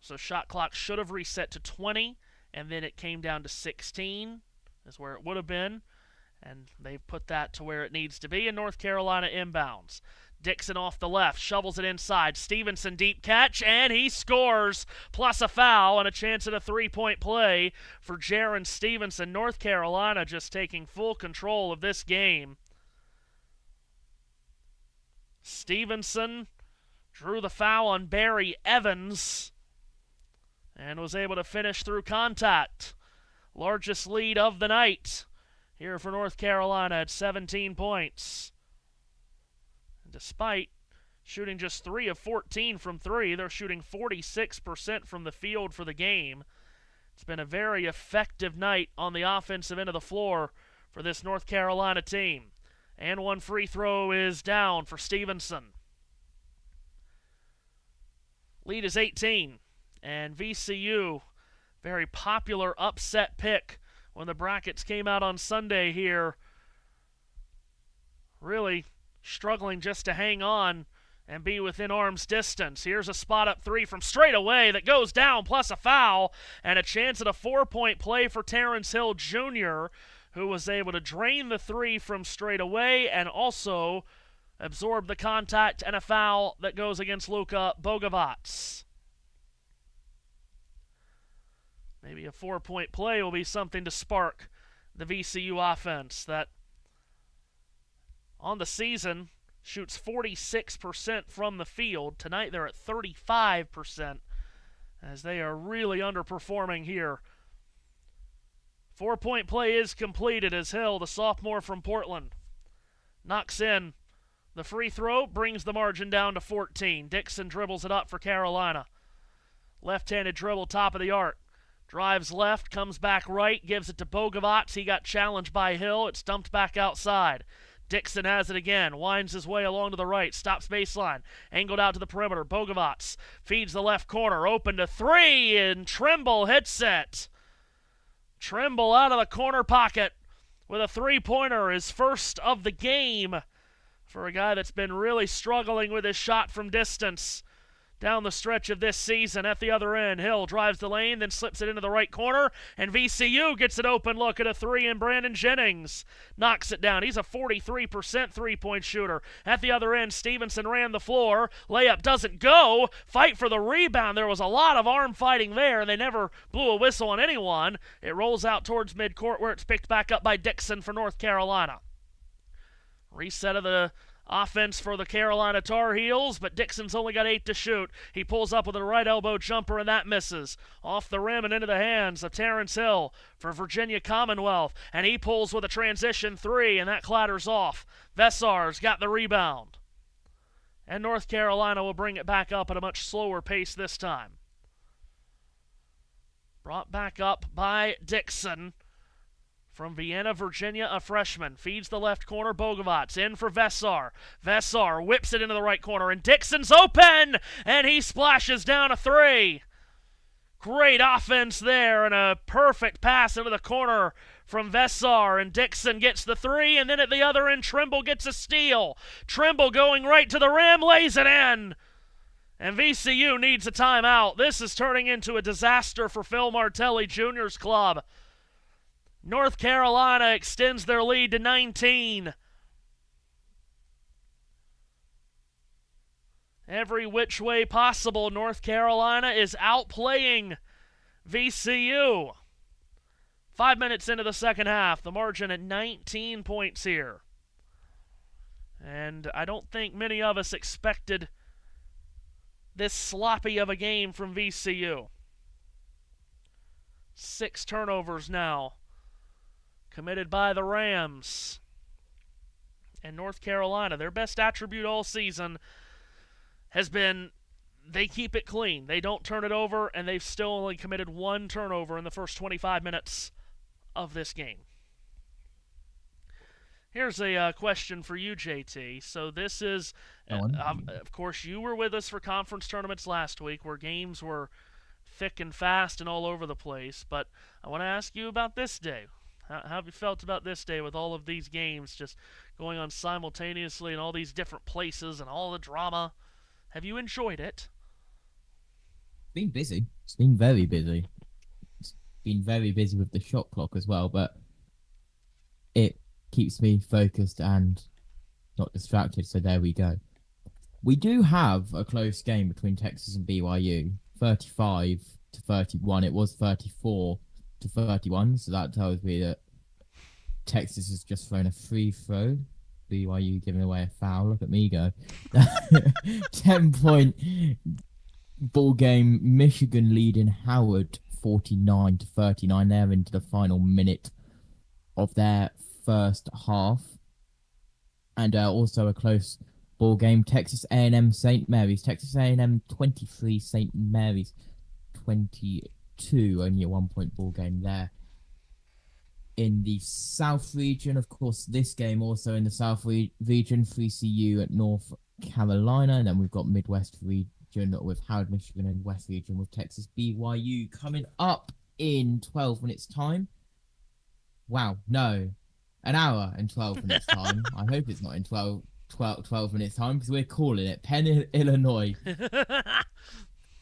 So shot clock should have reset to 20, and then it came down to 16 is where it would have been. And they've put that to where it needs to be, and North Carolina inbounds. Dixon off the left, shovels it inside. Stevenson deep catch, and he scores, plus a foul and a chance at a three-point play for Jaron Stevenson. North Carolina just taking full control of this game. Stevenson drew the foul on Barry Evans and was able to finish through contact. Largest lead of the night here for North Carolina at 17 points. Despite shooting just 3 of 14 from 3, they're shooting 46% from the field for the game. It's been a very effective night on the offensive end of the floor for this North Carolina team. And one free throw is down for Stevenson. Lead is 18. And VCU, very popular upset pick when the brackets came out on Sunday here. Really struggling just to hang on and be within arm's distance. Here's a spot-up three from straight away that goes down, plus a foul, and a chance at a 4-point play for Terrence Hill Jr., who was able to drain the three from straight away and also absorb the contact and a foul that goes against Luka Bogovac. Maybe a 4-point play will be something to spark the VCU offense that on the season shoots 46% from the field. Tonight they're at 35% as they are really underperforming here. 4-point play is completed as Hill, the sophomore from Portland, knocks in the free throw, brings the margin down to 14. Dixon dribbles it up for Carolina. Left-handed dribble, top of the arc. Drives left, comes back right, gives it to Bogovac. He got challenged by Hill. It's dumped back outside. Dixon has it again, winds his way along to the right, stops baseline, angled out to the perimeter. Bogovac feeds the left corner, open to three, and Trimble hits it. Trimble out of the corner pocket with a three-pointer, his first of the game for a guy that's been really struggling with his shot from distance down the stretch of this season. At the other end, Hill drives the lane, then slips it into the right corner, and VCU gets an open look at a three, and Brandon Jennings knocks it down. He's a 43% three-point shooter. At the other end, Stevenson ran the floor. Layup doesn't go. Fight for the rebound. There was a lot of arm fighting there, and they never blew a whistle on anyone. It rolls out towards midcourt where it's picked back up by Dixon for North Carolina. Reset of the offense for the Carolina Tar Heels, but Dixon's only got 8 to shoot. He pulls up with a right elbow jumper, and that misses. Off the rim and into the hands of Terrence Hill for Virginia Commonwealth, and he pulls with a transition three, and that clatters off. Vesar's got the rebound. And North Carolina will bring it back up at a much slower pace this time. Brought back up by Dixon. From Vienna, Virginia, a freshman. Feeds the left corner, Bogovac. In for Vesar. Vesar whips it into the right corner, and Dixon's open! And he splashes down a three. Great offense there, and a perfect pass into the corner from Vesar. And Dixon gets the three, and then at the other end, Trimble gets a steal. Trimble going right to the rim, lays it in. And VCU needs a timeout. This is turning into a disaster for Phil Martelli Jr.'s club. North Carolina extends their lead to 19. Every which way possible, North Carolina is outplaying VCU. 5 minutes into the second half, the margin at 19 points here. And I don't think many of us expected this sloppy of a game from VCU. 6 turnovers now committed by the Rams. And North Carolina, their best attribute all season has been they keep it clean. They don't turn it over, and they've still only committed 1 turnover in the first 25 minutes of this game. Here's a question for you, JT. So this is, of course, you were with us for conference tournaments last week where games were thick and fast and all over the place. But I want to ask you about this day. How have you felt about this day with all of these games just going on simultaneously in all these different places and all the drama? Have you enjoyed it? been busy. It's been very busy. It's been very busy with the shot clock as well, but it keeps me focused and not distracted. So there we go. We do have a close game between Texas and BYU, 35-31. It was 34-31, so that tells me that Texas has just thrown a free throw. BYU giving away a foul. Look at me go. 10-point ball game. Michigan leading Howard 49-39. They're into the final minute of their first half. And also a close ball game. Texas A&M St. Mary's. Texas A&M 23, St. Mary's 22. Only a 1-point ball game there. In the South region, of course, this game also in the South region, VCU at North Carolina. And then we've got Midwest region with Howard, Michigan, and West region with Texas BYU coming up in 12 minutes time. Wow, no. An hour and 12 minutes time. I hope it's not in 12 minutes time because we're calling it Penn, Illinois.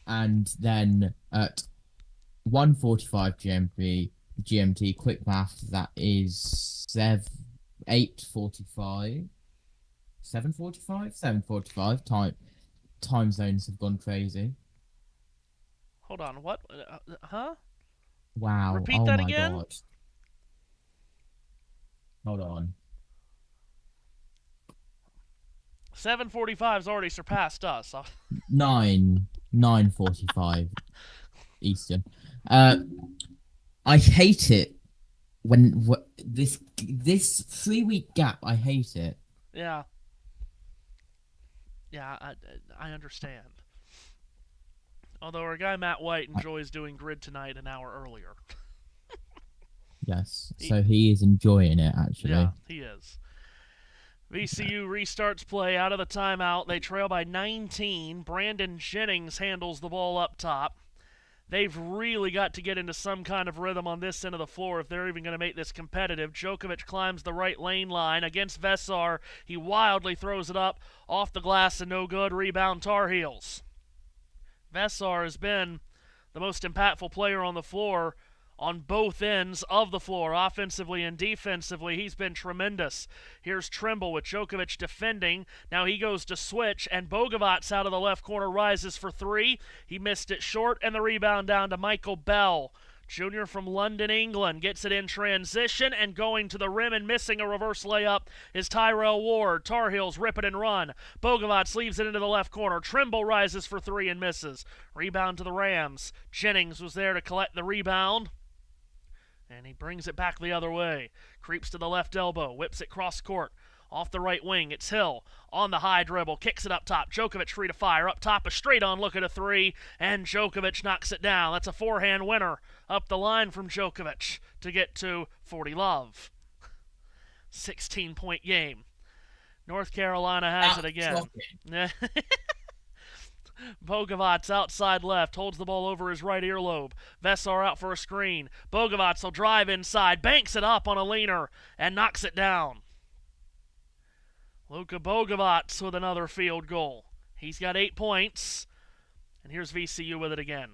And then at 1:45 GMT, quick math, that is 7:45. Time zones have gone crazy. Hold on, what? Huh? Wow. Repeat that my again? God. Hold on. 7:45's already surpassed us. 9:45 Eastern. I hate it when this 3-week gap. I hate it. Yeah. Yeah, I understand. Although our guy Matt White enjoys doing Grid Tonight an hour earlier. Yes, so he is enjoying it, actually. Yeah, he is. VCU restarts play out of the timeout. They trail by 19. Brandon Jennings handles the ball up top. They've really got to get into some kind of rhythm on this end of the floor if they're even going to make this competitive. Djokovic climbs the right lane line against Vesar. He wildly throws it up off the glass and no good. Rebound Tar Heels. Vesar has been the most impactful player on the floor on both ends of the floor, offensively and defensively. He's been tremendous. Here's Trimble with Djokovic defending. Now he goes to switch, and Bogovac out of the left corner rises for three. He missed it short, and the rebound down to Michael Bell. Junior from London, England, gets it in transition, and going to the rim and missing a reverse layup is Tyrell Ward. Tar Heels rip it and run. Bogovac leaves it into the left corner. Trimble rises for three and misses. Rebound to the Rams. Jennings was there to collect the rebound. And he brings it back the other way. Creeps to the left elbow. Whips it cross court. Off the right wing, it's Hill. On the high dribble. Kicks it up top. Djokovic free to fire. Up top, a straight on look at a three. And Djokovic knocks it down. That's a forehand winner. Up the line from Djokovic to get to 40 love. 16-point game. North Carolina has it again. Bogovac outside left, holds the ball over his right earlobe. Vesar out for a screen. Bogovac will drive inside, banks it up on a leaner, and knocks it down. Luka Bogovac with another field goal. He's got 8 points, and here's VCU with it again.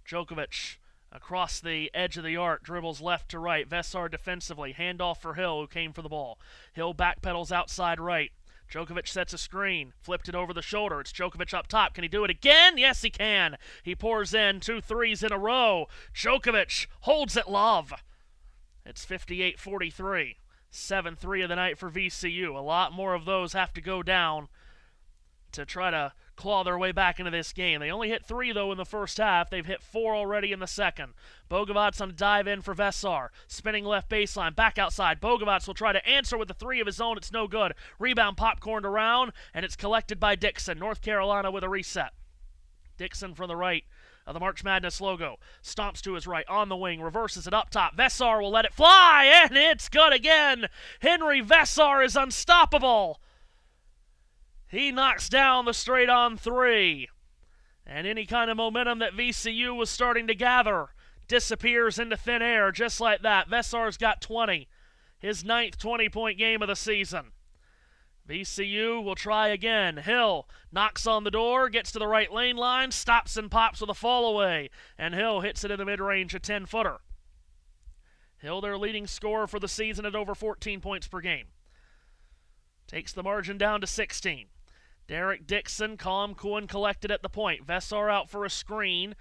Djokovic across the edge of the arc, dribbles left to right. Vesar defensively, handoff for Hill, who came for the ball. Hill backpedals outside right. Djokovic sets a screen, flipped it over the shoulder. It's Djokovic up top. Can he do it again? Yes, he can. He pours in 2 threes in a row. Djokovic holds it love. It's 58-43. 7-3 of the night for VCU. A lot more of those have to go down to try to claw their way back into this game. They only hit 3, though, in the first half. They've hit 4 already in the second. Bogovac on a dive in for Vesar. Spinning left baseline, back outside. Bogovac will try to answer with a 3 of his own. It's no good. Rebound popcorned around, and it's collected by Dixon. North Carolina with a reset. Dixon from the right of the March Madness logo. Stomps to his right, on the wing, reverses it up top. Vesar will let it fly, and it's good again. Henry Vesar is unstoppable. He knocks down the straight-on 3. And any kind of momentum that VCU was starting to gather disappears into thin air just like that. Vesar's got 20. His 9th 20-point game of the season. VCU will try again. Hill knocks on the door, gets to the right lane line, stops and pops with a fall away, and Hill hits it in the mid-range, a 10-footer. Hill, their leading scorer for the season at over 14 points per game. Takes the margin down to 16. Derek Dixon, calm, cool, and collected at the point. Vessar out for a screen.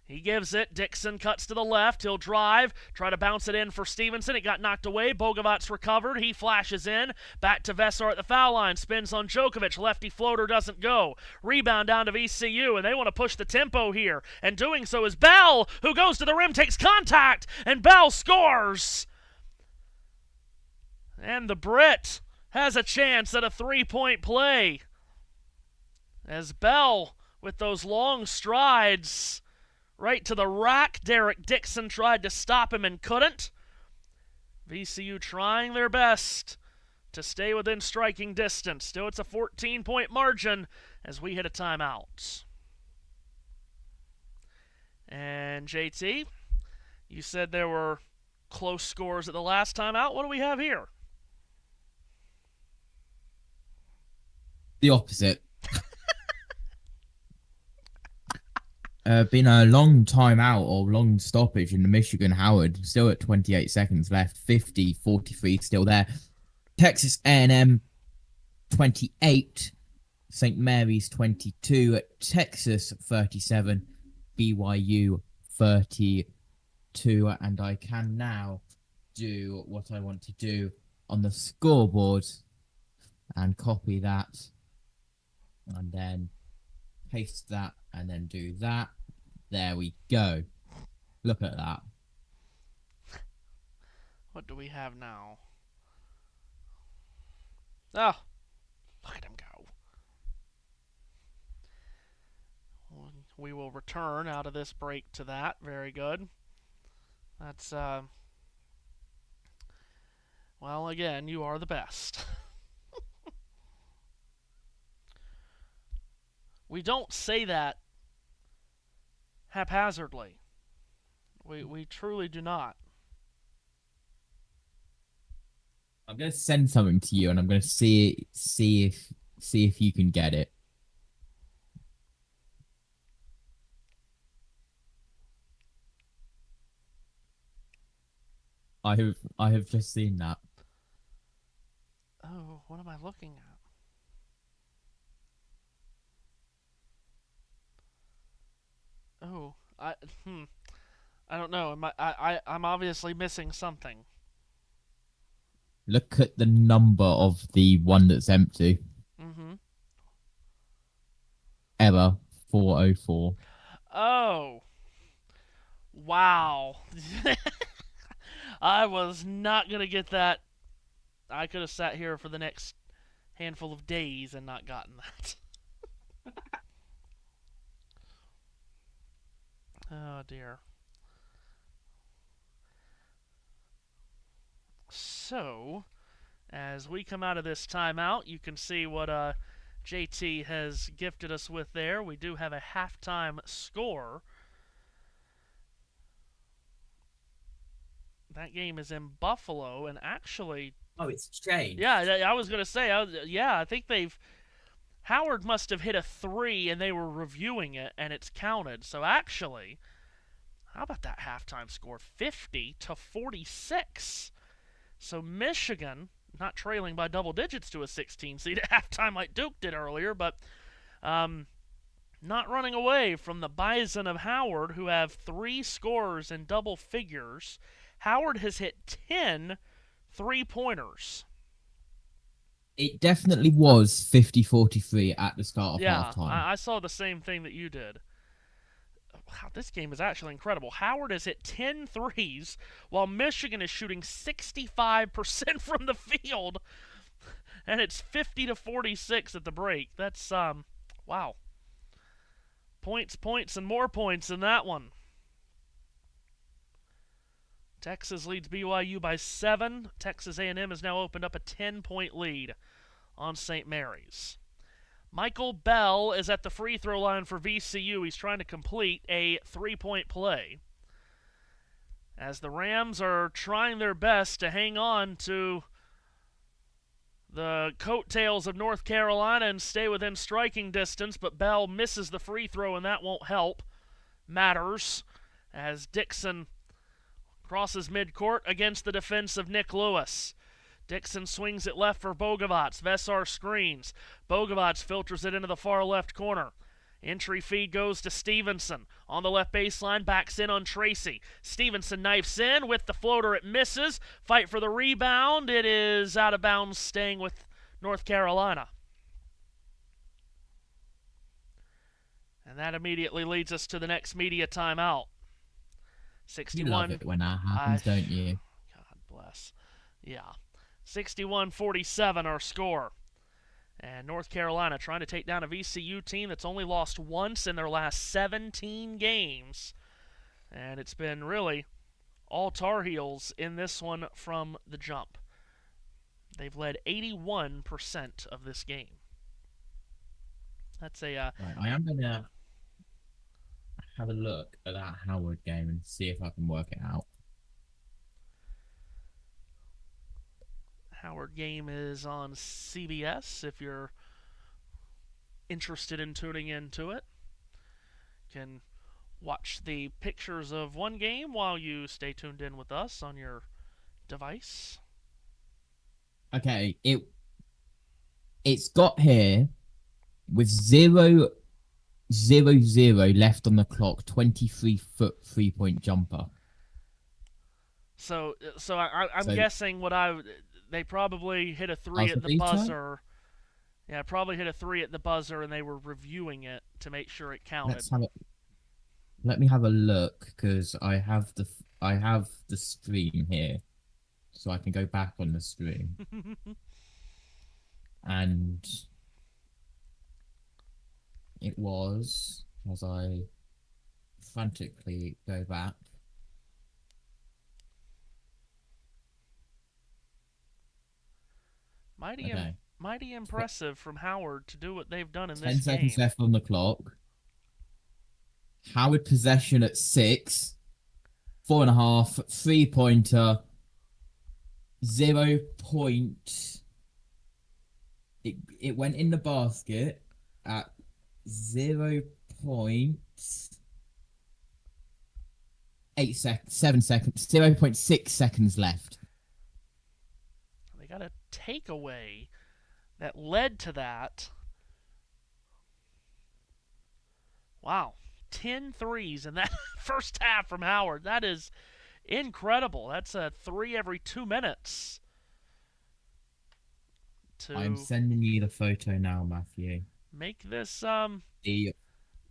He gives it. Dixon cuts to the left. He'll drive. Try to bounce it in for Stevenson. It got knocked away. Bogovat's recovered. He flashes in. Back to Vessar at the foul line. Spins on Djokovic. Lefty floater doesn't go. Rebound down to VCU, and they want to push the tempo here. And doing so is Bell, who goes to the rim, takes contact, and Bell scores. And the Brit has a chance at a three-point play. As Bell, with those long strides, right to the rack. Derek Dixon tried to stop him and couldn't. VCU trying their best to stay within striking distance. Still, it's a 14-point margin as we hit a timeout. And JT, you said there were close scores at the last timeout. What do we have here? The opposite. Been a long time out or long stoppage in the Michigan Howard. Still at 28 seconds left. 50-43 still there. Texas A&M 28. St. Mary's 22. Texas 37. BYU 32. And I can now do what I want to do on the scoreboard and copy that and then paste that and then do that. There we go. Look at that. What do we have now? Oh, look at him go. We will return out of this break to that. Very good. That's, well, again, you are the best. We don't say that haphazardly. We truly do not. I'm gonna send something to you, and I'm gonna see if you can get it. I have just seen that. Oh, what am I looking at? Oh, I don't know. I'm obviously missing something. Look at the number of the one that's empty. Mm-hmm. Error 404. Oh. Wow. I was not going to get that. I could have sat here for the next handful of days and not gotten that. Oh, dear. So, as we come out of this timeout, you can see what JT has gifted us with there. We do have a halftime score. That game is in Buffalo, and actually... Oh, it's changed. Yeah, I was going to say, I think they've... Howard must have hit a 3, and they were reviewing it, and it's counted. So actually, how about that halftime score? 50-46. So Michigan, not trailing by double digits to a 16 seed at halftime like Duke did earlier, but not running away from the Bison of Howard, who have 3 scorers in double figures. Howard has hit 10 3-pointers. It definitely was 50-43 at the start of halftime. Yeah, I saw the same thing that you did. Wow, this game is actually incredible. Howard has hit 10 threes, while Michigan is shooting 65% from the field, and it's 50-46 at the break. That's, wow. Points, and more points in that one. Texas leads BYU by 7. Texas A&M has now opened up a 10-point lead on St. Mary's. Michael Bell is at the free throw line for VCU. He's trying to complete a 3-point play, as the Rams are trying their best to hang on to the coattails of North Carolina and stay within striking distance, but Bell misses the free throw, and that won't help matters as Dixon crosses midcourt against the defense of Nick Lewis. Dixon swings it left for Bogovac. Vesar screens. Bogovac filters it into the far left corner. Entry feed goes to Stevenson. On the left baseline, backs in on Tracy. Stevenson knifes in with the floater. It misses. Fight for the rebound. It is out of bounds, staying with North Carolina. And that immediately leads us to the next media timeout. 61. You love it when that happens, don't you? God bless. Yeah. 61-47 our score. And North Carolina trying to take down a VCU team that's only lost once in their last 17 games. And it's been really all Tar Heels in this one from the jump. They've led 81% of this game. That's a... Right, I am going to have a look at that Howard game and see if I can work it out. Howard game is on CBS if you're interested in tuning into it. You can watch the pictures of one game while you stay tuned in with us on your device. Okay, it's got here with 0-0-0 left on the clock, 23-foot 3-point jumper. So I'm guessing they probably hit a 3 at the buzzer. Yeah, probably hit a 3 at the buzzer, and they were reviewing it to make sure it counted. Let me have a look, because I have the stream here, so I can go back on the stream. And it was, as I frantically go back, Mighty impressive from Howard to do what they've done in this 10 game. seconds left on the clock. Howard possession at 6. 4.5. 3-pointer. 0 point. It went in the basket at 0.8 seconds. 7 seconds. 0.6 seconds left. They got a takeaway that led to that. Wow. 10 threes in that first half from Howard. That is incredible. That's a 3 every 2 minutes. I'm sending you the photo now, Matthew. Make this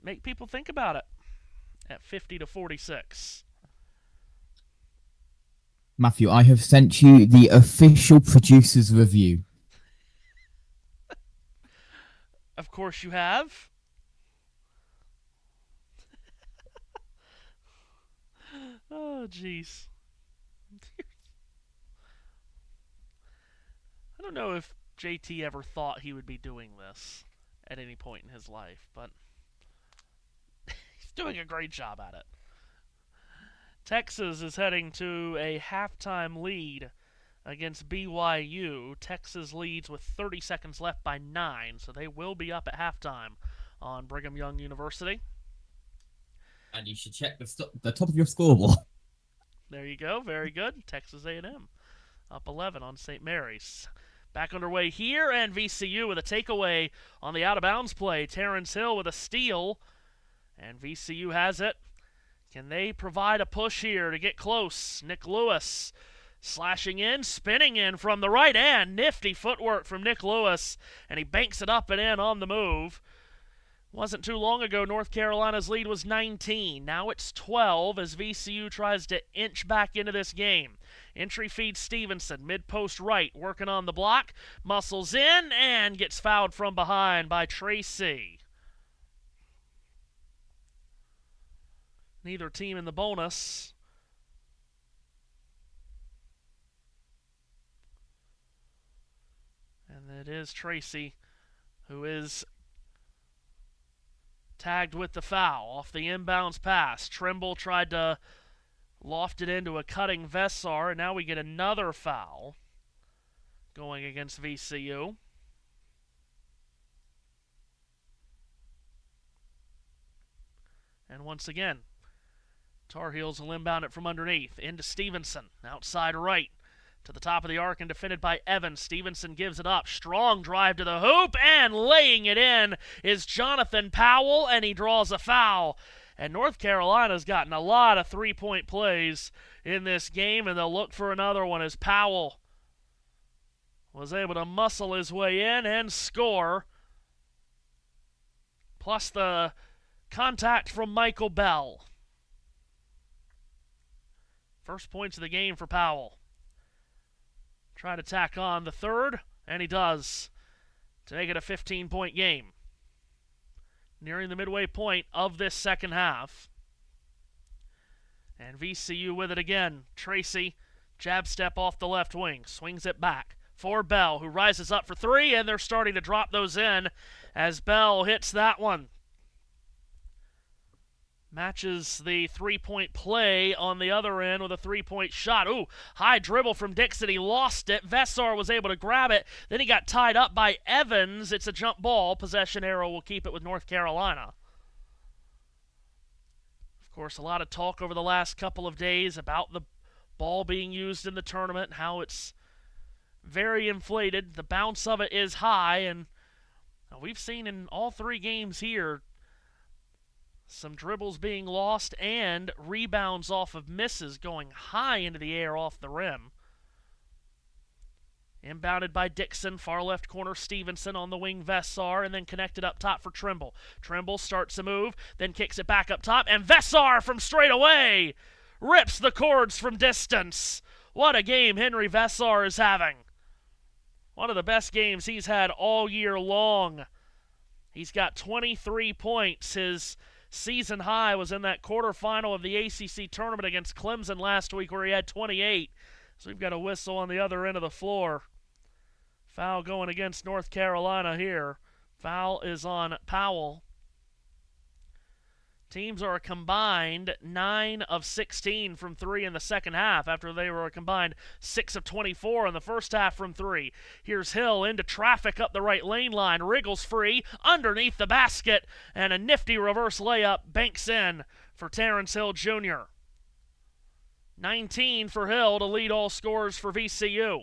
make people think about it at 50-46. Matthew, I have sent you the official producer's review. Of course you have. Oh, jeez. I don't know if JT ever thought he would be doing this at any point in his life, but he's doing a great job at it. Texas is heading to a halftime lead against BYU. Texas leads with 30 seconds left by 9, so they will be up at halftime on Brigham Young University. And you should check the top of your scoreboard. There you go. Very good. Texas A&M up 11 on St. Mary's. Back underway here, and VCU with a takeaway on the out-of-bounds play. Terrence Hill with a steal, and VCU has it. Can they provide a push here to get close? Nick Lewis slashing in, spinning in from the right end. Nifty footwork from Nick Lewis, and he banks it up and in on the move. Wasn't too long ago, North Carolina's lead was 19. Now it's 12 as VCU tries to inch back into this game. Entry feed Stevenson, mid-post right, working on the block. Muscles in and gets fouled from behind by Tracy. Neither team in the bonus. And it is Tracy who is tagged with the foul off the inbounds pass. Trimble tried to loft it into a cutting Vesar, and now we get another foul going against VCU. And once again, Tar Heels will inbound it from underneath. Into Stevenson, outside right. To the top of the arc and defended by Evans. Stevenson gives it up. Strong drive to the hoop, and laying it in is Jonathan Powell, and he draws a foul. And North Carolina's gotten a lot of three-point plays in this game, and they'll look for another one as Powell was able to muscle his way in and score. Plus the contact from Michael Bell. First points of the game for Powell. Try to tack on the third, and he does, to make it a 15-point game. Nearing the midway point of this second half. And VCU with it again. Tracy, jab step off the left wing, swings it back for Bell, who rises up for three, and they're starting to drop those in as Bell hits that one. Matches the three-point play on the other end with a three-point shot. Ooh, high dribble from Dixon. He lost it. Vessar was able to grab it. Then he got tied up by Evans. It's a jump ball. Possession arrow will keep it with North Carolina. Of course, a lot of talk over the last couple of days about the ball being used in the tournament, how it's very inflated. The bounce of it is high, and we've seen in all three games here some dribbles being lost and rebounds off of misses going high into the air off the rim. Inbounded by Dixon, far left corner Stevenson on the wing Vessar, and then connected up top for Trimble. Trimble starts a move, then kicks it back up top, and Vessar from straight away rips the cords from distance. What a game Henry Vessar is having. One of the best games he's had all year long. He's got 23 points. His season high was in that quarterfinal of the ACC tournament against Clemson last week where he had 28. So we've got a whistle on the other end of the floor. Foul going against North Carolina here. Foul is on Powell. Teams are a combined 9 of 16 from 3 in the second half after they were a combined 6 of 24 in the first half from 3. Here's Hill into traffic up the right lane line. Wriggles free underneath the basket, and a nifty reverse layup banks in for Terrence Hill Jr. 19 for Hill to lead all scorers for VCU.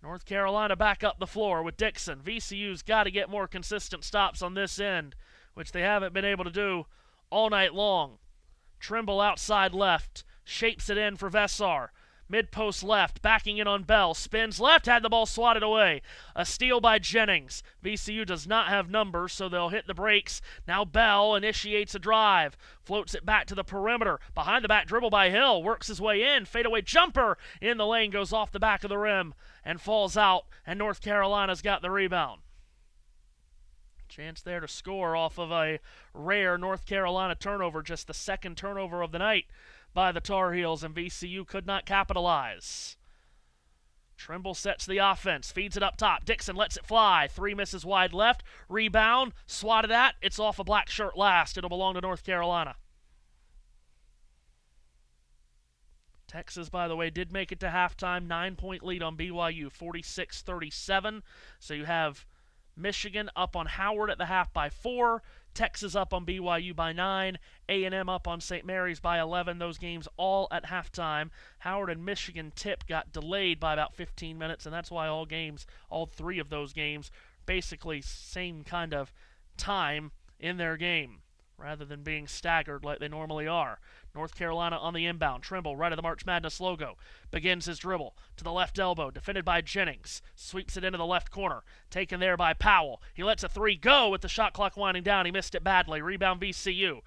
North Carolina back up the floor with Dixon. VCU's got to get more consistent stops on this end, which they haven't been able to do all night long. Trimble outside left, shapes it in for Vessar. Mid-post left, backing in on Bell. Spins left, had the ball swatted away. A steal by Jennings. VCU does not have numbers, so they'll hit the brakes. Now Bell initiates a drive. Floats it back to the perimeter. Behind the back dribble by Hill. Works his way in. Fadeaway jumper in the lane. Goes off the back of the rim and falls out. And North Carolina's got the rebound. Chance there to score off of a rare North Carolina turnover. Just the second turnover of the night by the Tar Heels, and VCU could not capitalize. Trimble sets the offense, feeds it up top. Dixon lets it fly. 3 misses wide left. Rebound, swatted at. It's off a black shirt last. It'll belong to North Carolina. Texas, by the way, did make it to halftime. 9-point lead on BYU, 46-37. So you have Michigan up on Howard at the half by 4. Texas up on BYU by 9. A&M up on St. Mary's by 11. Those games all at halftime. Howard and Michigan tip got delayed by about 15 minutes, and that's why all 3 of those games, basically same kind of time in their game, rather than being staggered like they normally are. North Carolina on the inbound. Trimble, right of the March Madness logo, begins his dribble to the left elbow, defended by Jennings. Sweeps it into the left corner, taken there by Powell. He lets a 3 go with the shot clock winding down. He missed it badly. Rebound VCU.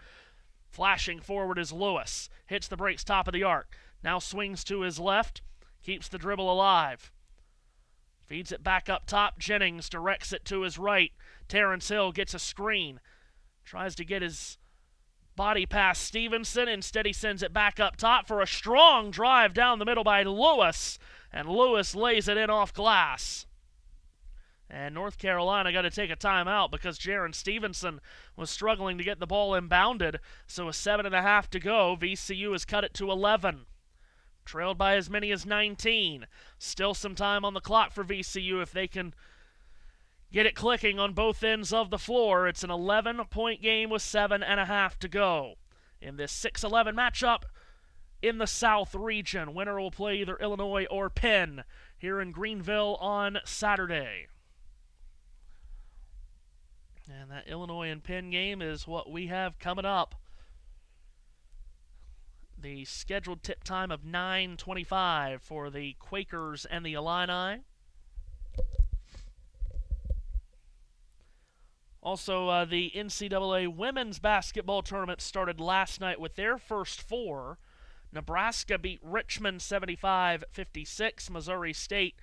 Flashing forward is Lewis. Hits the brakes top of the arc. Now swings to his left. Keeps the dribble alive. Feeds it back up top. Jennings directs it to his right. Terrence Hill gets a screen. Tries to get his body past Stevenson. Instead, he sends it back up top for a strong drive down the middle by Lewis. And Lewis lays it in off glass. And North Carolina got to take a timeout because Jaron Stevenson was struggling to get the ball inbounded. So with 7.5 to go, VCU has cut it to 11. trailed by as many as 19. Still some time on the clock for VCU if they can get it clicking on both ends of the floor. It's an 11-point game with 7.5 to go. In this 6-11 matchup in the South region, winner will play either Illinois or Penn here in Greenville on Saturday. And that Illinois and Penn game is what we have coming up. The scheduled tip time of 9:25 for the Quakers and the Illini. Also, the NCAA women's basketball tournament started last night with their first four. Nebraska beat Richmond 75-56. Missouri State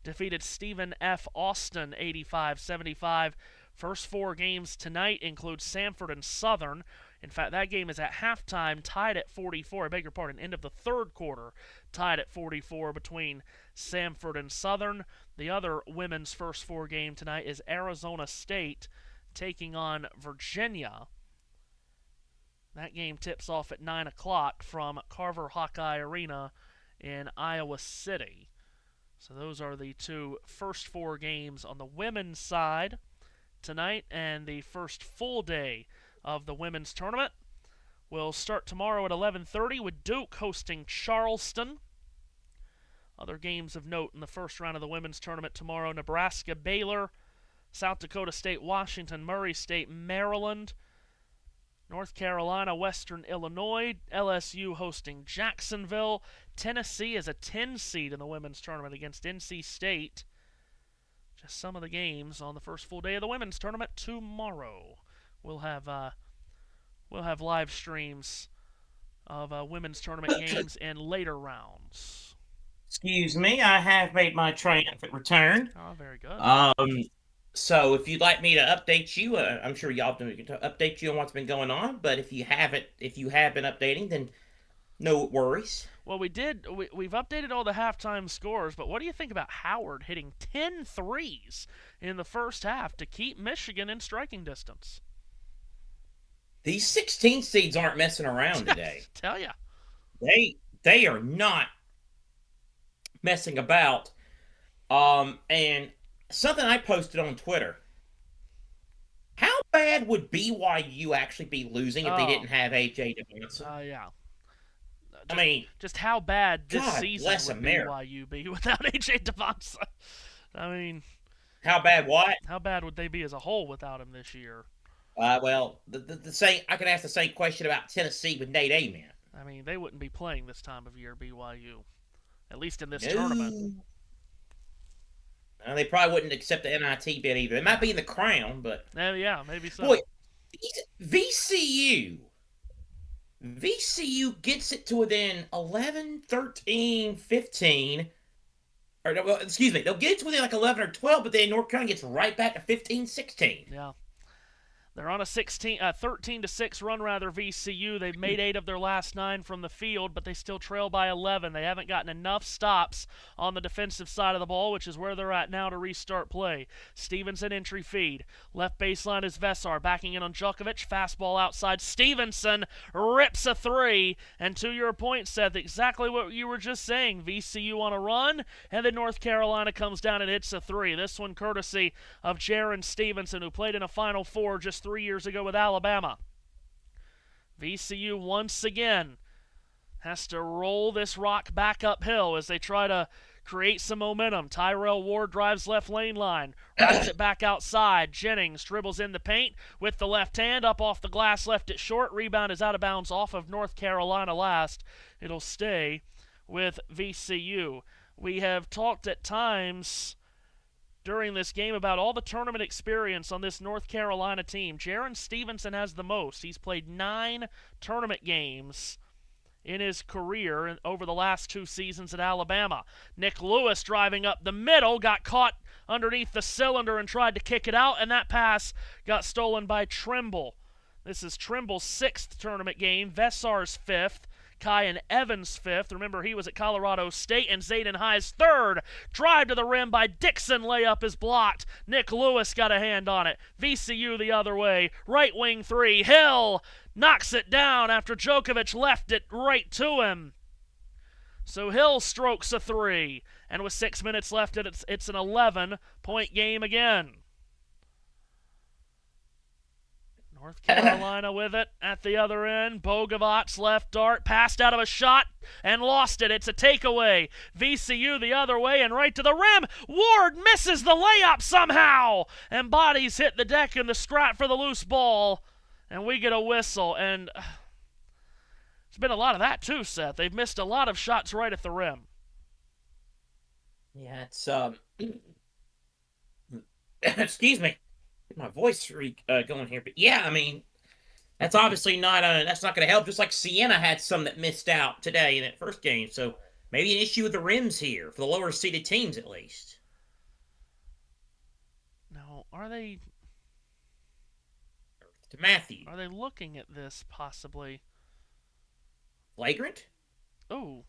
defeated Stephen F. Austin 85-75. First four games tonight include Samford and Southern. In fact, that game is at halftime, tied at 44. I beg your pardon, end of the third quarter, tied at 44 between Samford and Southern. The other women's first four game tonight is Arizona State taking on Virginia. That game tips off at 9 o'clock from Carver Hawkeye Arena in Iowa City. So those are the two first four games on the women's side tonight, and the first full day of the women's tournament will start tomorrow at 11:30 with Duke hosting Charleston. Other games of note in the first round of the women's tournament tomorrow: Nebraska, Baylor, South Dakota State, Washington, Murray State, Maryland, North Carolina, Western Illinois, LSU hosting Jacksonville. Tennessee is a 10 seed in the women's tournament against NC State. Just some of the games on the first full day of the women's tournament tomorrow. We'll have live streams of women's tournament games in later rounds. Excuse me, I have made my triumphant return. Oh, very good. So if you'd like me to update you, I'm sure y'all do to update you on what's been going on. But if you have been updating, then no worries. Well, we've updated all the halftime scores, but what do you think about Howard hitting 10 threes in the first half to keep Michigan in striking distance? These 16 seeds aren't messing around today. Tell ya. They are not messing about. And something I posted on Twitter. How bad would BYU actually be losing if they didn't have A.J. DeVonson? Yeah. Just how bad this season would BYU be without A.J. DeVonson? I mean, how bad what? How bad would they be as a whole without him this year? Well, the same. I could ask the same question about Tennessee with Nate Amen. I mean, they wouldn't be playing this time of year, BYU, at least in this tournament. They probably wouldn't accept the NIT bid either. They might be in the crown, but yeah, maybe so. Boy, VCU gets it to within 11, 13, 15. Or, well, excuse me, they'll get it to within like 11 or 12, but then North Carolina gets right back to 15, 16. Yeah. They're on a 13-6 run, VCU. They've made 8 of their last 9 from the field, but they still trail by 11. They haven't gotten enough stops on the defensive side of the ball, which is where they're at now to restart play. Stevenson entry feed. Left baseline is Vesar, backing in on Djokovic. Fastball outside. Stevenson rips a 3. And to your point, Seth, exactly what you were just saying. VCU on a run, and then North Carolina comes down and hits a 3. This one courtesy of Jaron Stevenson, who played in a Final Four just 3 years ago with Alabama. VCU once again has to roll this rock back uphill as they try to create some momentum. Tyrell Ward drives left lane line, wraps it back outside. Jennings dribbles in the paint with the left hand, up off the glass, left it short. Rebound is out of bounds off of North Carolina last. It'll stay with VCU. We have talked at times during this game about all the tournament experience on this North Carolina team. Jaron Stevenson has the most. He's played 9 tournament games in his career over the last 2 seasons at Alabama. Nick Lewis driving up the middle, got caught underneath the cylinder and tried to kick it out, and that pass got stolen by Trimble. This is Trimble's 6th tournament game, Vesar's 5th. Kyan Evans' 5th. Remember, he was at Colorado State. And Zayden High's 3rd. Drive to the rim by Dixon. Layup is blocked. Nick Lewis got a hand on it. VCU the other way. Right wing 3. Hill knocks it down after Djokovic left it right to him. So Hill strokes a 3, and with 6 minutes left, it's an 11-point game again. North Carolina with it at the other end. Bogovats left dart, passed out of a shot and lost it. It's a takeaway. VCU the other way and right to the rim. Ward misses the layup somehow, and bodies hit the deck in the scrap for the loose ball, and we get a whistle. And it's been a lot of that too, Seth. They've missed a lot of shots right at the rim. Yeah, it's excuse me. Get my voice going here, but yeah, I mean, that's obviously not that's not going to help. Just like Siena had some that missed out today in that first game, so maybe an issue with the rims here for the lower seeded teams at least. Now, are they? To Matthew, Are they looking at this possibly? Flagrant? Oh,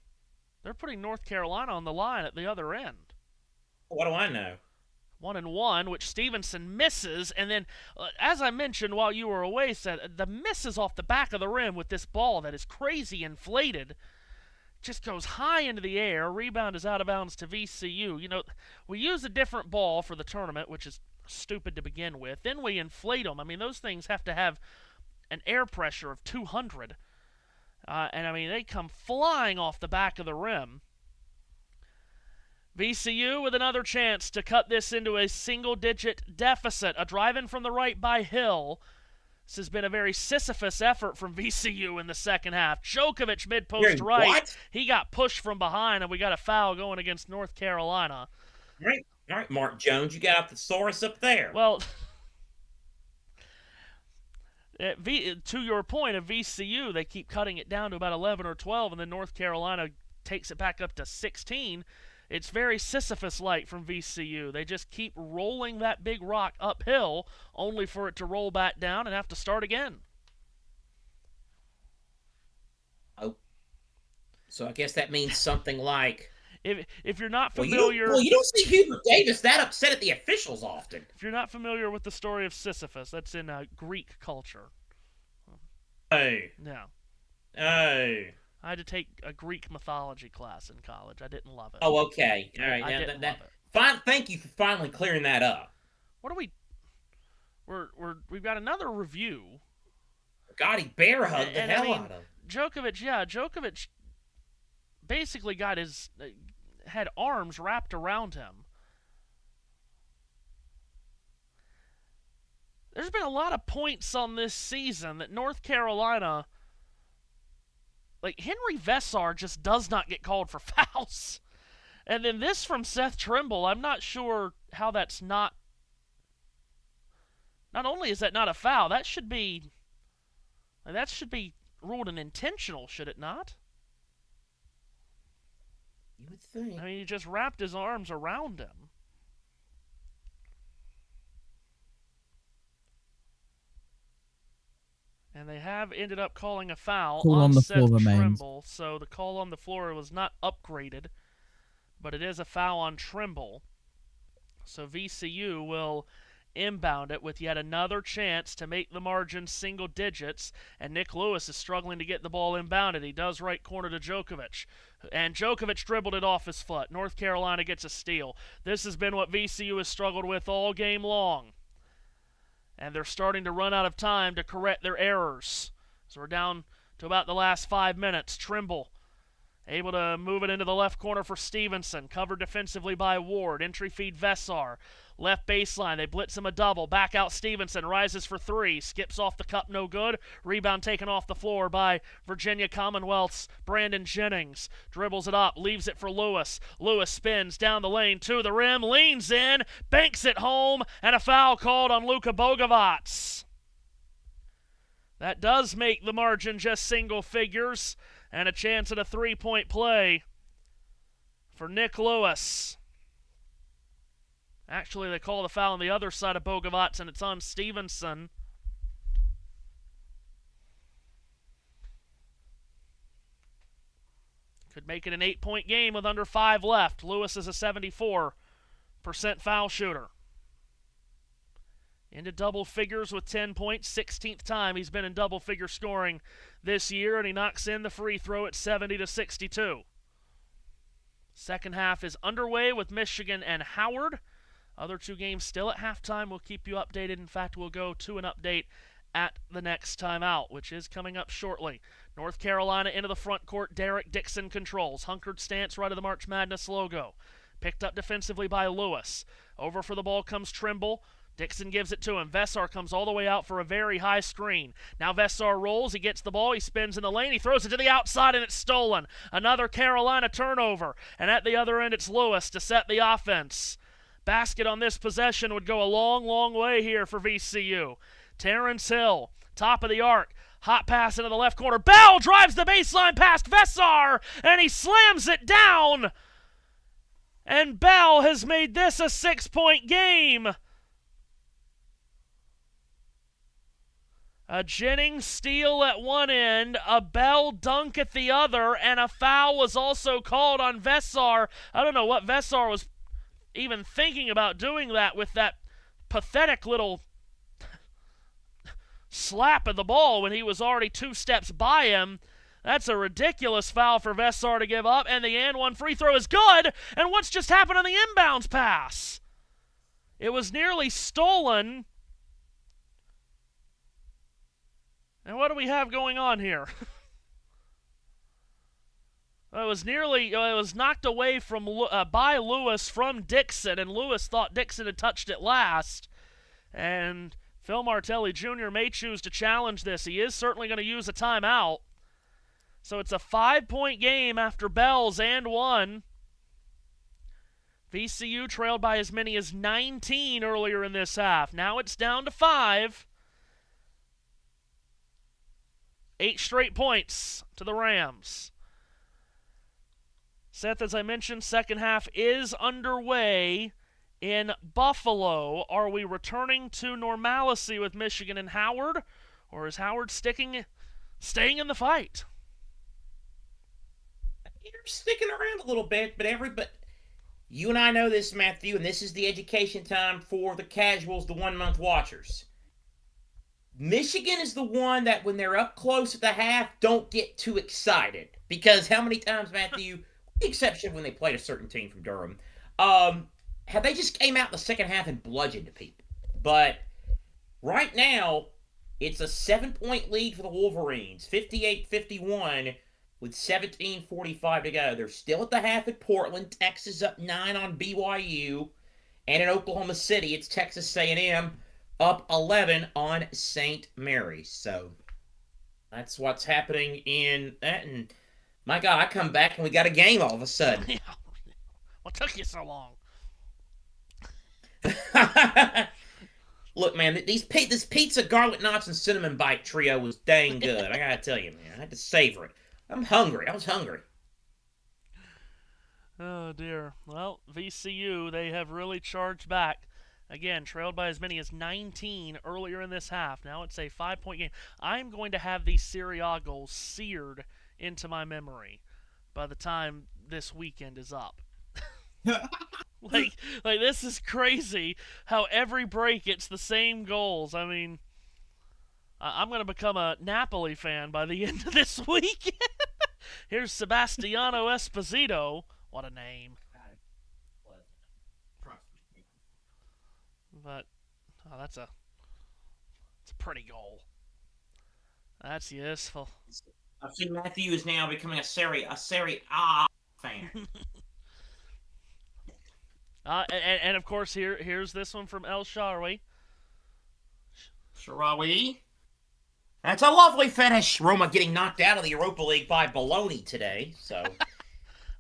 they're putting North Carolina on the line at the other end. What do I know? 1-1, which Stevenson misses, and then, as I mentioned while you were away, Seth, the misses off the back of the rim with this ball that is crazy inflated, just goes high into the air. Rebound is out of bounds to VCU. You know, we use a different ball for the tournament, which is stupid to begin with. Then we inflate them. I mean, those things have to have an air pressure of 200. And, I mean, they come flying off the back of the rim. VCU with another chance to cut this into a single-digit deficit. A drive-in from the right by Hill. This has been a very Sisyphus effort from VCU in the second half. Djokovic mid-post right. What? He got pushed from behind, and we got a foul going against North Carolina. All right, Mark Jones, you got a thesaurus up there. Well, to your point of VCU, they keep cutting it down to about 11 or 12, and then North Carolina takes it back up to 16. It's very Sisyphus-like from VCU. They just keep rolling that big rock uphill, only for it to roll back down and have to start again. Oh, so I guess that means something like... If you're not familiar... Well, you don't see Hubert Davis that upset at the officials often. If you're not familiar with the story of Sisyphus, that's in Greek culture. Hey. Yeah. Hey. I had to take a Greek mythology class in college. I didn't love it. Oh, okay. All right. I Now, didn't love it. Fine. Thank you for finally clearing that up. What are we... We've got another review. God, he bear hugged the hell out of him. Djokovic basically got had arms wrapped around him. There's been a lot of points on this season that North Carolina, like Henry Vessar, just does not get called for fouls. And then this from Seth Trimble, I'm not sure how that's not only is that not a foul, that should be ruled an intentional, should it not? You would think. I mean, he just wrapped his arms around him. And they have ended up calling a foul on Seth Trimble. So the call on the floor was not upgraded, but it is a foul on Trimble. So VCU will inbound it with yet another chance to make the margin single digits, and Nick Lewis is struggling to get the ball inbounded. He does right corner to Djokovic, and Djokovic dribbled it off his foot. North Carolina gets a steal. This has been what VCU has struggled with all game long, and they're starting to run out of time to correct their errors. So we're down to about the last 5 minutes. Trimble able to move it into the left corner for Stevenson. Covered defensively by Ward. Entry feed Vessar. Left baseline. They blitz him a double. Back out Stevenson. Rises for three. Skips off the cup. No good. Rebound taken off the floor by Virginia Commonwealth's Brandon Jennings. Dribbles it up. Leaves it for Lewis. Lewis spins down the lane to the rim. Leans in. Banks it home. And a foul called on Luka Bogovats. That does make the margin just single figures. And a chance at a three-point play for Nick Lewis. Actually, they call the foul on the other side of Bogovats, and it's on Stevenson. Could make it an 8-point game with under 5 left. Lewis is a 74% foul shooter. Into double figures with 10 points. 16th time he's been in double-figure scoring this year, and he knocks in the free throw at 70-62. Second half is underway with Michigan and Howard. Other two games still at halftime. We'll keep you updated. In fact, we'll go to an update at the next timeout, which is coming up shortly. North Carolina into the front court. Derek Dixon controls. Hunkered stance right of the March Madness logo. Picked up defensively by Lewis. Over for the ball comes Trimble. Dixon gives it to him. Vessar comes all the way out for a very high screen. Now Vessar rolls. He gets the ball. He spins in the lane. He throws it to the outside, and it's stolen. Another Carolina turnover. And at the other end, it's Lewis to set the offense. Basket on this possession would go a long, long way here for VCU. Terrence Hill, top of the arc. Hot pass into the left corner. Bell drives the baseline past Vessar, and he slams it down. And Bell has made this a 6-point game. A Jennings steal at one end, a Bell dunk at the other, and a foul was also called on Vessar. I don't know what Vessar was even thinking about doing that with that pathetic little slap of the ball when he was already 2 steps by him. That's a ridiculous foul for Vessar to give up, and the and one free throw is good. And what's just happened on the inbounds pass? It was nearly stolen. And what do we have going on here? It was knocked away from by Lewis from Dixon, and Lewis thought Dixon had touched it last. And Phil Martelli Jr. may choose to challenge this. He is certainly going to use a timeout. So it's a 5-point game after Bell's and one. VCU trailed by as many as 19 earlier in this half. Now it's down to 5. 8 straight points to the Rams. Seth, as I mentioned, second half is underway in Buffalo. Are we returning to normalcy with Michigan and Howard, or is Howard staying in the fight? You're sticking around a little bit, but you and I know this, Matthew, and this is the education time for the casuals, the 1-month watchers. Michigan is the one that when they're up close at the half, don't get too excited. Because how many times, Matthew, with the exception of when they played a certain team from Durham, have they just came out in the second half and bludgeoned people? But right now, it's a 7-point lead for the Wolverines, 58-51 with 17:45 to go. They're still at the half at Portland. Texas up 9 on BYU. And in Oklahoma City, it's Texas A&M up 11 on St. Mary's. So that's what's happening in that. And my God, I come back and we got a game all of a sudden. Yeah. What took you so long? Look, man, this pizza, garlic knots, and cinnamon bite trio was dang good. I gotta tell you, man. I had to savor it. I'm hungry. I was hungry. Oh, dear. Well, VCU, they have really charged back. Again, trailed by as many as 19 earlier in this half. Now it's a 5-point game. I'm going to have these Serie A goals seared into my memory by the time this weekend is up. like this is crazy how every break it's the same goals. I mean, I'm going to become a Napoli fan by the end of this weekend. Here's Sebastiano Esposito. What a name. But that's a pretty goal. That's useful. I see Matthew is now becoming a Serie A fan. And of course here's this one from El Shaarawy. Shaarawy. That's a lovely finish. Roma getting knocked out of the Europa League by Bologna today. So,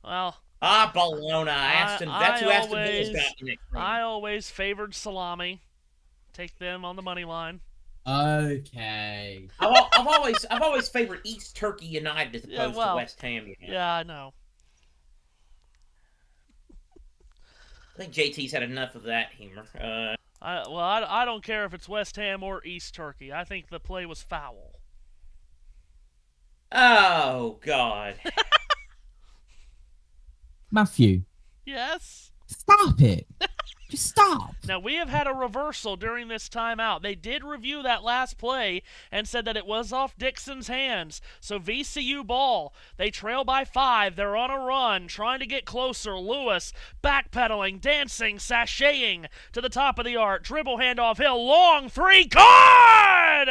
well. Bologna. That's who Aston Villa's got next. I always favored Salami. Take them on the money line. Okay. I've always favored East Turkey United as opposed to West Ham United. Yeah, I know. I think JT's had enough of that humor. I don't care if it's West Ham or East Turkey. I think the play was foul. Oh, God. Matthew. Yes? Stop it. Just stop. Now, we have had a reversal during this timeout. They did review that last play and said that it was off Dixon's hands. So VCU ball. They trail by 5. They're on a run, trying to get closer. Lewis backpedaling, dancing, sashaying to the top of the arc. Dribble handoff Hill. Long three. Good!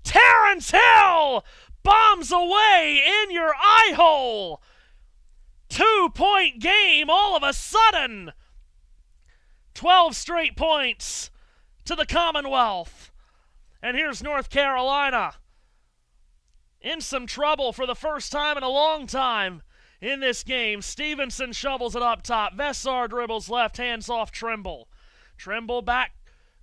Terrence Hill bombs away in your eye hole. 2-point game all of a sudden. 12 straight points to the Commonwealth. And here's North Carolina in some trouble for the first time in a long time in this game. Stevenson shovels it up top. Vessar dribbles left, hands off Trimble. Trimble back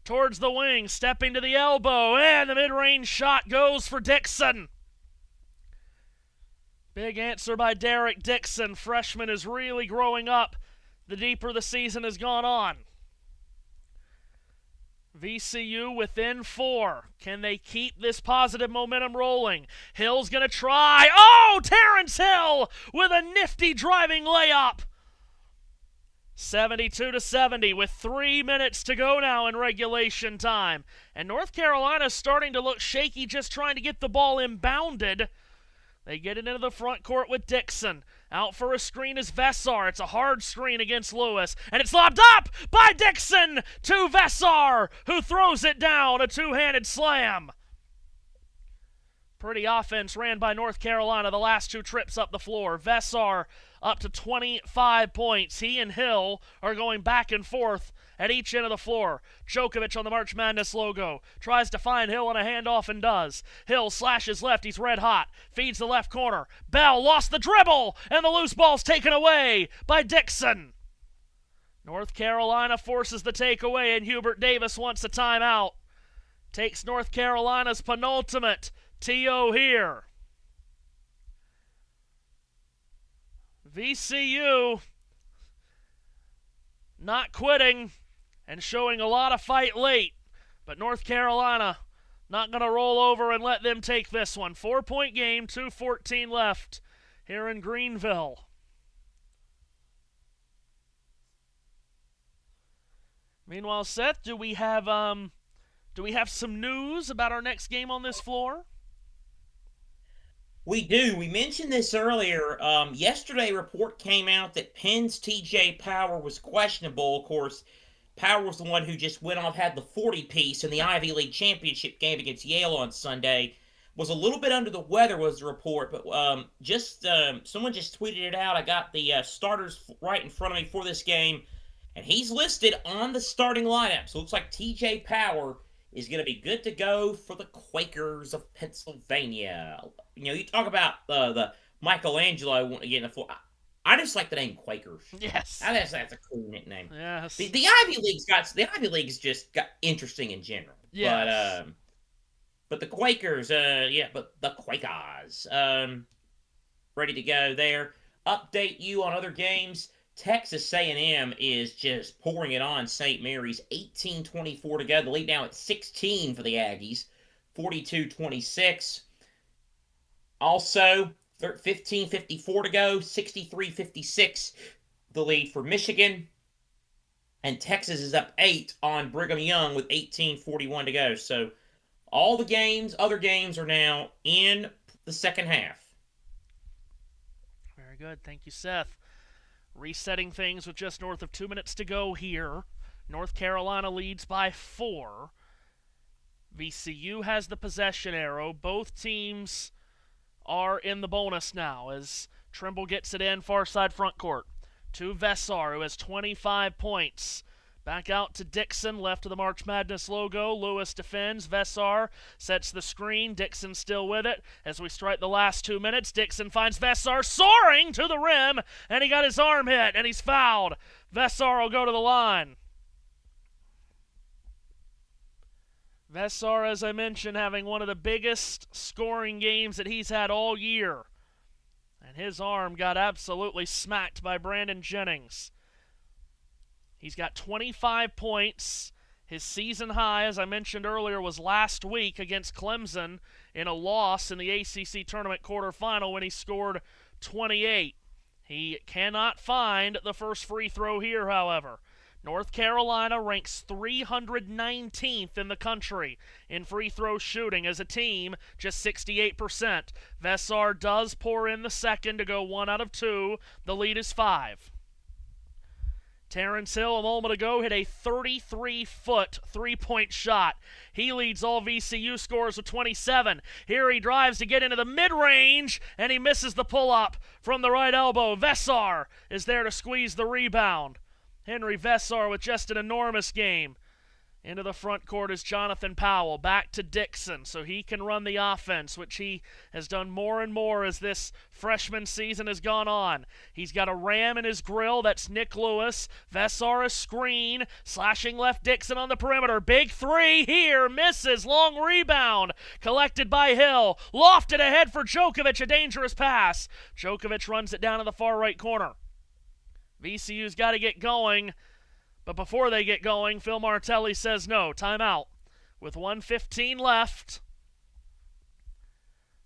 towards the wing, stepping to the elbow, and the mid-range shot goes for Dixon. Big answer by Derek Dixon. Freshman is really growing up the deeper the season has gone on. VCU within 4. Can they keep this positive momentum rolling? Hill's going to try. Oh, Terrence Hill with a nifty driving layup. 72-70 with 3 minutes to go now in regulation time. And North Carolina's starting to look shaky just trying to get the ball inbounded. They get it into the front court with Dixon. Out for a screen is Vessar. It's a hard screen against Lewis. And it's lobbed up by Dixon to Vessar, who throws it down. A two-handed slam. Pretty offense ran by North Carolina the last 2 trips up the floor. Vessar up to 25 points. He and Hill are going back and forth at each end of the floor. Djokovic on the March Madness logo. Tries to find Hill on a handoff and does. Hill slashes left. He's red hot. Feeds the left corner. Bell lost the dribble, and the loose ball's taken away by Dixon. North Carolina forces the takeaway, and Hubert Davis wants a timeout. Takes North Carolina's penultimate TO here. VCU not quitting and showing a lot of fight late, but North Carolina not going to roll over and let them take this one. 4-point game, 2:14 left here in Greenville. Meanwhile, Seth, do we have some news about our next game on this floor? We do. We mentioned this earlier. Yesterday, a report came out that Penn's T.J. Power was questionable. Of course, Power was the one who just went off, had the 40-piece in the Ivy League championship game against Yale on Sunday. Was a little bit under the weather, was the report, but someone just tweeted it out. I got the starters right in front of me for this game, and he's listed on the starting lineup. So it looks like T.J. Power is going to be good to go for the Quakers of Pennsylvania. You know, you talk about the Michelangelo getting the floor. I just like the name Quakers. Yes, that's a cool nickname. Yes, the Ivy League's just got interesting in general. Yes. But the Quakers, but the Quakers, ready to go there. Update you on other games. Texas A&M is just pouring it on St. Mary's. 18-24 to go. The lead now at 16 for the Aggies. 42-26. Also, 15-54 to go. 63-56 the lead for Michigan. And Texas is up 8 on Brigham Young with 18-41 to go. So all the other games are now in the second half. Very good. Thank you, Seth. Resetting things with just north of 2 minutes to go here. North Carolina leads by 4. VCU has the possession arrow. Both teams are in the bonus now as Trimble gets it in far side front court. To Vessar, who has 25 points. Back out to Dixon, left of the March Madness logo. Lewis defends. Vessar sets the screen. Dixon still with it. As we strike the last 2 minutes, Dixon finds Vessar soaring to the rim, and he got his arm hit, and he's fouled. Vessar will go to the line. Vessar, as I mentioned, having one of the biggest scoring games that he's had all year. And his arm got absolutely smacked by Brandon Jennings. He's got 25 points. His season high, as I mentioned earlier, was last week against Clemson in a loss in the ACC tournament quarterfinal when he scored 28. He cannot find the first free throw here, however. North Carolina ranks 319th in the country in free throw shooting. As a team, just 68%. Vessar does pour in the second to go 1 out of 2. The lead is 5. Terrence Hill, a moment ago, hit a 33-foot three-point shot. He leads all VCU scorers with 27. Here he drives to get into the mid-range, and he misses the pull-up from the right elbow. Vessar is there to squeeze the rebound. Henry Vessar with just an enormous game. Into the front court is Jonathan Powell. Back to Dixon so he can run the offense, which he has done more and more as this freshman season has gone on. He's got a ram in his grill. That's Nick Lewis. Vessar a screen. Slashing left Dixon on the perimeter. Big three here. Misses. Long rebound. Collected by Hill. Lofted ahead for Djokovic. A dangerous pass. Djokovic runs it down in the far right corner. VCU's got to get going. But before they get going, Phil Martelli says no, timeout. With 1:15 left,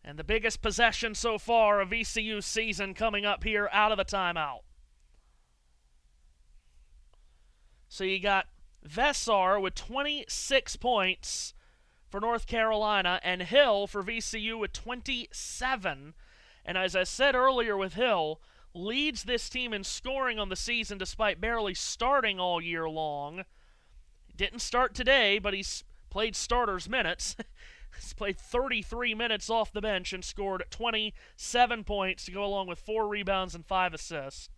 and the biggest possession so far of VCU's season coming up here out of the timeout. So you got Vessar with 26 points for North Carolina, and Hill for VCU with 27. And as I said earlier with Hill, leads this team in scoring on the season despite barely starting all year long. Didn't start today, but he's played starters minutes. He's played 33 minutes off the bench and scored 27 points to go along with 4 rebounds and 5 assists.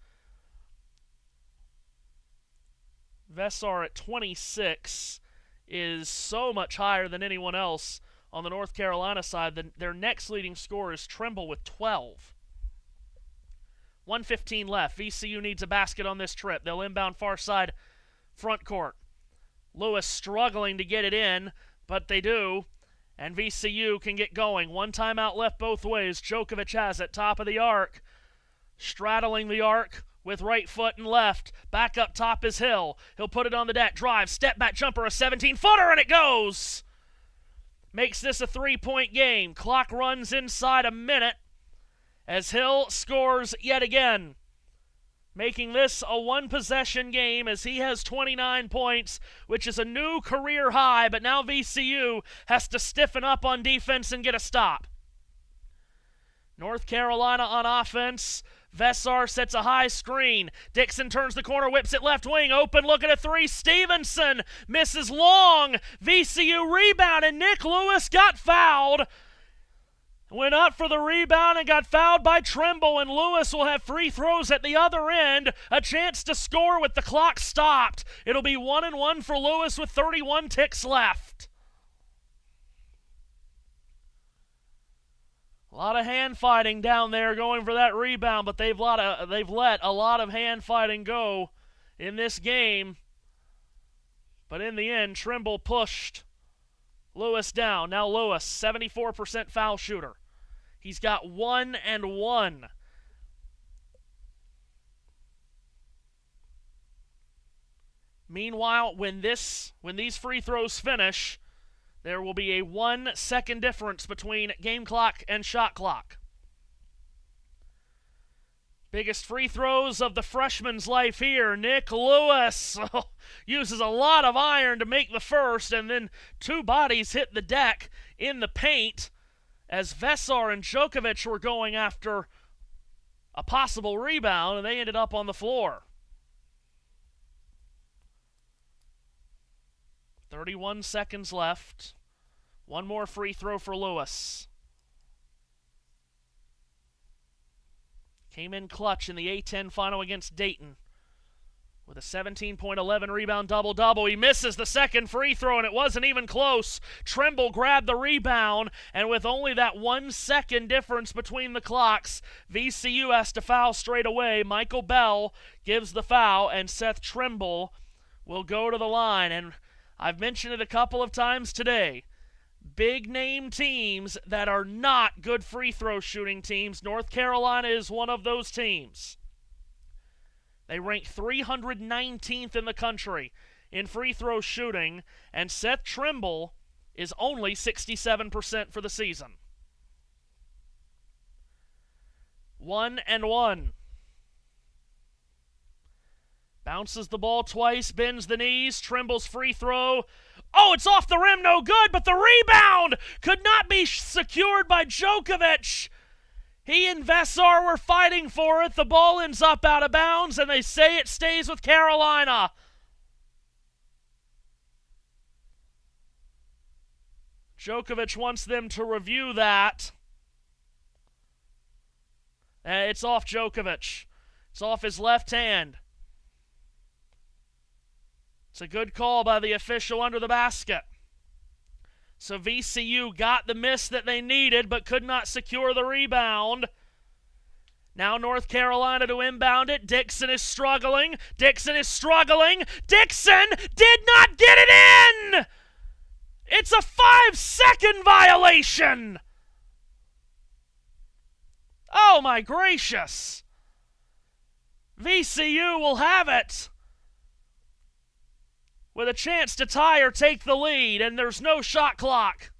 Vessar at 26 is so much higher than anyone else on the North Carolina side. Their next leading scorer is Trimble with 12. 1:15 left. VCU needs a basket on this trip. They'll inbound far side front court. Lewis struggling to get it in, but they do. And VCU can get going. One timeout left both ways. Djokovic has it. Top of the arc. Straddling the arc with right foot and left. Back up top is Hill. He'll put it on the deck. Drive. Step back jumper. A 17-footer, and it goes. Makes this a 3-point game. Clock runs inside a minute as Hill scores yet again, making this a one-possession game as he has 29 points, which is a new career high, but now VCU has to stiffen up on defense and get a stop. North Carolina on offense. Vessar sets a high screen. Dixon turns the corner, whips it left wing. Open, look at a three. Stevenson misses long. VCU rebound, and Nick Lewis got fouled. Went up for the rebound and got fouled by Trimble, and Lewis will have free throws at the other end. A chance to score with the clock stopped. It'll be 1-1 for Lewis with 31 ticks left. A lot of hand fighting down there going for that rebound, but they've let a lot of hand fighting go in this game. But in the end, Trimble pushed Lewis down. Now Lewis, 74% foul shooter. He's got 1 and 1. Meanwhile, when these free throws finish, there will be a 1-second difference between game clock and shot clock. Biggest free throws of the freshman's life here. Nick Lewis uses a lot of iron to make the first, and then 2 bodies hit the deck in the paint as Vessar and Djokovic were going after a possible rebound, and they ended up on the floor. 31 seconds left. One more free throw for Lewis. Came in clutch in the A-10 final against Dayton with a 17.11 rebound double-double. He misses the second free throw, and it wasn't even close. Trimble grabbed the rebound, and with only that 1-second difference between the clocks, VCU has to foul straight away. Michael Bell gives the foul, and Seth Trimble will go to the line. And I've mentioned it a couple of times today. Big-name teams that are not good free throw shooting teams. North Carolina is one of those teams. They rank 319th in the country in free throw shooting, and Seth Trimble is only 67% for the season. 1 and 1. Bounces the ball twice, bends the knees, Trimble's free throw. Oh, it's off the rim, no good, but the rebound could not be secured by Djokovic. He and Vesar were fighting for it. The ball ends up out of bounds, and they say it stays with Carolina. Djokovic wants them to review that. It's off Djokovic. It's off his left hand. It's a good call by the official under the basket. So VCU got the miss that they needed but could not secure the rebound. Now North Carolina to inbound it. Dixon is struggling. Dixon is struggling. Dixon did not get it in! It's a 5-second violation! Oh my gracious! VCU will have it with a chance to tie or take the lead, and there's no shot clock.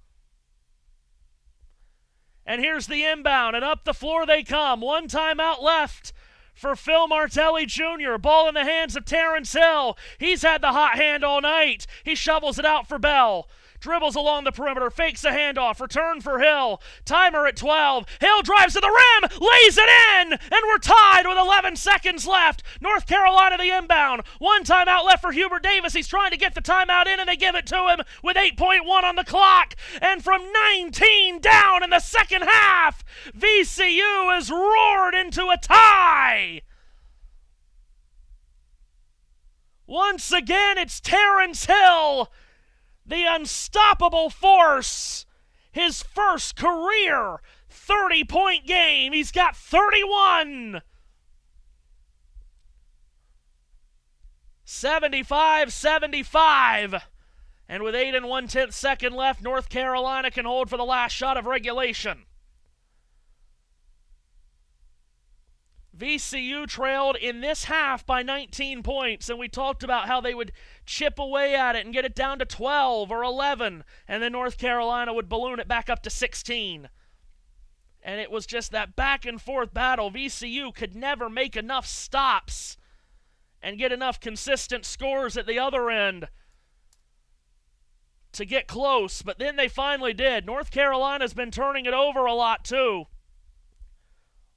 And here's the inbound, and up the floor they come. One timeout left for Phil Martelli Jr. Ball in the hands of Terrence Hill. He's had the hot hand all night. He shovels it out for Bell. Dribbles along the perimeter, fakes a handoff, return for Hill. Timer at 12. Hill drives to the rim, lays it in, and we're tied with 11 seconds left. North Carolina the inbound. One timeout left for Hubert Davis. He's trying to get the timeout in, and they give it to him with 8.1 on the clock. And from 19 down in the second half, VCU is roared into a tie. Once again, it's Terrence Hill, the unstoppable force. His first career 30-point game. He's got 31. 75-75. And with 8 1/10 second left, North Carolina can hold for the last shot of regulation. VCU trailed in this half by 19 points, and we talked about how they would chip away at it and get it down to 12 or 11, and then North Carolina would balloon it back up to 16. And it was just that back-and-forth battle. VCU could never make enough stops and get enough consistent scores at the other end to get close, but then they finally did. North Carolina's been turning it over a lot, too.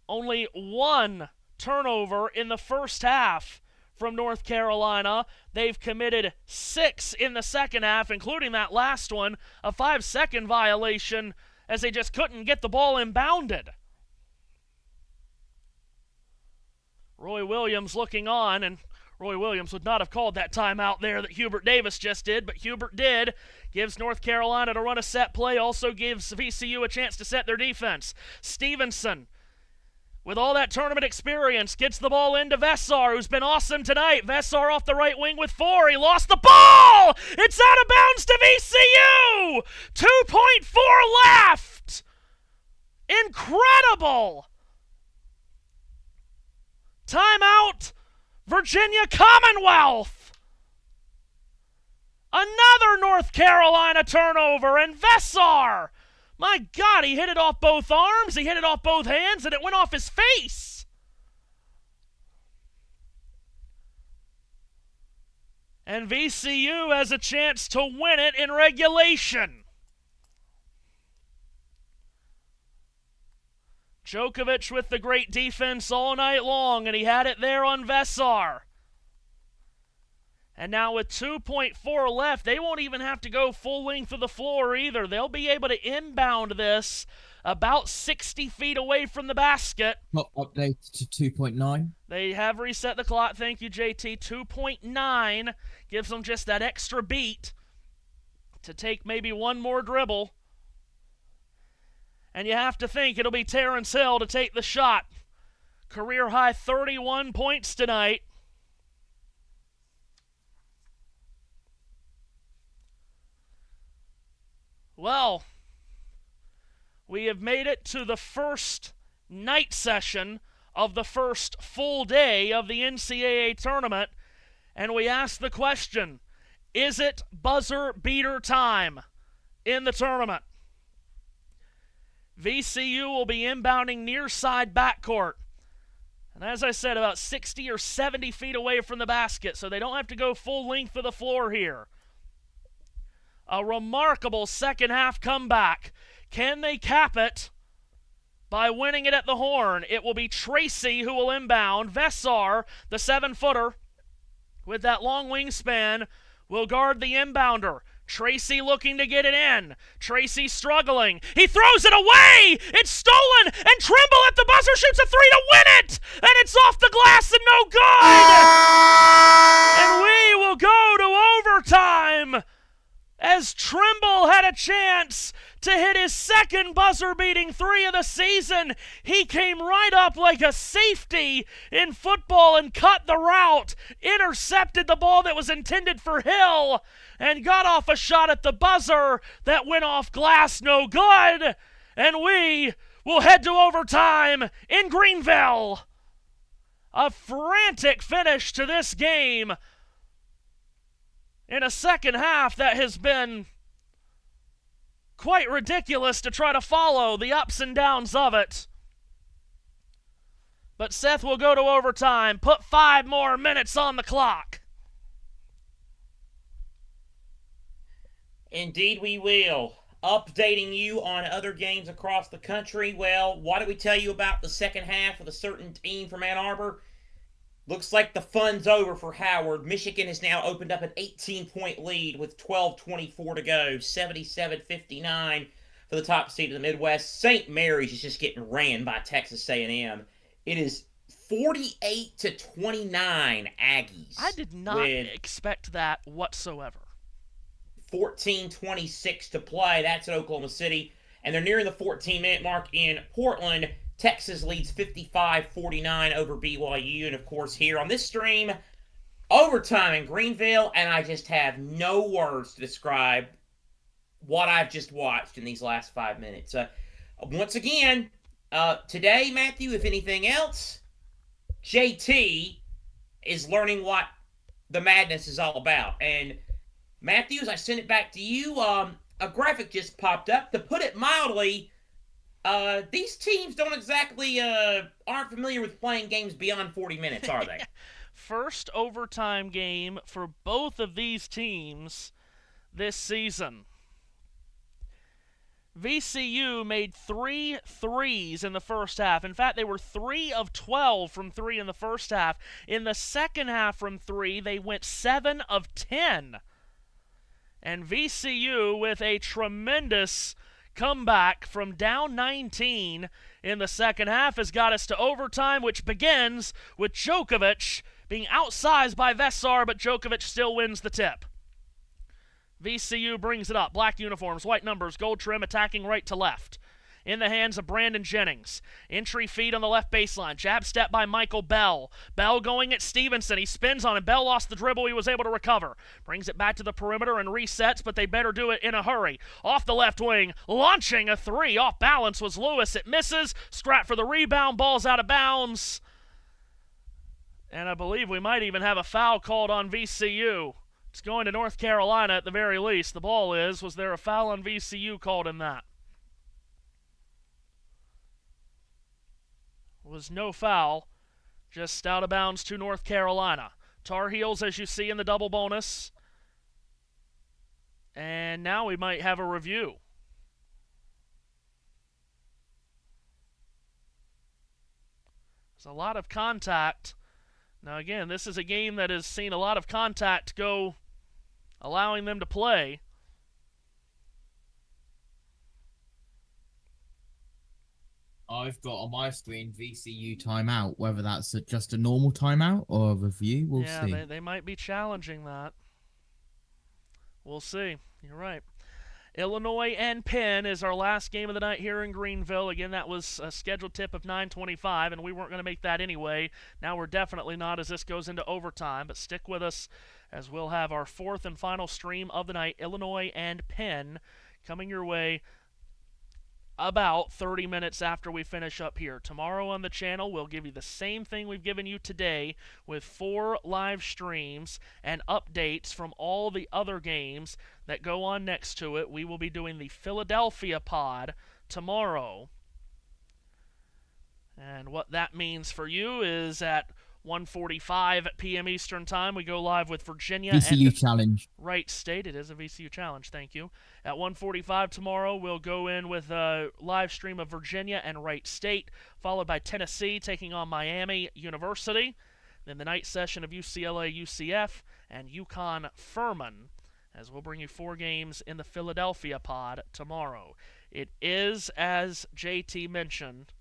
Only one turnover in the first half from North Carolina. They've committed 6 in the second half, including that last one, a 5-second violation, as they just couldn't get the ball inbounded. Roy Williams looking on, and Roy Williams would not have called that timeout there that Hubert Davis just did, but Hubert did. Gives North Carolina to run a set play, also gives VCU a chance to set their defense. Stevenson, with all that tournament experience, gets the ball into Vesar, who's been awesome tonight. Vesar off the right wing with 4. He lost the ball! It's out of bounds to VCU! 2.4 left! Incredible! Timeout, Virginia Commonwealth! Another North Carolina turnover, and Vesar, my God, he hit it off both arms, he hit it off both hands, and it went off his face. And VCU has a chance to win it in regulation. Djokovic with the great defense all night long, and he had it there on Vesar. And now with 2.4 left, they won't even have to go full length of the floor either. They'll be able to inbound this about 60 feet away from the basket. Not update to 2.9. They have reset the clock. Thank you, JT. 2.9 gives them just that extra beat to take maybe one more dribble. And you have to think it'll be Terrence Hill to take the shot. Career high 31 points tonight. Well, we have made it to the first night session of the first full day of the NCAA tournament, and we ask the question, is it buzzer beater time in the tournament? VCU will be inbounding near side backcourt And as I said, about 60 or 70 feet away from the basket, so they don't have to go full length of the floor here. A remarkable second half comeback. Can they cap it by winning it at the horn? It will be Tracy who will inbound. Vessar, the 7-footer, with that long wingspan, will guard the inbounder. Tracy looking to get it in. Tracy struggling. He throws it away! It's stolen! And Trimble at the buzzer shoots a 3 to win it! And it's off the glass and no good! And we will go to overtime as Trimble had a chance to hit his second buzzer-beating 3 of the season. He came right up like a safety in football and cut the route, intercepted the ball that was intended for Hill, and got off a shot at the buzzer that went off glass, no good. And we will head to overtime in Greenville. A frantic finish to this game in a second half that has been quite ridiculous to try to follow the ups and downs of it. But Seth will go to overtime, put 5 more minutes on the clock. Indeed we will. Updating you on other games across the country. Well, what did we tell you about the second half with a certain team from Ann Arbor? Looks like the fun's over for Howard. Michigan has now opened up an 18-point lead with 12:24 to go. 77-59 for the top seed of the Midwest. St. Mary's is just getting ran by Texas A&M. It is 48-29 Aggies. I did not expect that whatsoever. 14:26 to play. That's at Oklahoma City. And they're nearing the 14-minute mark in Portland. Texas leads 55-49 over BYU. And, of course, here on this stream, overtime in Greenville. And I just have no words to describe what I've just watched in these last 5 minutes. Once again, today, Matthew, if anything else, JT is learning what the madness is all about. And Matthew, as I send it back to you, a graphic just popped up. To put it mildly, these teams don't exactly aren't familiar with playing games beyond 40 minutes, are they? First overtime game for both of these teams this season. VCU made 3 threes in the first half. In fact, they were 3 of 12 from 3 in the first half. In the second half from 3, they went 7 of 10. And VCU, with a tremendous comeback from down 19 in the second half, has got us to overtime, which begins with Djokovic being outsized by Vessar, but Djokovic still wins the tip. VCU brings it up. Black uniforms, white numbers, gold trim, attacking right to left. In the hands of Brandon Jennings. Entry feed on the left baseline. Jab step by Michael Bell. Bell going at Stevenson. He spins on him. Bell lost the dribble. He was able to recover. Brings it back to the perimeter and resets, but they better do it in a hurry. Off the left wing, launching a 3. Off balance was Lewis. It misses. Scrap for the rebound. Ball's out of bounds. And I believe we might even have a foul called on VCU. It's going to North Carolina at the very least. The ball is. Was there a foul on VCU called in that? Was no foul, just out of bounds to North Carolina. Tar Heels, as you see in the double bonus. And now we might have a review. There's a lot of contact. Now again, this is a game that has seen a lot of contact go, allowing them to play. I've got on my screen VCU timeout. Whether that's just a normal timeout or a review, we'll see. Yeah, they might be challenging that. We'll see. You're right. Illinois and Penn is our last game of the night here in Greenville. Again, that was a scheduled tip of 9:25, and we weren't going to make that anyway. Now we're definitely not as this goes into overtime, but stick with us as we'll have our fourth and final stream of the night, Illinois and Penn, coming your way about 30 minutes after we finish up here. Tomorrow on the channel, we'll give you the same thing we've given you today with 4 live streams and updates from all the other games that go on next to it. We will be doing the Philadelphia pod tomorrow. And what that means for you is at 1:45 p.m. Eastern Time, we go live with Virginia VCU and challenge. Wright State. It is a VCU challenge, thank you. At 1:45 tomorrow, we'll go in with a live stream of Virginia and Wright State, followed by Tennessee taking on Miami University. Then the night session of UCLA, UCF, and UConn Furman, as we'll bring you 4 games in the Philadelphia pod tomorrow. It is, as JT mentioned,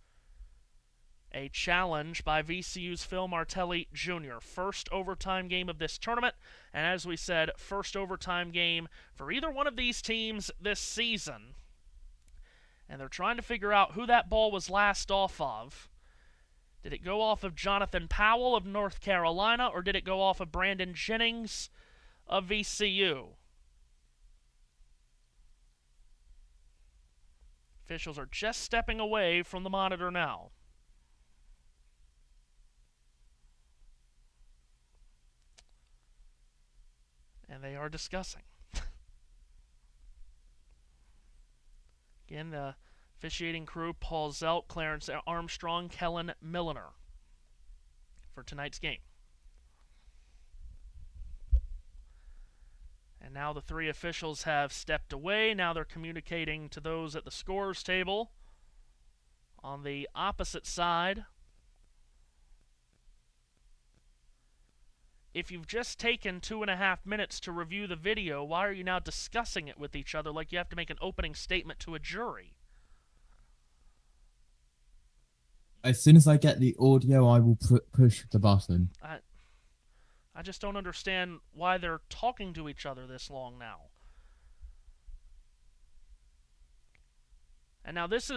a challenge by VCU's Phil Martelli Jr. First overtime game of this tournament, and as we said, first overtime game for either one of these teams this season. And they're trying to figure out who that ball was last off of. Did it go off of Jonathan Powell of North Carolina, or did it go off of Brandon Jennings of VCU? Officials are just stepping away from the monitor now. And they are discussing. Again, the officiating crew, Paul Zelt, Clarence Armstrong, Kellen Milliner for tonight's game. And now the 3 officials have stepped away. Now they're communicating to those at the scorers table on the opposite side. If you've just taken 2.5 minutes to review the video, why are you now discussing it with each other like you have to make an opening statement to a jury? As soon as I get the audio, I will push the button. I just don't understand why they're talking to each other this long now. And now this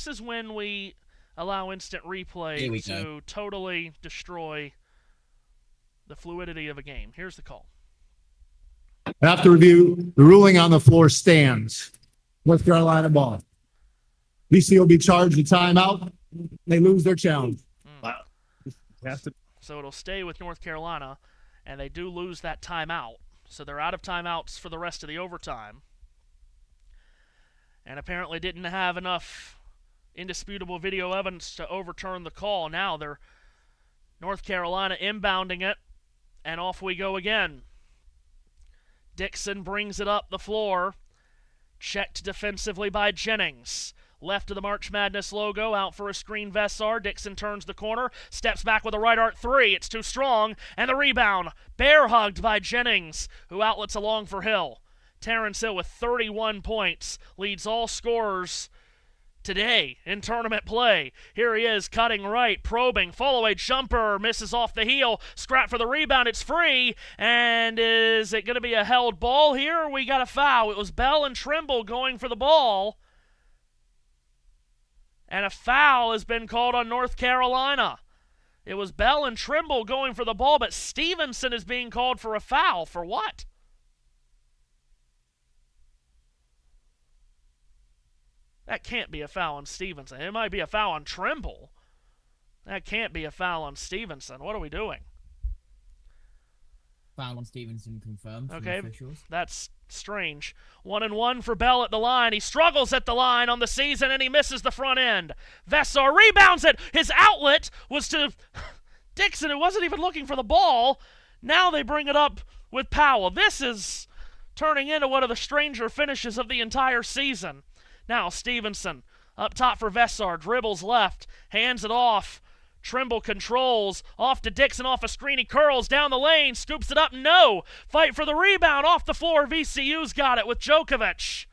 is when we allow instant replay to totally destroy the fluidity of a game. Here's the call. After review, the ruling on the floor stands. North Carolina ball. VC will be charged a timeout. They lose their challenge. Wow. So it'll stay with North Carolina, and they do lose that timeout. So they're out of timeouts for the rest of the overtime. And apparently didn't have enough indisputable video evidence to overturn the call. Now they're North Carolina inbounding it, and off we go again. Dixon brings it up the floor. Checked defensively by Jennings. Left of the March Madness logo, out for a screen Vessar. Dixon turns the corner, steps back with a right arc 3. It's too strong, and the rebound. Bear hugged by Jennings, who outlets along for Hill. Terrence Hill with 31 points, leads all scorers today in tournament play. Here he is, cutting right, probing, fall-away jumper, misses off the heel, scrap for the rebound, it's free, and is it going to be a held ball here, or we got a foul? It was Bell and Trimble going for the ball, and a foul has been called on North Carolina. It was Bell and Trimble going for the ball, but Stevenson is being called for a foul. For what? That can't be a foul on Stevenson. It might be a foul on Trimble. That can't be a foul on Stevenson. What are we doing? Foul on Stevenson confirmed from Okay, officials. that's strange. 1-1 for Bell at the line. He struggles at the line on the season, and he misses the front end. Vessar rebounds it. His outlet was to Dixon, who wasn't even looking for the ball. Now they bring it up with Powell. This is turning into one of the stranger finishes of the entire season. Now Stevenson up top for Vessar, dribbles left, hands it off. Trimble controls, off to Dixon, off a screen, he curls down the lane, scoops it up, no! Fight for the rebound, off the floor, VCU's got it with Djokovic.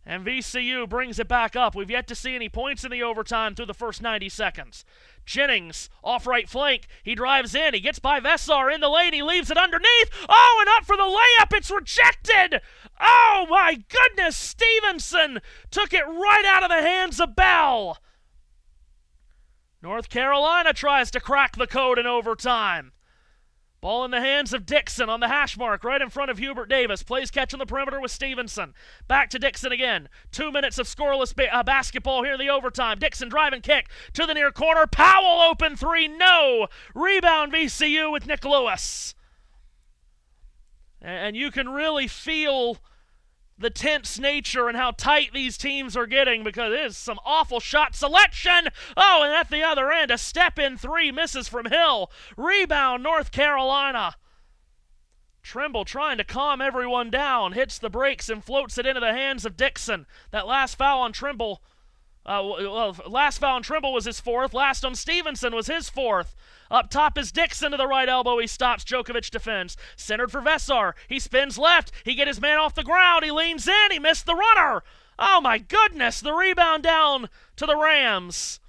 And VCU brings it back up. We've yet to see any points in the overtime through the first 90 seconds. Jennings, off right flank, he drives in, he gets by Vessar in the lane, he leaves it underneath, oh, and up for the layup, it's rejected! Oh my goodness, Stevenson took it right out of the hands of Bell. North Carolina tries to crack the code in overtime. Ball in the hands of Dixon on the hash mark right in front of Hubert Davis. Plays catch on the perimeter with Stevenson. Back to Dixon again. 2 minutes of scoreless basketball here in the overtime. Dixon driving kick to the near corner. Powell open 3. No! Rebound VCU with Nick Lewis. And you can really feel the tense nature and how tight these teams are getting, because it is some awful shot selection. Oh, and at the other end, a step-in three misses from Hill. Rebound, North Carolina. Trimble trying to calm everyone down, hits the brakes and floats it into the hands of Dixon. That last foul on Trimble, last foul on Trimble was his fourth. Last on Stevenson was his fourth. Up top is Dixon to the right elbow. He stops. Djokovic defends. Centered for Vesar. He spins left. He get his man off the ground. He leans in. He missed the runner. Oh, my goodness. The rebound down to the Rams.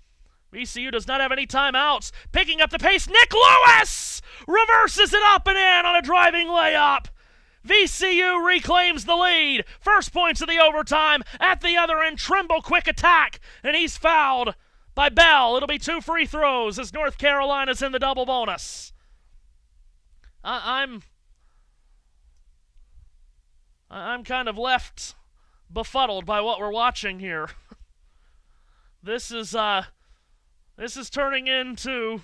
VCU does not have any timeouts. Picking up the pace. Nick Lewis reverses it up and in on a driving layup. VCU reclaims the lead. First points of the overtime. At the other end, Trimble quick attack. And he's fouled by Bell. It'll be 2 free throws as North Carolina's in the double bonus. I'm kind of left befuddled by what we're watching here. This is turning into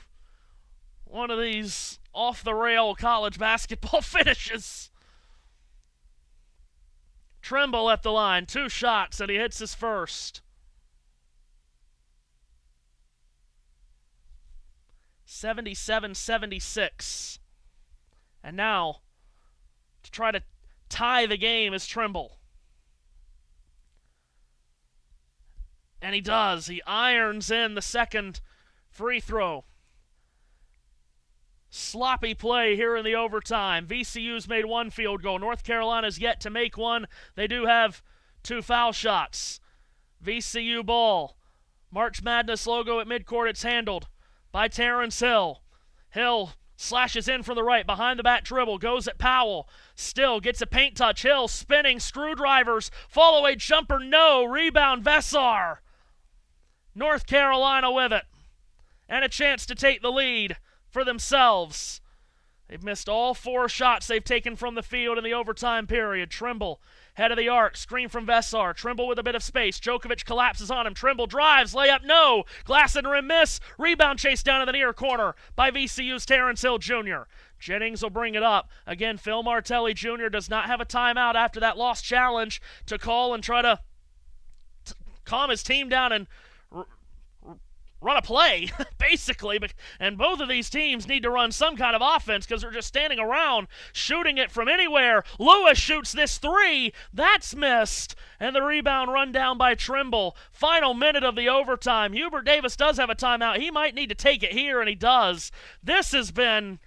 one of these off-the-rail college basketball finishes. Trimble at the line, 2 shots, and he hits his first. 77-76. And now, to try to tie the game is Trimble. And he does. He irons in the second free throw. Sloppy play here in the overtime. VCU's made 1 field goal. North Carolina's yet to make one. They do have 2 foul shots. VCU ball. March Madness logo at midcourt. It's handled by Terrence Hill. Hill slashes in from the right, behind the back dribble, goes at Powell. Still gets a paint touch. Hill spinning, screwdrivers, fall away jumper, no. Rebound, Vesar. North Carolina with it. And a chance to take the lead for themselves. They've missed all 4 shots they've taken from the field in the overtime period. Trimble, head of the arc, screen from Vesar. Trimble with a bit of space. Djokovic collapses on him. Trimble drives, layup, no. Glass and rim miss. Rebound chase down in the near corner by VCU's Terrence Hill Jr. Jennings will bring it up. Again, Phil Martelli Jr. does not have a timeout after that lost challenge to call and try to calm his team down and run a play, basically. And both of these teams need to run some kind of offense because they're just standing around shooting it from anywhere. Lewis shoots this 3. That's missed. And the rebound run down by Trimble. Final minute of the overtime. Hubert Davis does have a timeout. He might need to take it here, and he does. This has been...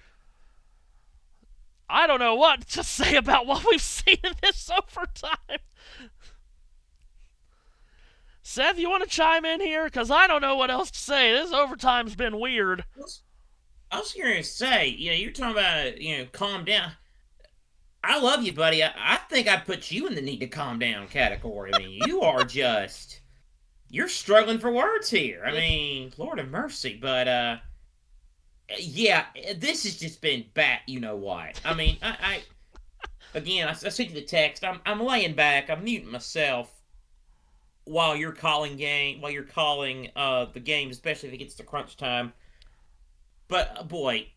I don't know what to say about what we've seen in this overtime. Seth, you want to chime in here? Because I don't know what else to say. This overtime's been weird. I was going to say, you're talking about, calm down. I love you, buddy. I think I'd put you in the need to calm down category. I mean, you are just, you're struggling for words here. I mean, Lord have mercy. But, yeah, this has just been bat, what. I mean, I sent you the text. I'm laying back. I'm muting myself while you're calling the game, especially if it gets to crunch time. But boy,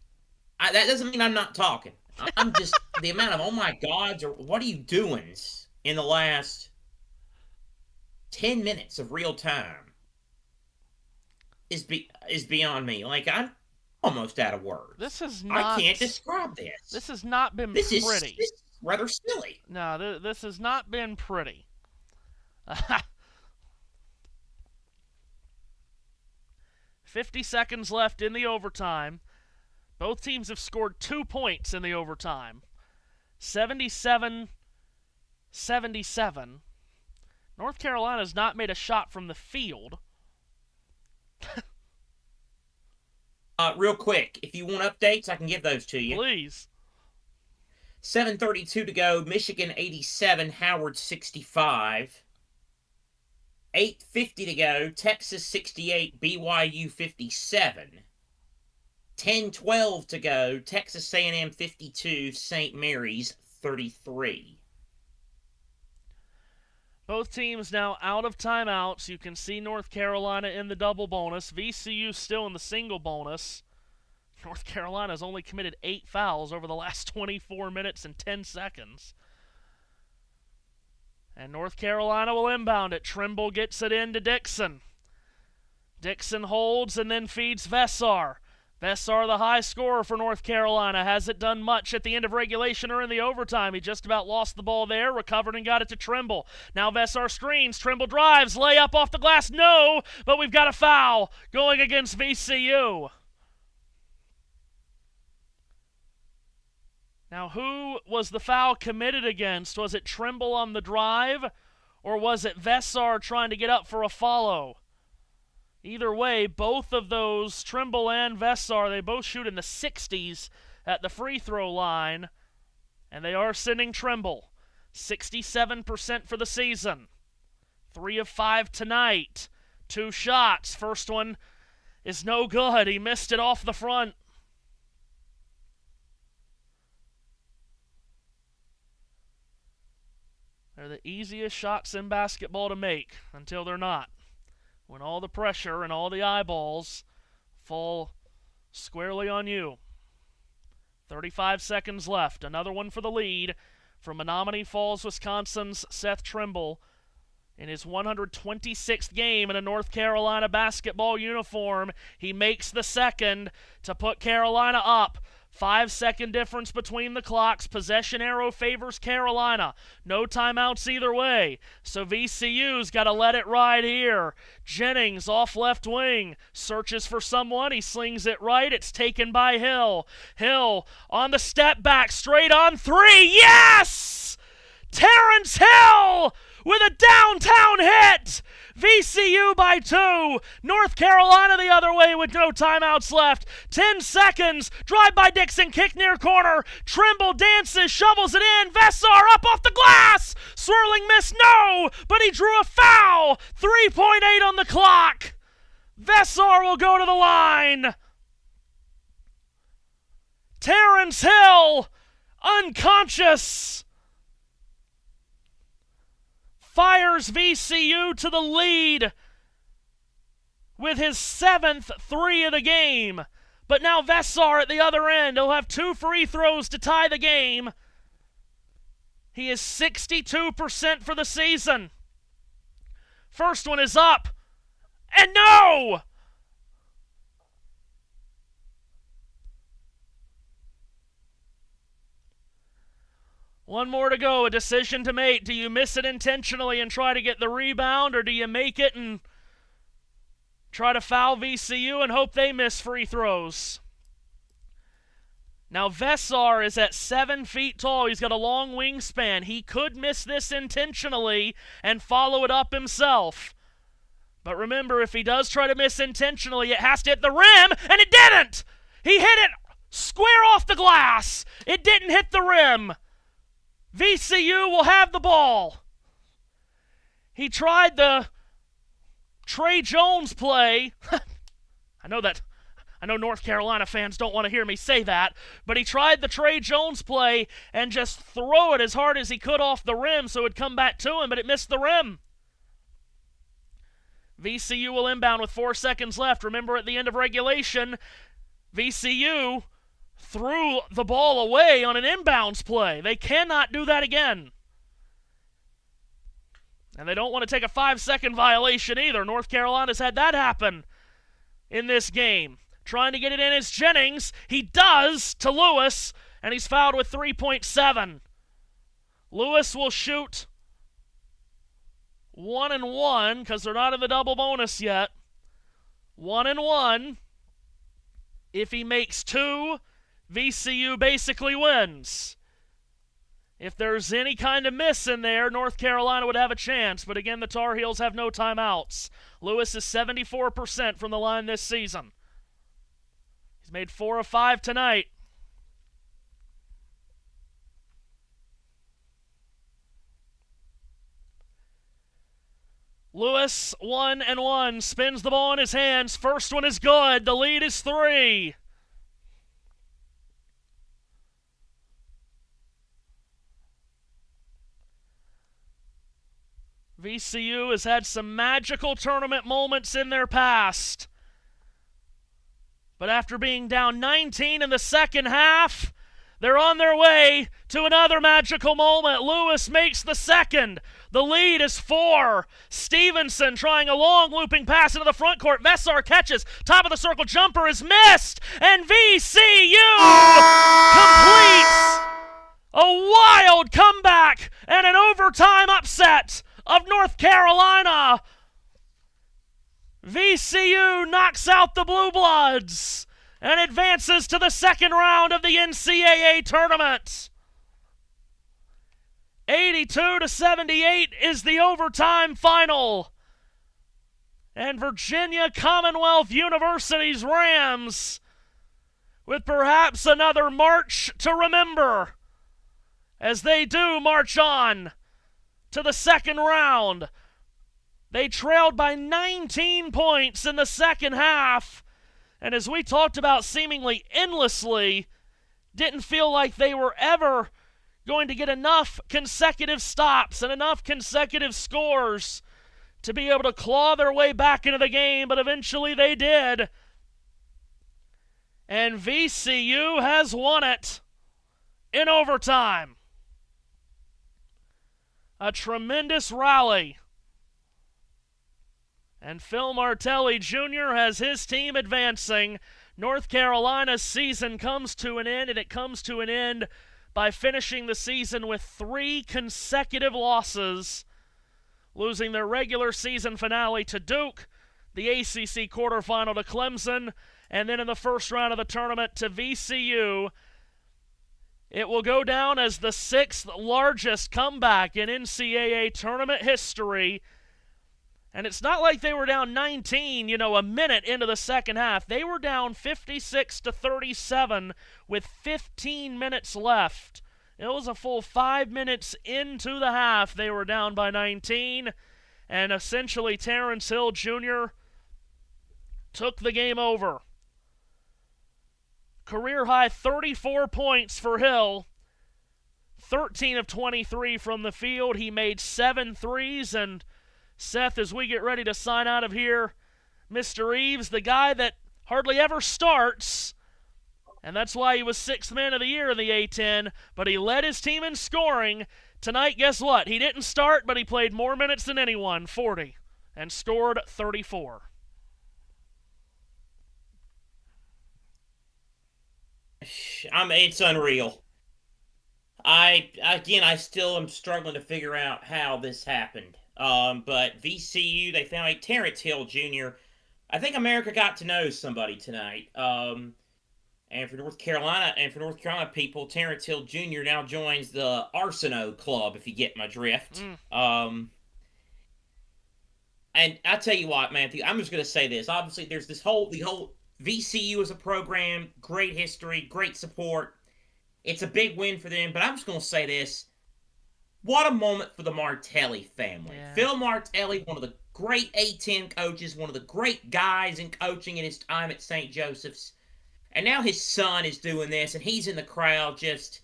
that doesn't mean I'm not talking. I'm just the amount of oh my gods or what are you doing in the last 10 minutes of real time is beyond me. Like I'm almost out of words. I can't describe this. This has not been pretty. This is rather silly. No, this has not been pretty. 50 seconds left in the overtime. Both teams have scored 2 points in the overtime. 77-77. North Carolina's not made a shot from the field. Real quick, if you want updates, I can give those to you. Please. 7:32 to go. Michigan 87, Howard 65. 8:50 to go. Texas 68, BYU 57. 10:12 to go. Texas A&M 52, St. Mary's 33. Both teams now out of timeouts. You can see North Carolina in the double bonus. VCU still in the single bonus. North Carolina's only committed 8 fouls over the last 24 minutes and 10 seconds. And North Carolina will inbound it. Trimble gets it into Dixon. Dixon holds and then feeds Vessar. Vessar, the high scorer for North Carolina, hasn't done much at the end of regulation or in the overtime. He just about lost the ball there, recovered and got it to Trimble. Now Vessar screens, Trimble drives, layup off the glass, no, but we've got a foul going against VCU. Now who was the foul committed against? Was it Trimble on the drive, or was it Vessar trying to get up for a follow? Either way, both of those, Trimble and Vessar, they both shoot in the 60s at the free throw line, and they are sending Trimble. 67% for the season. 3 of 5 tonight. 2 shots. First one is no good. He missed it off the front. They're the easiest shots in basketball to make until they're not. When all the pressure and all the eyeballs fall squarely on you. 35 seconds left. Another one for the lead from Menominee Falls, Wisconsin's Seth Trimble in his 126th game in a North Carolina basketball uniform. He makes the second to put Carolina up. 5-second difference between the clocks. Possession arrow favors Carolina. No timeouts either way. So VCU's got to let it ride here. Jennings off left wing. Searches for someone. He slings it right. It's taken by Hill. Hill on the step back. Straight on 3. Yes! Terrence Hill with a downtown hit. VCU by 2. North Carolina the other way with no timeouts left. 10 seconds. Drive by Dixon. Kick near corner. Trimble dances. Shovels it in. Vessar up off the glass. Swirling miss. No. But he drew a foul. 3.8 on the clock. Vessar will go to the line. Terrence Hill unconscious. Fires VCU to the lead with his 7th 3 of the game. But now Vessar at the other end. He'll have 2 free throws to tie the game. He is 62% for the season. First one is up. And no! One more to go, a decision to make. Do you miss it intentionally and try to get the rebound, or do you make it and try to foul VCU and hope they miss free throws? Now Vessar is at 7 feet tall. He's got a long wingspan. He could miss this intentionally and follow it up himself. But remember, if he does try to miss intentionally, it has to hit the rim, and it didn't! He hit it square off the glass. It didn't hit the rim. VCU will have the ball. He tried the Trey Jones play. I know North Carolina fans don't want to hear me say that, but he tried the Trey Jones play and just throw it as hard as he could off the rim so it would come back to him, but it missed the rim. VCU will inbound with 4 seconds left. Remember, at the end of regulation, VCU threw the ball away on an inbounds play. They cannot do that again. And they don't want to take a 5-second violation either. North Carolina's had that happen in this game. Trying to get it in is Jennings. He does to Lewis, and he's fouled with 3.7. Lewis will shoot 1 and 1 because they're not in the double bonus yet. 1 and 1. If he makes 2, VCU basically wins. If there's any kind of miss in there, North Carolina would have a chance. But again, the Tar Heels have no timeouts. Lewis is 74% from the line this season. He's made 4 of 5 tonight. Lewis, 1 and 1, spins the ball in his hands. First one is good. The lead is 3. VCU has had some magical tournament moments in their past. But after being down 19 in the second half, They're on their way to another magical moment. Lewis makes the second. The lead is 4. Stevenson trying a long looping pass into the front court. Vessar catches. Top of the circle jumper is missed. And VCU completes a wild comeback and an overtime upset of North Carolina. VCU knocks out the Blue Bloods and advances to the second round of the NCAA tournament. 82-78 is the overtime final. And Virginia Commonwealth University's Rams, with perhaps another march to remember, as they do march on to the second round. They trailed by 19 points in the second half, and as we talked about seemingly endlessly, didn't feel like they were ever going to get enough consecutive stops and enough consecutive scores to be able to claw their way back into the game, but eventually they did. And VCU has won it in overtime. A tremendous rally. And Phil Martelli Jr. has his team advancing. North Carolina's season comes to an end, and it comes to an end by finishing the season with 3 consecutive losses, losing their regular season finale to Duke, the ACC quarterfinal to Clemson, and then in the first round of the tournament to VCU. It will go down as the 6th largest comeback in NCAA tournament history. And it's not like they were down 19, a minute into the second half. They were down 56-37 with 15 minutes left. It was a full 5 minutes into the half. They were down by 19. And essentially Terrence Hill Jr. took the game over. Career high 34 points for Hill. 13 of 23 from the field. He made 7 threes. And Seth, as we get ready to sign out of here, Mr. Eaves, the guy that hardly ever starts, and that's why he was 6th man of the year in the A-10, but he led his team in scoring. Tonight, guess what? He didn't start, but he played more minutes than anyone, 40, and scored 34. It's unreal. I still am struggling to figure out how this happened. But VCU, they found Terrence Hill Jr. I think America got to know somebody tonight. And for North Carolina people, Terrence Hill Jr. now joins the Arsenault Club, if you get my drift. And I tell you what, Matthew, I'm just going to say this. Obviously, there's the whole VCU as a program, great history, great support. It's a big win for them, but I'm just going to say this. What a moment for the Martelli family. Yeah. Phil Martelli, one of the great A-10 coaches, one of the great guys in coaching in his time at St. Joseph's. And now his son is doing this, and he's in the crowd. Just,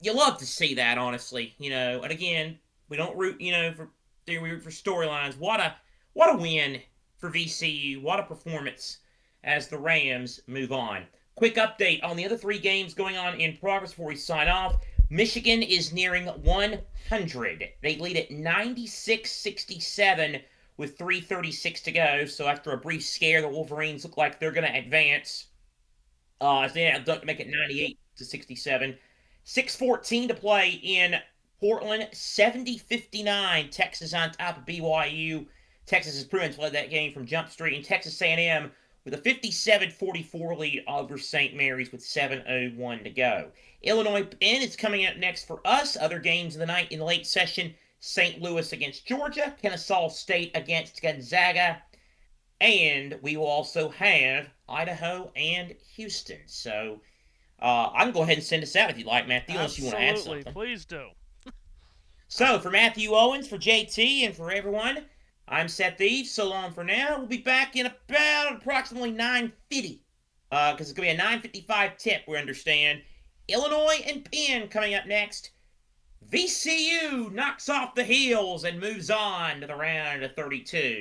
you love to see that, honestly. And again, we don't root, we root for storylines. What a win for VCU. What a performance as the Rams move on. Quick update on the other 3 games going on in progress before we sign off. Michigan is nearing 100. They lead at 96-67 with 3:36 to go. So after a brief scare, the Wolverines look like they're going to advance. As they make it 98-67. 6:14 to play in Portland. 70-59. Texas on top of BYU. Texas has pretty much led that game from Jump Street. And Texas A&M with a 57-44 lead over St. Mary's with 7:01 to go. Illinois Penn is coming up next for us. Other games of the night in the late session: St. Louis against Georgia, Kennesaw State against Gonzaga, and we will also have Idaho and Houston. So I can go ahead and send us out if you'd like, Matthew, unless you want to add something. Absolutely, please do. So for Matthew Owens, for JT, and for everyone, I'm Seth Eaves. So long for now. We'll be back in about approximately 9:50, because it's going to be a 9:55 tip, we understand. Illinois and Penn coming up next. VCU knocks off the heels and moves on to the round of 32.